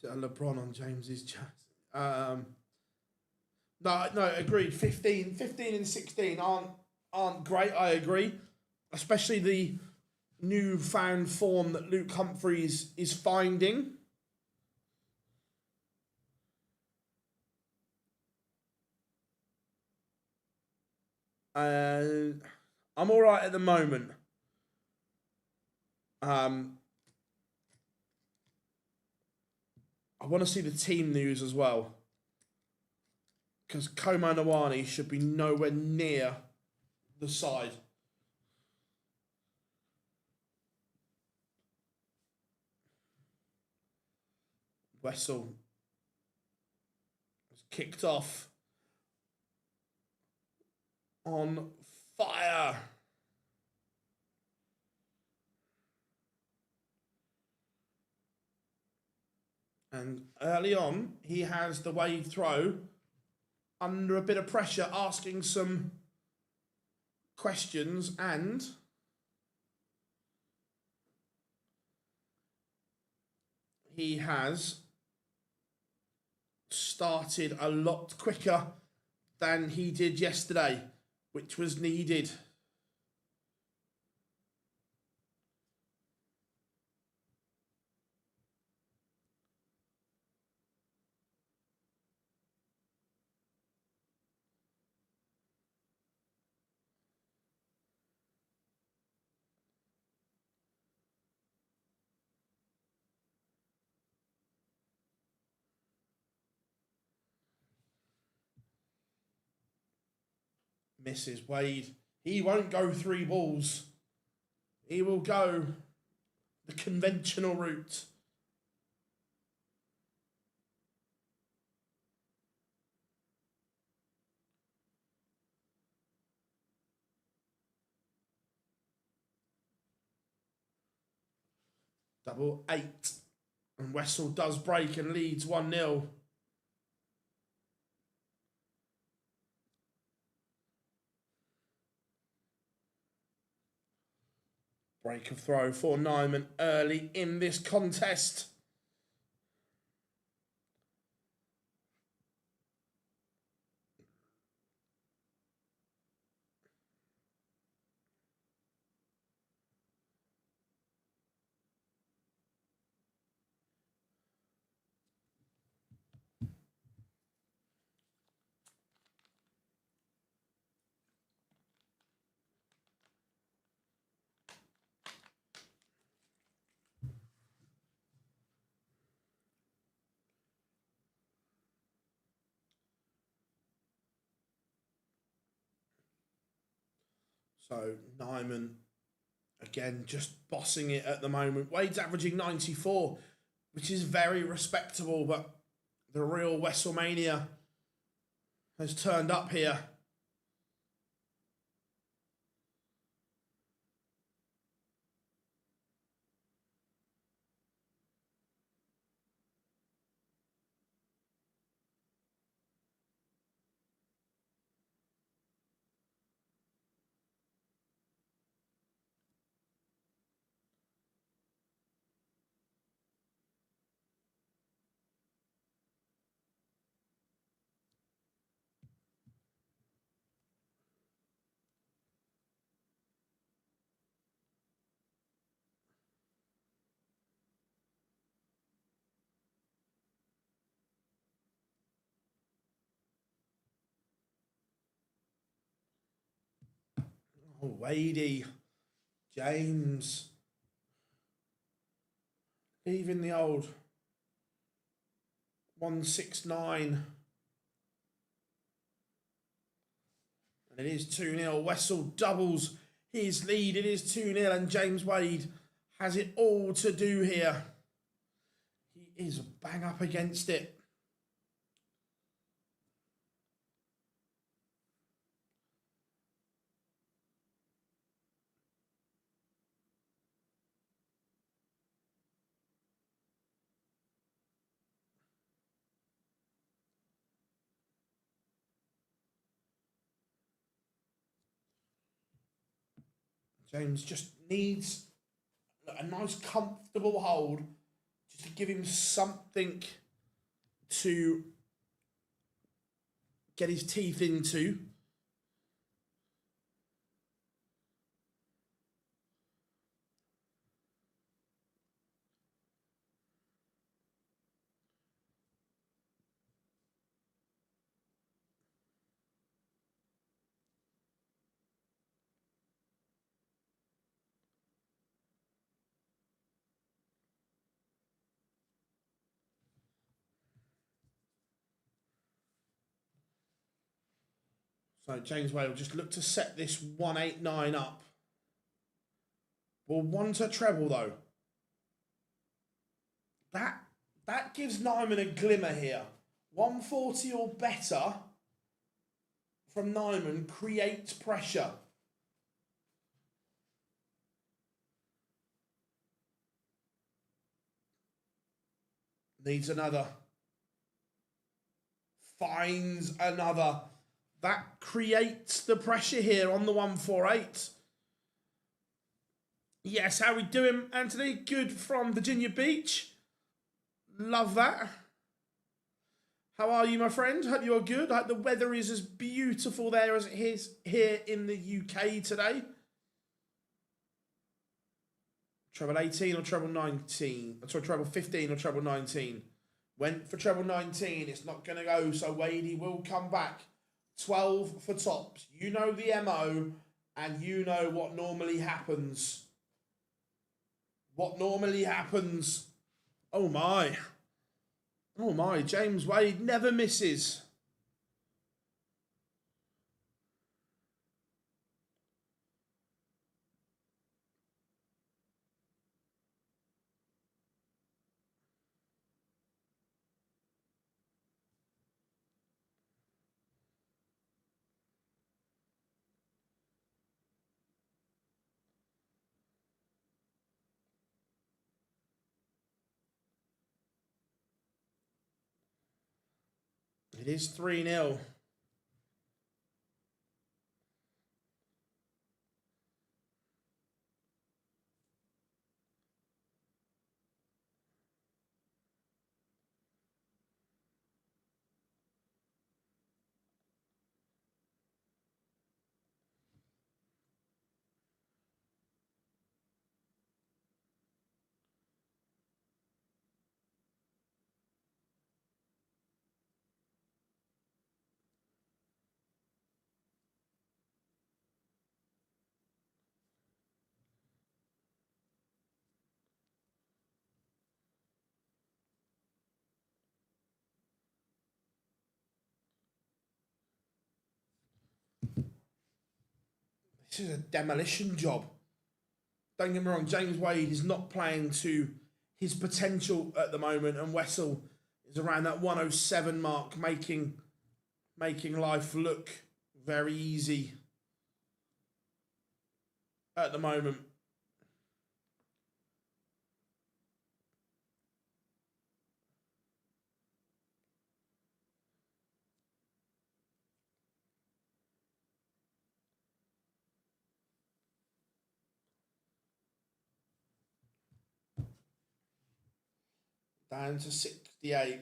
Is it a LeBron on James's chest? No, agreed. 15 and 16 aren't great. I agree, especially the newfound form that Luke Humphries is finding. I'm all right at the moment. I want to see the team news as well, because Koma Nawani should be nowhere near the side. Wessel has kicked off on fire. And early on, he has the wave throw under a bit of pressure, asking some questions, and he has started a lot quicker than he did yesterday, which was needed. Misses Wade. He won't go 3 balls. He will go the conventional route. Double 8. And Wessel does break and leads 1-0. Break of throw for Nijman early in this contest. So Nijman, again, just bossing it at the moment. Wade's averaging 94, which is very respectable, but the real WrestleMania has turned up here. Oh, Wadey, James, leaving the old 169. And it is 2-0. Wessel doubles his lead. It is 2-0, and James Wade has it all to do here. He is bang up against it. James just needs a nice comfortable hold just to give him something to get his teeth into. So James Wade will just look to set this 189 up. Will want a treble though. That gives Nijman a glimmer here. 140 or better from Nijman creates pressure. Needs another. Finds another. That creates the pressure here on the 148. Yes, how we doing, Anthony? Good from Virginia Beach. Love that. How are you, my friend? Hope you are good. I hope the weather is as beautiful there as it is here in the UK today. Treble 18 or treble 19? Sorry, treble 15 or treble 19? Went for treble 19. It's not going to go, so Wadey will come back. 12 for tops. You know the MO, and you know what normally happens. What normally happens. Oh my. Oh my, James Wade never misses. It is 3-0. This is a demolition job. Don't get me wrong, James Wade is not playing to his potential at the moment, and Wessel is around that 107 mark, making life look very easy at the moment. Down to 68.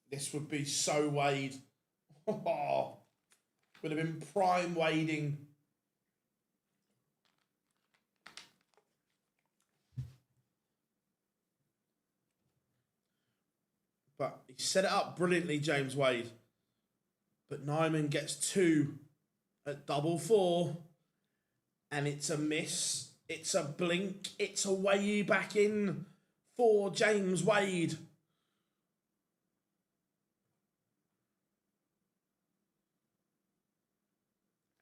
This would be so Wade. Oh, would have been prime wading. But he set it up brilliantly, James Wade. But Nijman gets 2 at double 4. And it's a miss. It's a blink. It's a way back in for James Wade.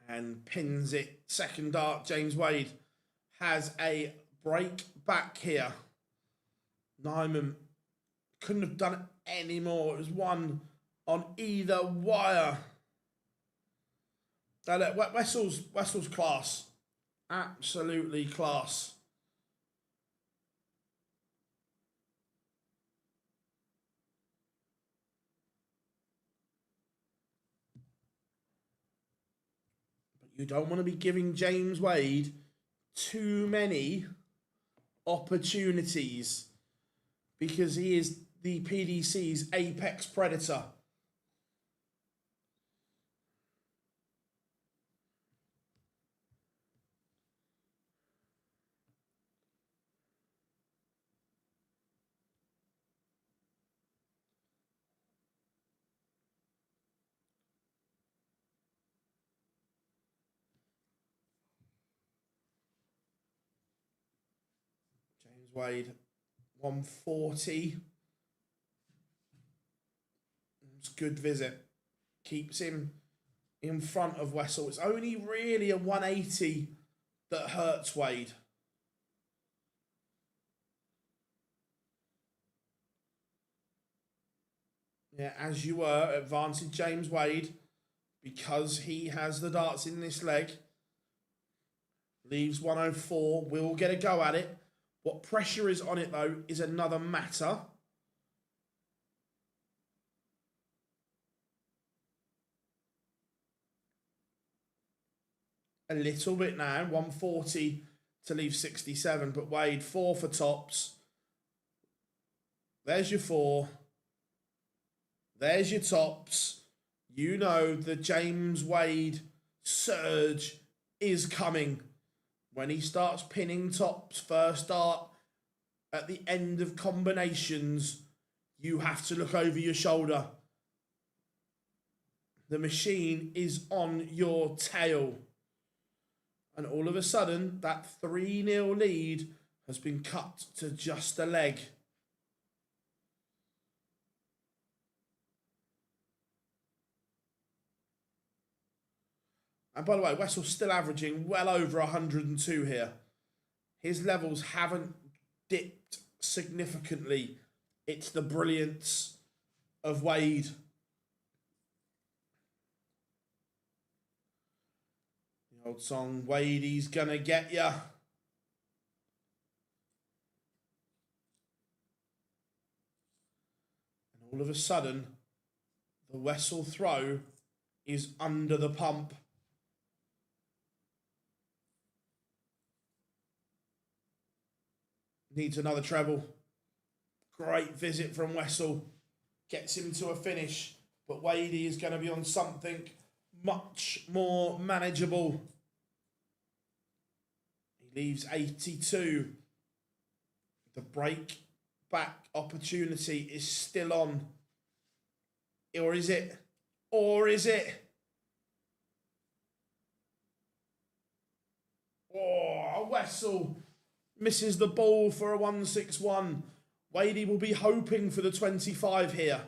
And pins it. Second dart, James Wade has a break back here. Nijman couldn't have done it anymore. It was one on either wire. Now look, Wessel's class. Absolutely class. But you don't want to be giving James Wade too many opportunities, because he is the PDC's apex predator. James Wade, 140. It's a good visit. Keeps him in front of Wessel. It's only really a 180 that hurts Wade. Yeah, as you were, advantage James Wade, because he has the darts in this leg. Leaves 104, will get a go at it. What pressure is on it, though, is another matter. A little bit now, 140 to leave 67, but Wade, 4 for tops. There's your 4. There's your tops. You know the James Wade surge is coming. When he starts pinning tops first dart at the end of combinations, you have to look over your shoulder. The machine is on your tail. And all of a sudden, that 3-0 lead has been cut to just a leg. And by the way, Wessel's still averaging well over 102 here. His levels haven't dipped significantly. It's the brilliance of Wade. The old song, Wadey's gonna get ya. And all of a sudden, The Wessel throw is under the pump. Needs another treble. Great visit from Wessel. Gets him to a finish. But Wadey is going to be on something much more manageable. He leaves 82. The break back opportunity is still on. Or is it? Or is it? Oh, Wessel misses the ball for a 161. Wadey will be hoping for the 25 here.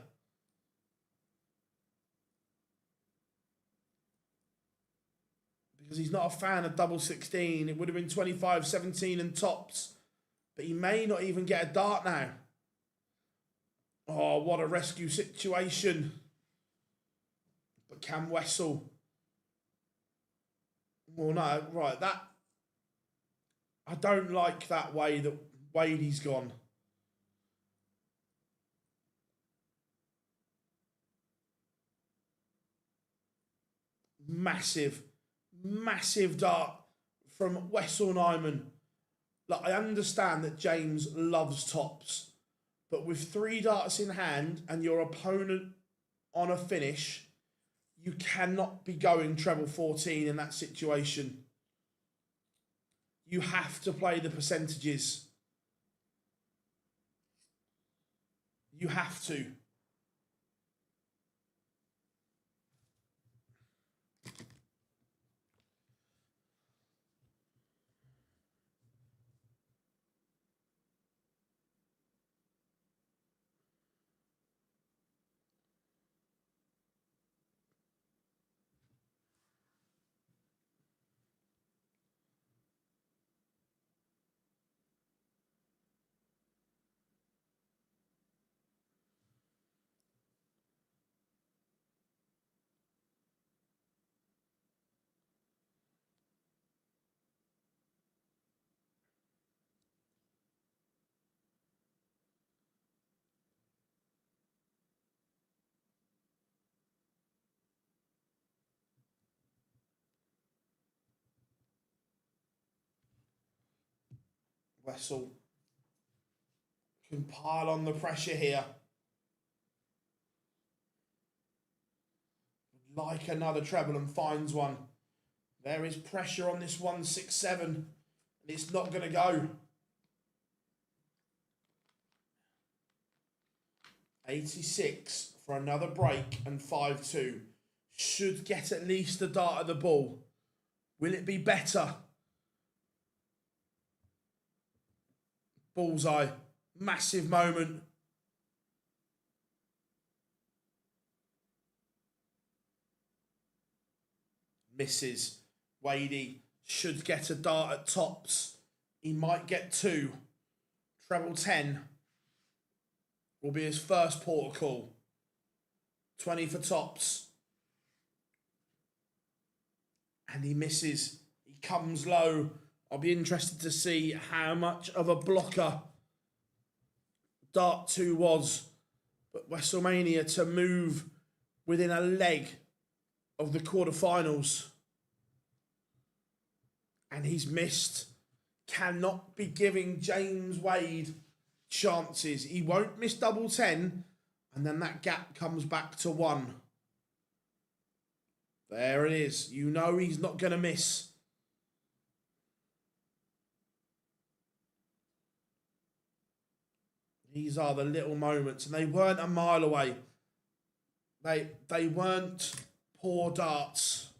Because he's not a fan of double 16. It would have been 25, 17 and tops. But he may not even get a dart now. Oh, what a rescue situation. But can Wessel? Well, no, right, that... I don't like that way that Wadey's gone. Massive, massive dart from Wessel Nijman. Like, I understand that James loves tops, but with 3 darts in hand and your opponent on a finish, you cannot be going treble 14 in that situation. You have to play the percentages. You have to. Wessel can pile on the pressure here. Like another treble and finds one. There is pressure on this 167 and it's not going to go. 86 for another break and 5-2. Should get at least a dart at the ball. Will it be better? Bullseye. Massive moment. Misses. Wadey should get a dart at tops. He might get 2. Treble 10 will be his first port call. 20 for tops. And he misses. He comes low. I'll be interested to see how much of a blocker dart 2 was. But WrestleMania to move within a leg of the quarterfinals. And he's missed. Cannot be giving James Wade chances. He won't miss double 10. And then that gap comes back to 1. There it is. You know he's not going to miss. These are the little moments. And they weren't a mile away. They weren't poor darts.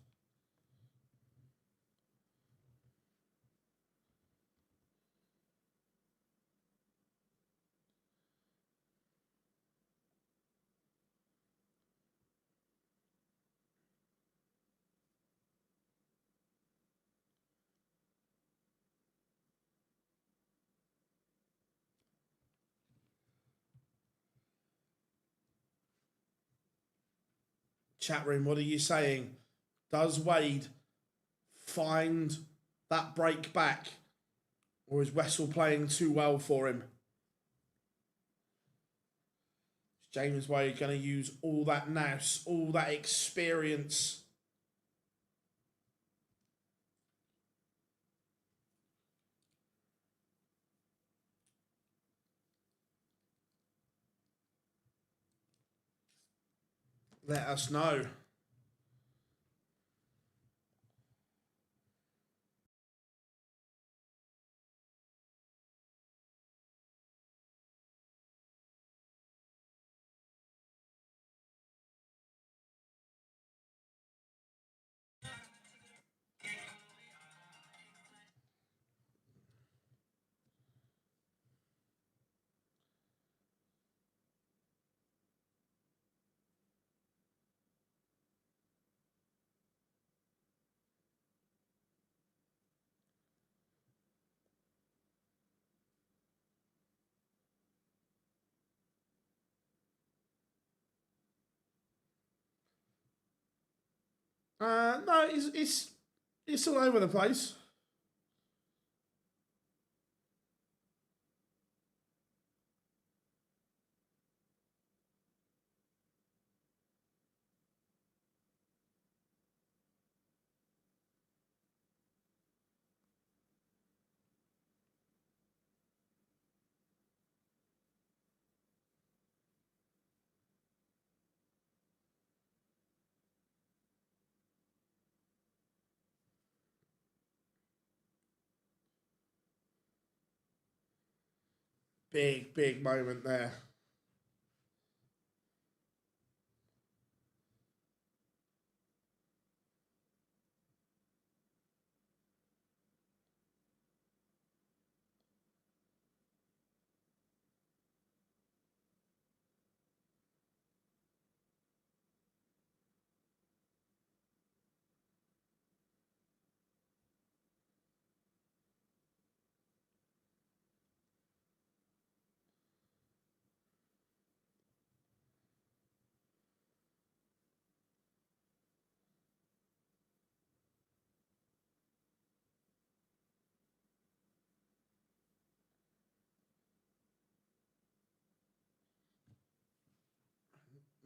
Chat room, what are you saying? Does Wade find that break back? Or is Wessel playing too well for him? James Wade going to use all that nous, all that experience. Let us know. No, it's all over the place. Big moment there.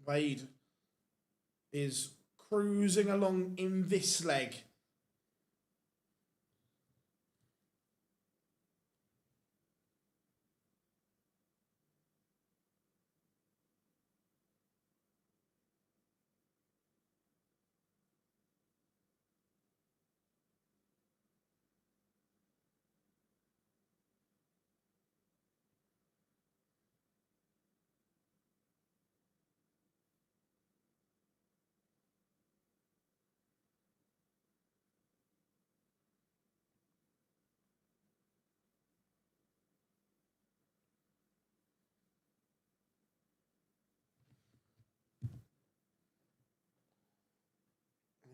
Wade is cruising along in this leg.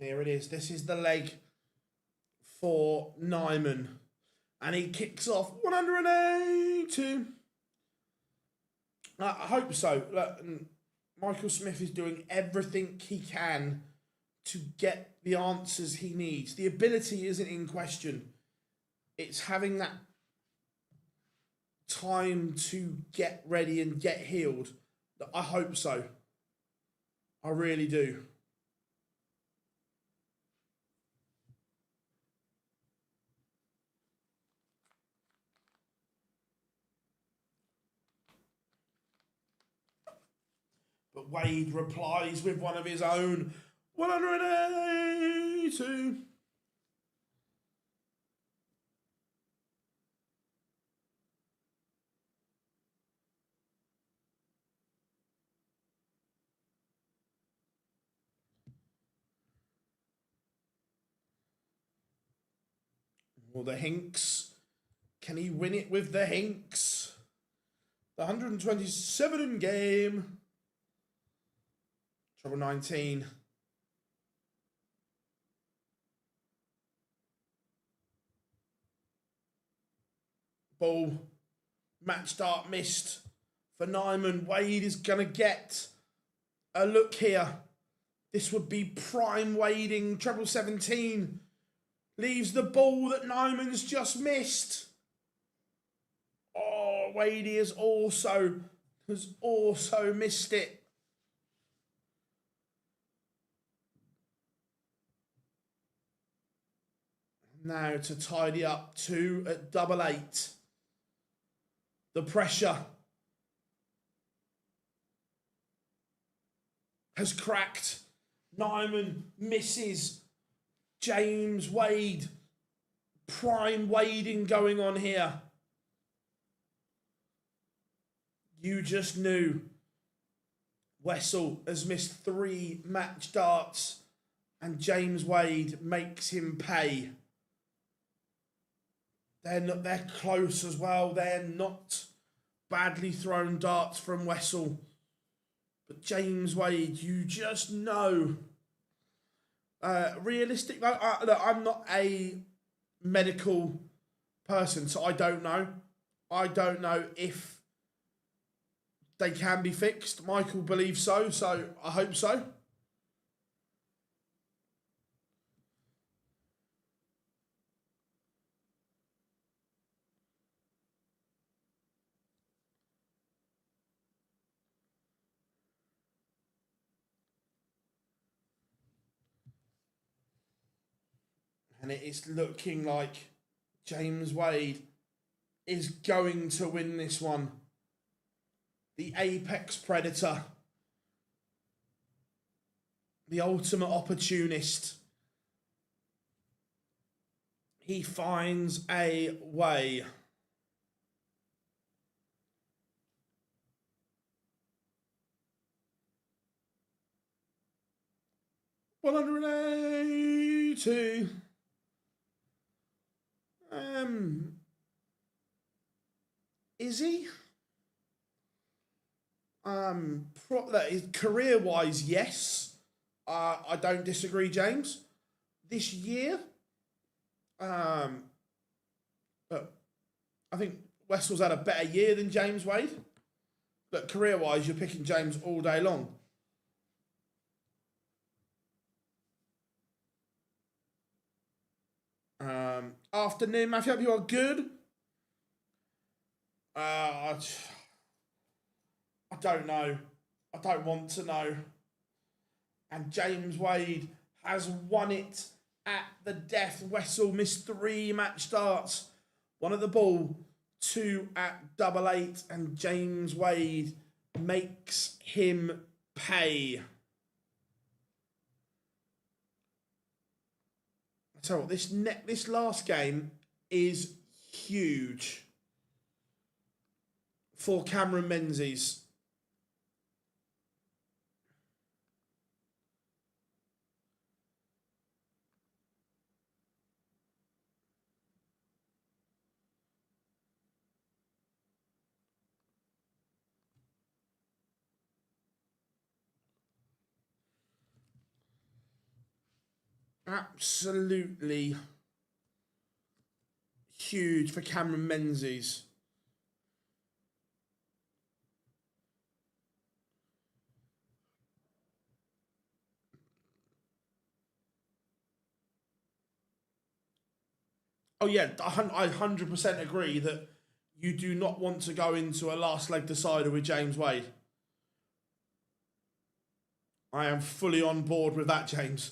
Here it is. This is the leg for Nijman. And he kicks off 182. I hope so. Look, Michael Smith is doing everything he can to get the answers he needs. The ability isn't in question. It's having that time to get ready and get healed. I hope so. I really do. But Wade replies with one of his own 182. Well, the Hinks. Can he win it with the Hinks? The 127 in game. Treble 19. Ball. Match start missed for Nijman. Wade is going to get a look here. This would be prime wading. Treble 17. Leaves the ball that Nijman's just missed. Oh, Wade is also has also missed it. Now to tidy up 2 at double 8. The pressure has cracked. Nijman misses. James Wade. Prime wading going on here. You just knew. Wessel has missed 3 match darts and James Wade makes him pay. They're close as well. They're not badly thrown darts from Wessel. But James Wade, you just know. Realistic, look, I'm not a medical person, so I don't know. I don't know if they can be fixed. Michael believes so I hope so. And it is looking like James Wade is going to win this one. The apex predator. The ultimate opportunist. He finds a way. $180. Is he? That is career-wise, yes. I don't disagree, James. This year, but I think Wessel's had a better year than James Wade. But career-wise, you're picking James all day long. Afternoon, Matthew. Hope you are good. I don't know. I don't want to know. And James Wade has won it at the death. Wessel missed 3 match starts. 1 at the ball, 2 at double 8. And James Wade makes him pay. I tell you what, this last game is huge for Cameron Menzies. Absolutely huge for Cameron Menzies. Oh yeah, I 100% agree that you do not want to go into a last leg decider with James Wade. I am fully on board with that, James.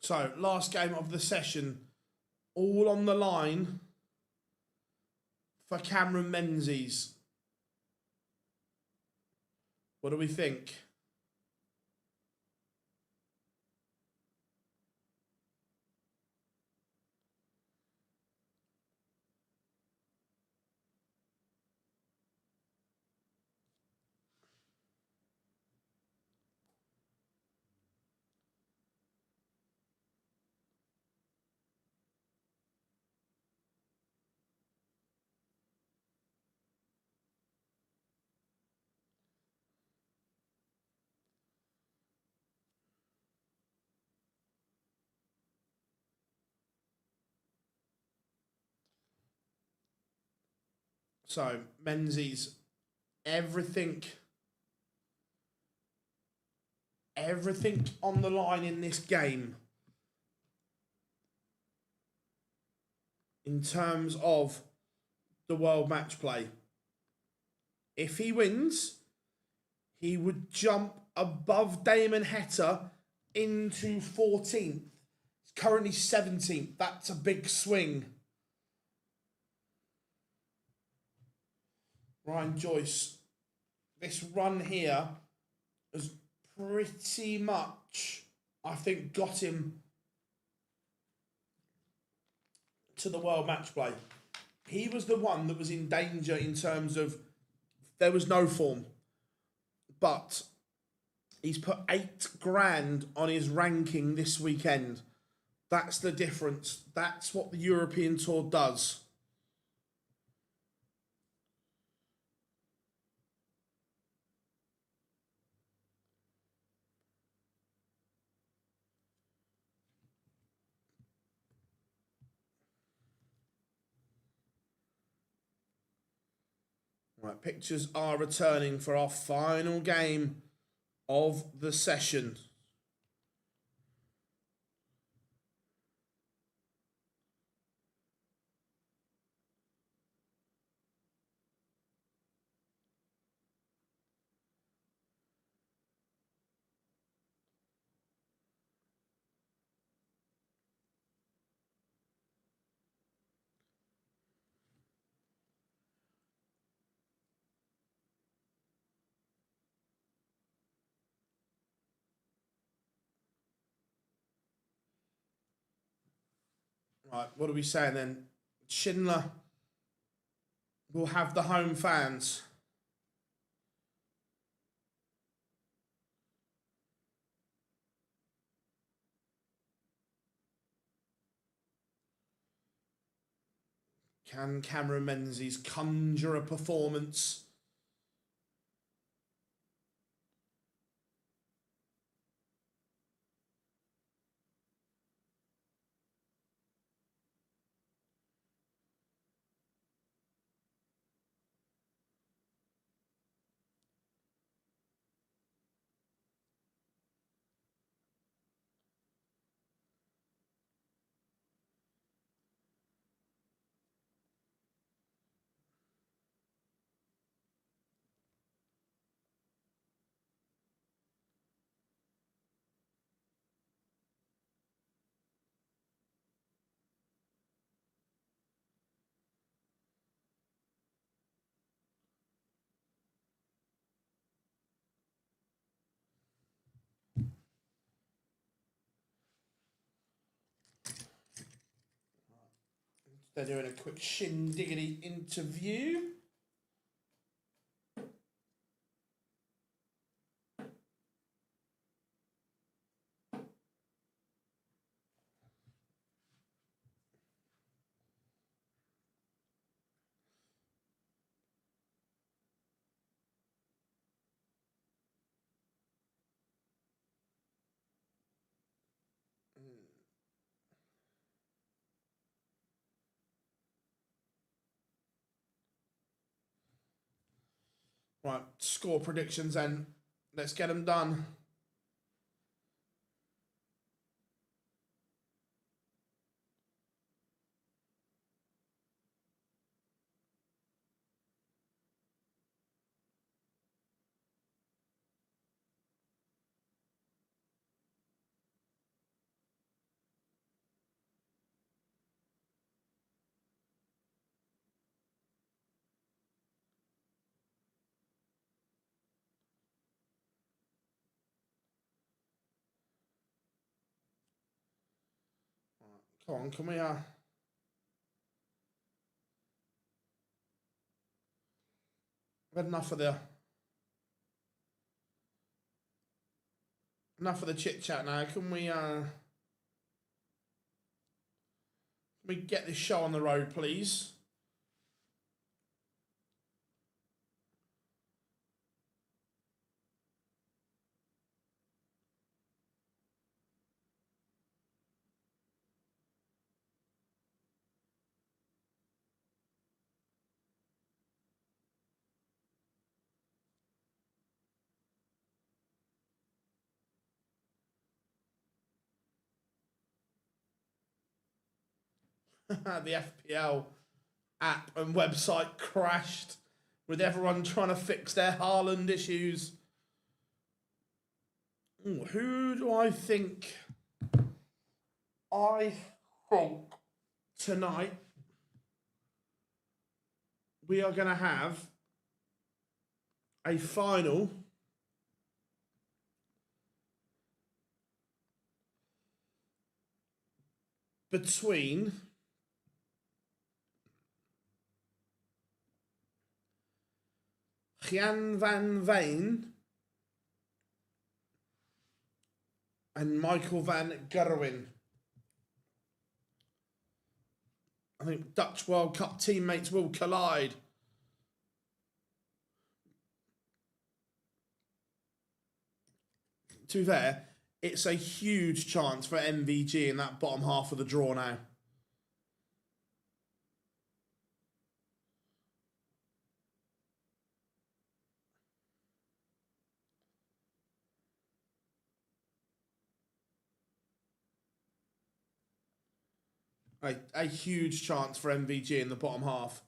So, last game of the session, all on the line for Cameron Menzies. What do we think? So, Menzies, everything on the line in this game in terms of the world match play. If he wins, he would jump above Damon Heta into 14th. He's currently 17th. That's a big swing. Ryan Joyce, this run here has pretty much, I think, got him to the world match play. He was the one that was in danger in terms of there was no form. But he's put $8,000 on his ranking this weekend. That's the difference. That's what the European Tour does. Right, pictures are returning for our final game of the session. Right, what are we saying then? Schindler will have the home fans. Can Cameron Menzies conjure a performance? They're doing a quick shindiggity interview. Right, score predictions then. Let's get them done. Come on, can we I've had enough of the chit chat now. Can we get this show on the road, please? The FPL app and website crashed with everyone trying to fix their Haaland issues. Ooh, who do I think? I think tonight we are going to have a final between Jan van Veen and Michael van Gerwen. I think Dutch World Cup teammates will collide. To be fair, it's a huge chance for MVG in that bottom half of the draw now. A huge chance for MVG in the bottom half.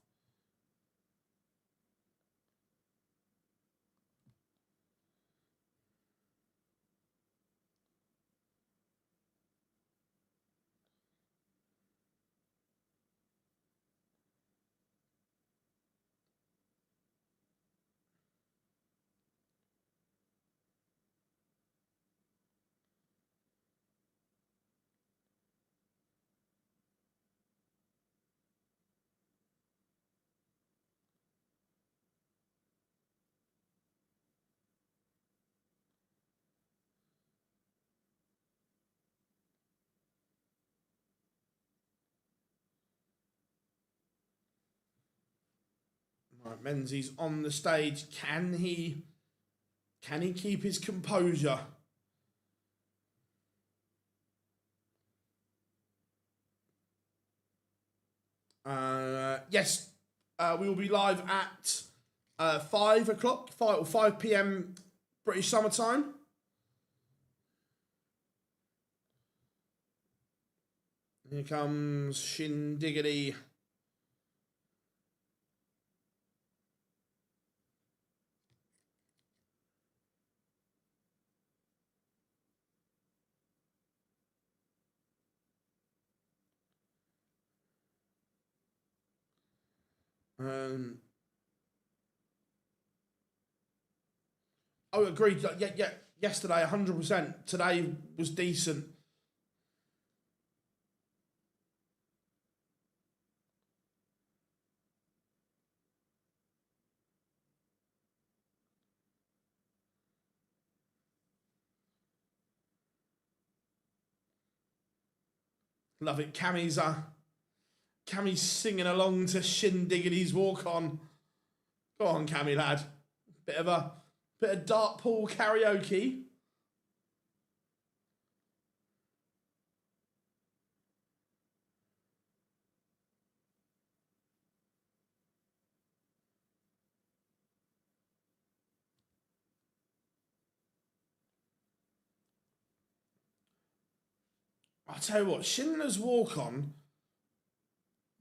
Right, Menzies on the stage. Can he keep his composure? Yes, we will be live at 5 o'clock, 5 p.m. British Summer Time. Here comes Shindiggity. Oh, agreed. Yeah. Yesterday, 100%. Today was decent. Love it. Cammy's singing along to Shindiggity's Walk On. Go on, Cammy lad. Bit of dart pool karaoke. I'll tell you what, Schindler's Walk On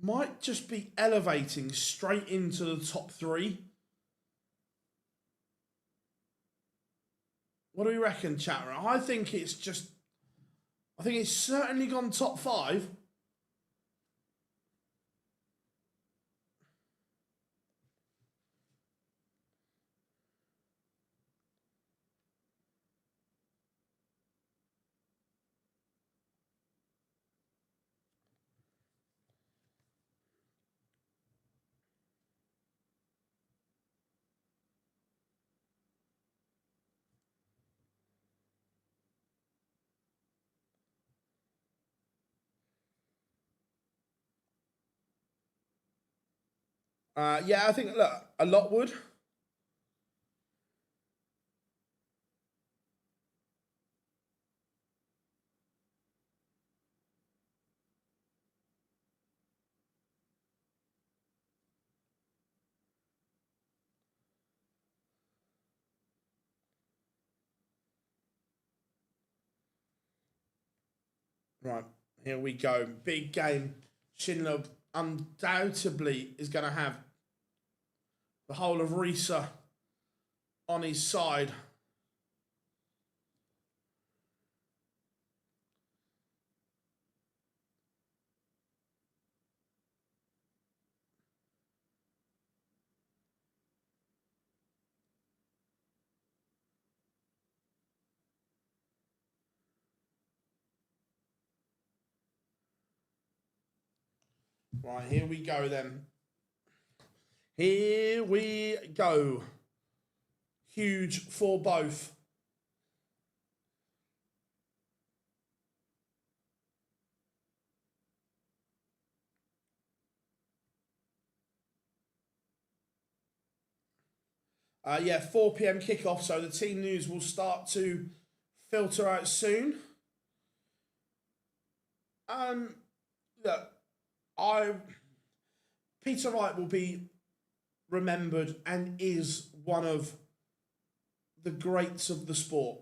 might just be elevating straight into the top 3. What do we reckon, chatter? I think it's certainly gone top 5. Yeah, I think, look, a lot would. Right, here we go. Big game. Schindler undoubtedly is going to have the whole of Risa on his side. Right, here we go then. Here we go. Huge for both. Yeah, 4 p.m. kickoff, so the team news will start to filter out soon. Look, Peter Wright will be remembered and is one of the greats of the sport.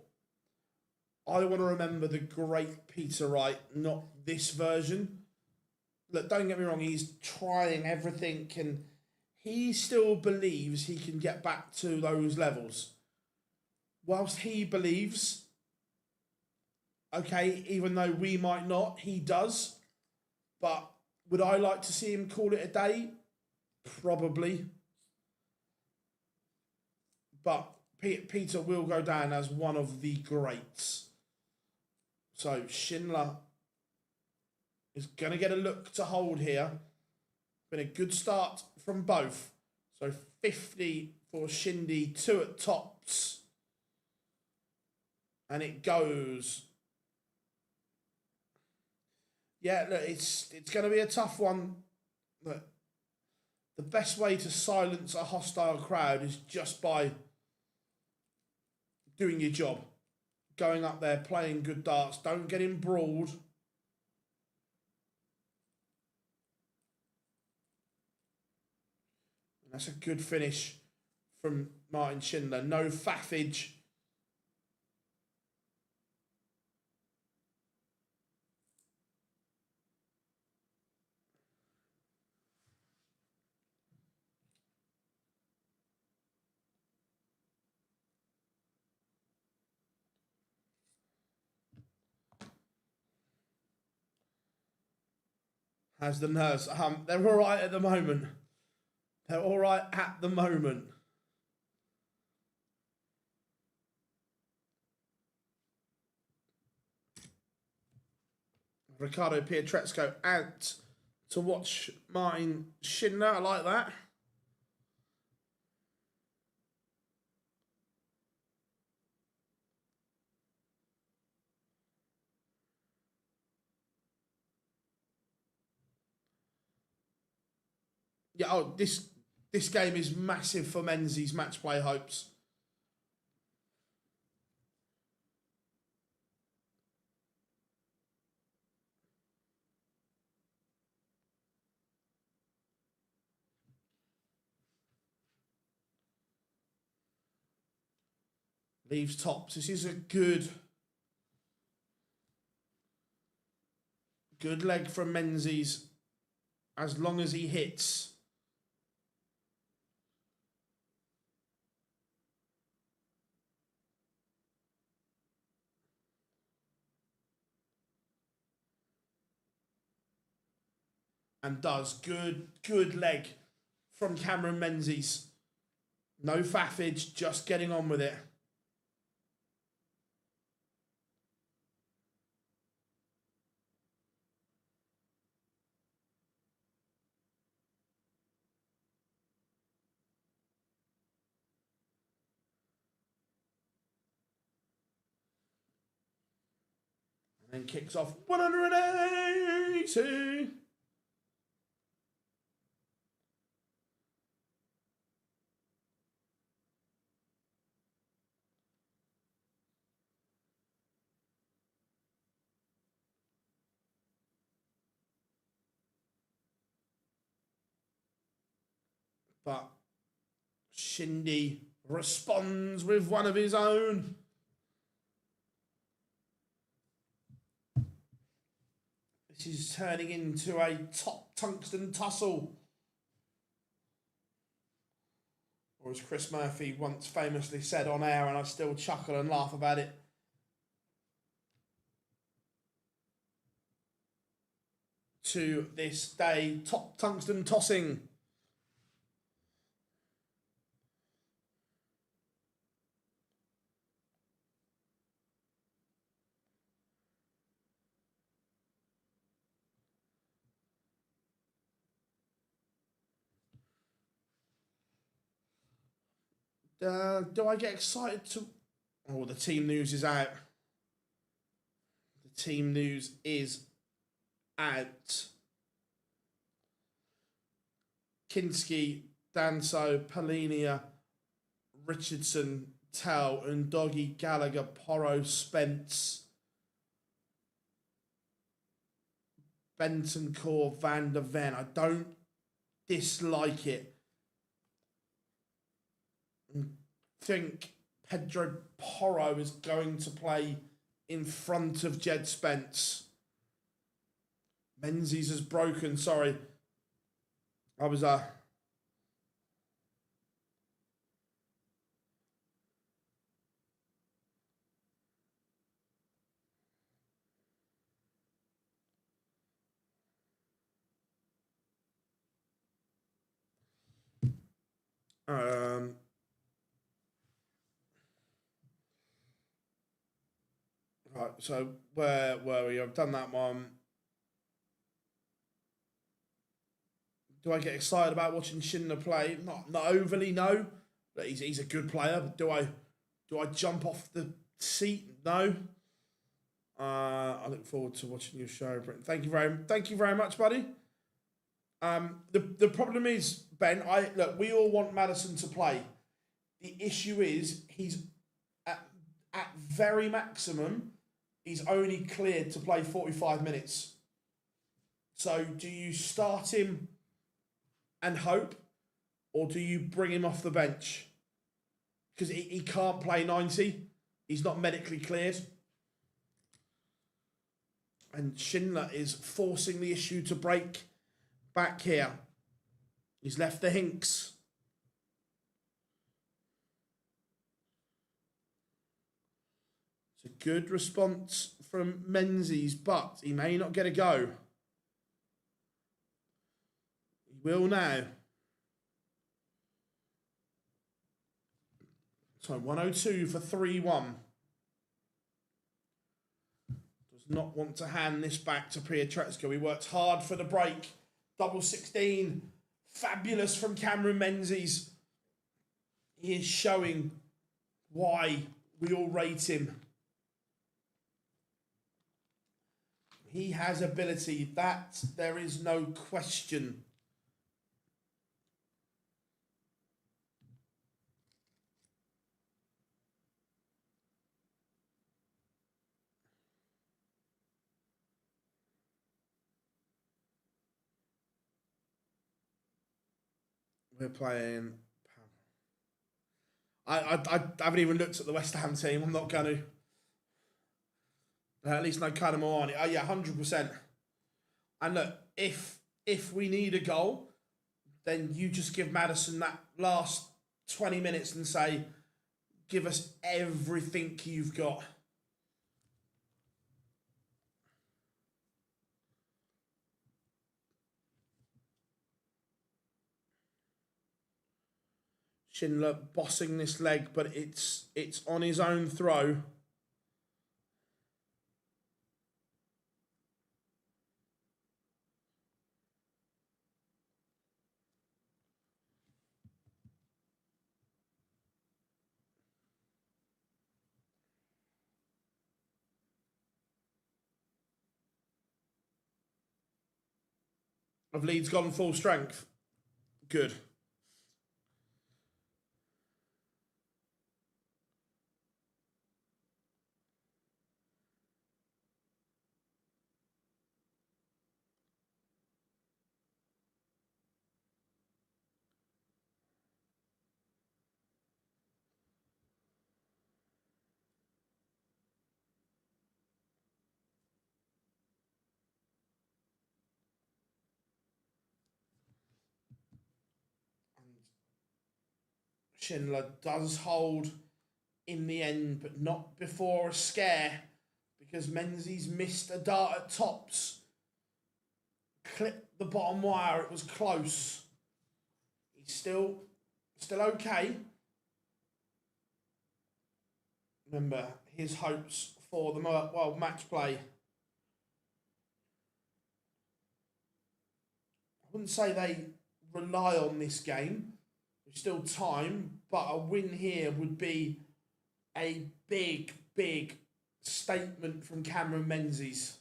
I want to remember the great Peter Wright, not this version. Look, don't get me wrong, he's trying everything and he still believes he can get back to those levels. Whilst he believes, okay, even though we might not, he does. But would I like to see him call it a day? Probably. But Peter will go down as one of the greats. So Schindler is going to get a look to hold here. Been a good start from both. So 50 for Shindy, 2 at tops. And it goes. Yeah, look, it's going to be a tough one. Look, the best way to silence a hostile crowd is just by doing your job. Going up there, playing good darts. Don't get embroiled. And that's a good finish from Martin Schindler. No faffage. Has the nerves. They're all right at the moment. They're all right at the moment. Ricardo Pietreczko out to watch Martin Schindler. I like that. Yeah, oh, this game is massive for Menzies' match play hopes. Leaves tops. This is a good leg from Menzies as long as he hits. And does. Good leg from Cameron Menzies. No faffage, just getting on with it. And then kicks off 180. But Shindy responds with one of his own. This is turning into a top tungsten tussle. Or as Chris Murphy once famously said on air, and I still chuckle and laugh about it, to this day, top tungsten tossing. Do I get excited to... Oh, the team news is out. The team news is out. Kinski, Danso, Polinia, Richardson, Tell, Undogi, Gallagher, Porro, Spence, Bentancur, Van der Ven. I don't dislike it. I think Pedro Porro is going to play in front of Jed Spence. Menzies has broken, sorry. I was right, so where were we? I've done that one. Do I get excited about watching Schindler play? Not overly, no. But he's a good player. But do I jump off the seat? No. I look forward to watching your show, Britton. Thank you very much, buddy. The problem is, Ben, look, we all want Maddison to play. The issue is he's at very maximum, he's only cleared to play 45 minutes. So do you start him and hope, or do you bring him off the bench? Because he can't play 90. He's not medically cleared. And Schindler is forcing the issue to break back here. He's left the Hinks. It's a good response from Menzies, but he may not get a go. He will now. So 102 for 3-1. Does not want to hand this back to Pietreczko. He worked hard for the break. Double 16. Fabulous from Cameron Menzies. He is showing why we all rate him. He has ability. That there is no question. We're playing... I haven't even looked at the West Ham team. I'm not going to. At least no Kadamo on it. Oh, yeah, 100%. And look, if we need a goal, then you just give Maddison that last 20 minutes and say, give us everything you've got. Schindler bossing this leg, but it's on his own throw. Have Leeds gone full strength? Good. Schindler does hold in the end, but not before a scare, because Menzies missed a dart at tops. Clipped the bottom wire, it was close. He's still okay. Remember, his hopes for the world match play. I wouldn't say they rely on this game. There's still time, but a win here would be a big, big statement from Cameron Menzies.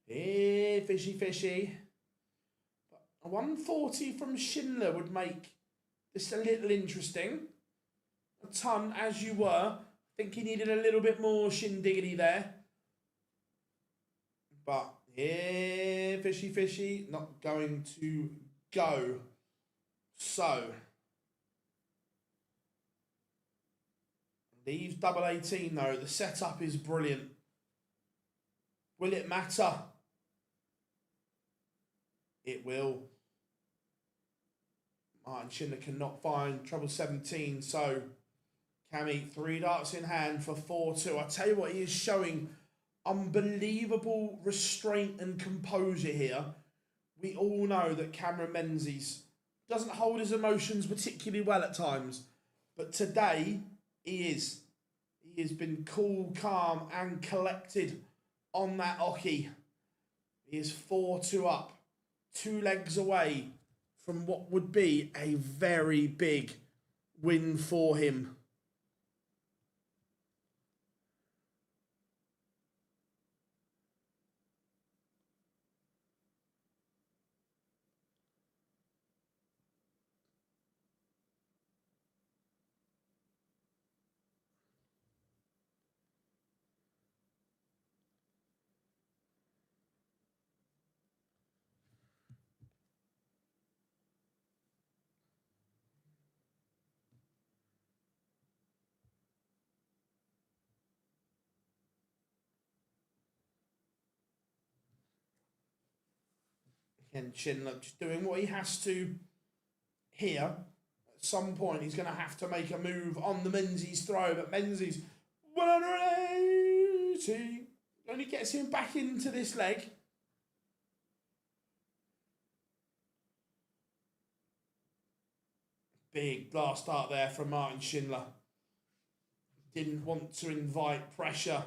Hey, fishy, fishy. A 140 from Schindler would make this a little interesting. A ton, as you were. I think he needed a little bit more shindiggity there. But here, fishy, fishy, not going to go. So, leaves double 18 though. The setup is brilliant. Will it matter? It will. Martin Schindler cannot find treble 17, so Cammy, 3 darts in hand for 4-2. I tell you what, he is showing unbelievable restraint and composure here. We all know that Cameron Menzies doesn't hold his emotions particularly well at times, but today he is. He has been cool, calm and collected on that oche. He is 4-2 up, 2 legs away from what would be a very big win for him. Again, Schindler just doing what he has to here. At some point, he's going to have to make a move on the Menzies throw, but Menzies, 180, only gets him back into this leg. Big last start there from Martin Schindler. Didn't want to invite pressure.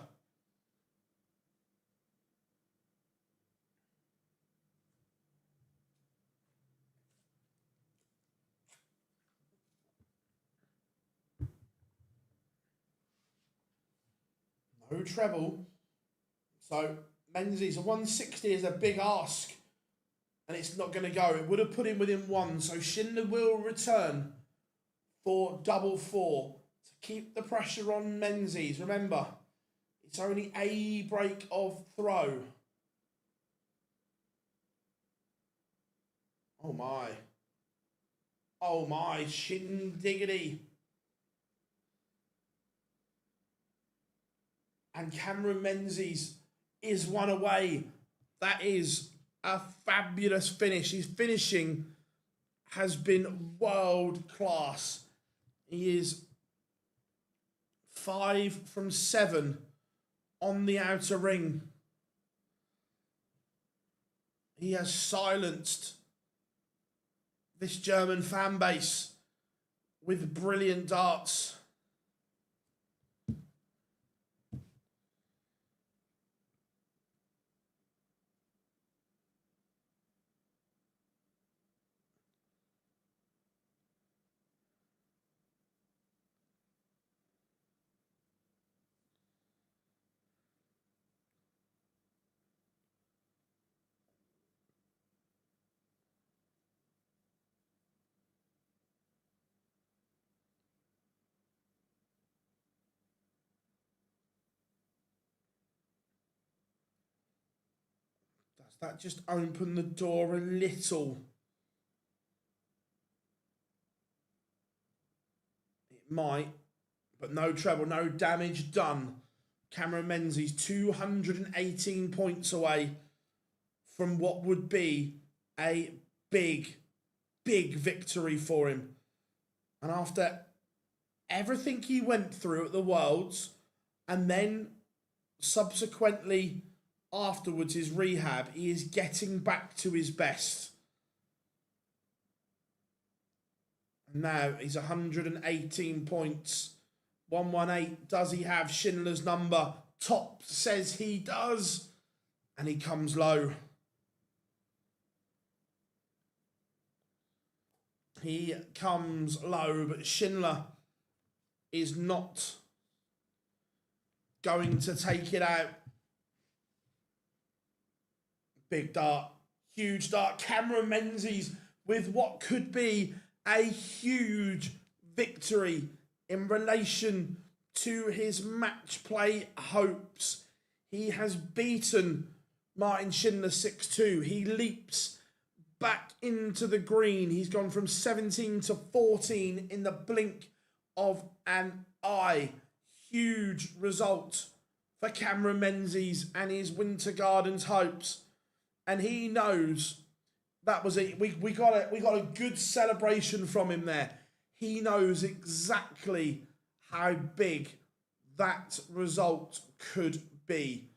No treble. So Menzies, a 160 is a big ask. And it's not going to go. It would have put him within 1. So Schindler will return for double 4 to keep the pressure on Menzies. Remember, it's only a break of throw. Oh my. Oh my, shindiggity. And Cameron Menzies is 1 away. That is a fabulous finish. His finishing has been world class. He is 5 from 7 on the outer ring. He has silenced this German fan base with brilliant darts. That just opened the door a little. It might, but no treble, no damage done. Cameron Menzies 218 points away from what would be a big, big victory for him. And after everything he went through at the Worlds, and then subsequently afterwards his rehab, he is getting back to his best. And now he's 118 points. 118. Does he have Schindler's number? Top says he does. And he comes low. He comes low, but Schindler is not going to take it out. Big dart, huge dart. Cameron Menzies with what could be a huge victory in relation to his match play hopes. He has beaten Martin Schindler 6-2. He leaps back into the green. He's gone from 17 to 14 in the blink of an eye. Huge result for Cameron Menzies and his Winter Gardens hopes. And he knows that was it. We got a good celebration from him there. He knows exactly how big that result could be.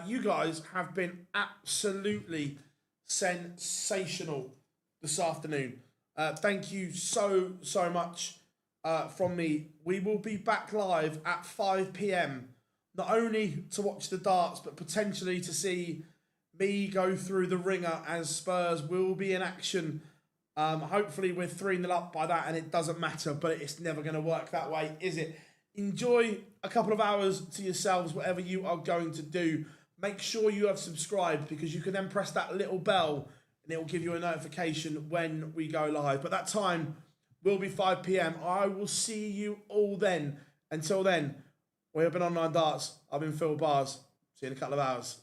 You guys have been absolutely sensational this afternoon. Thank you so much from me. We will be back live at 5 p.m. not only to watch the darts, but potentially to see me go through the ringer as Spurs will be in action. Hopefully we're 3-0 up by that and it doesn't matter, but it's never going to work that way, is it? Enjoy a couple of hours to yourselves, whatever you are going to do. Make sure you have subscribed, because you can then press that little bell and it will give you a notification when we go live. But that time will be 5 p.m. I will see you all then. Until then, we have been Online Darts. I've been Phil Bars. See you in a couple of hours.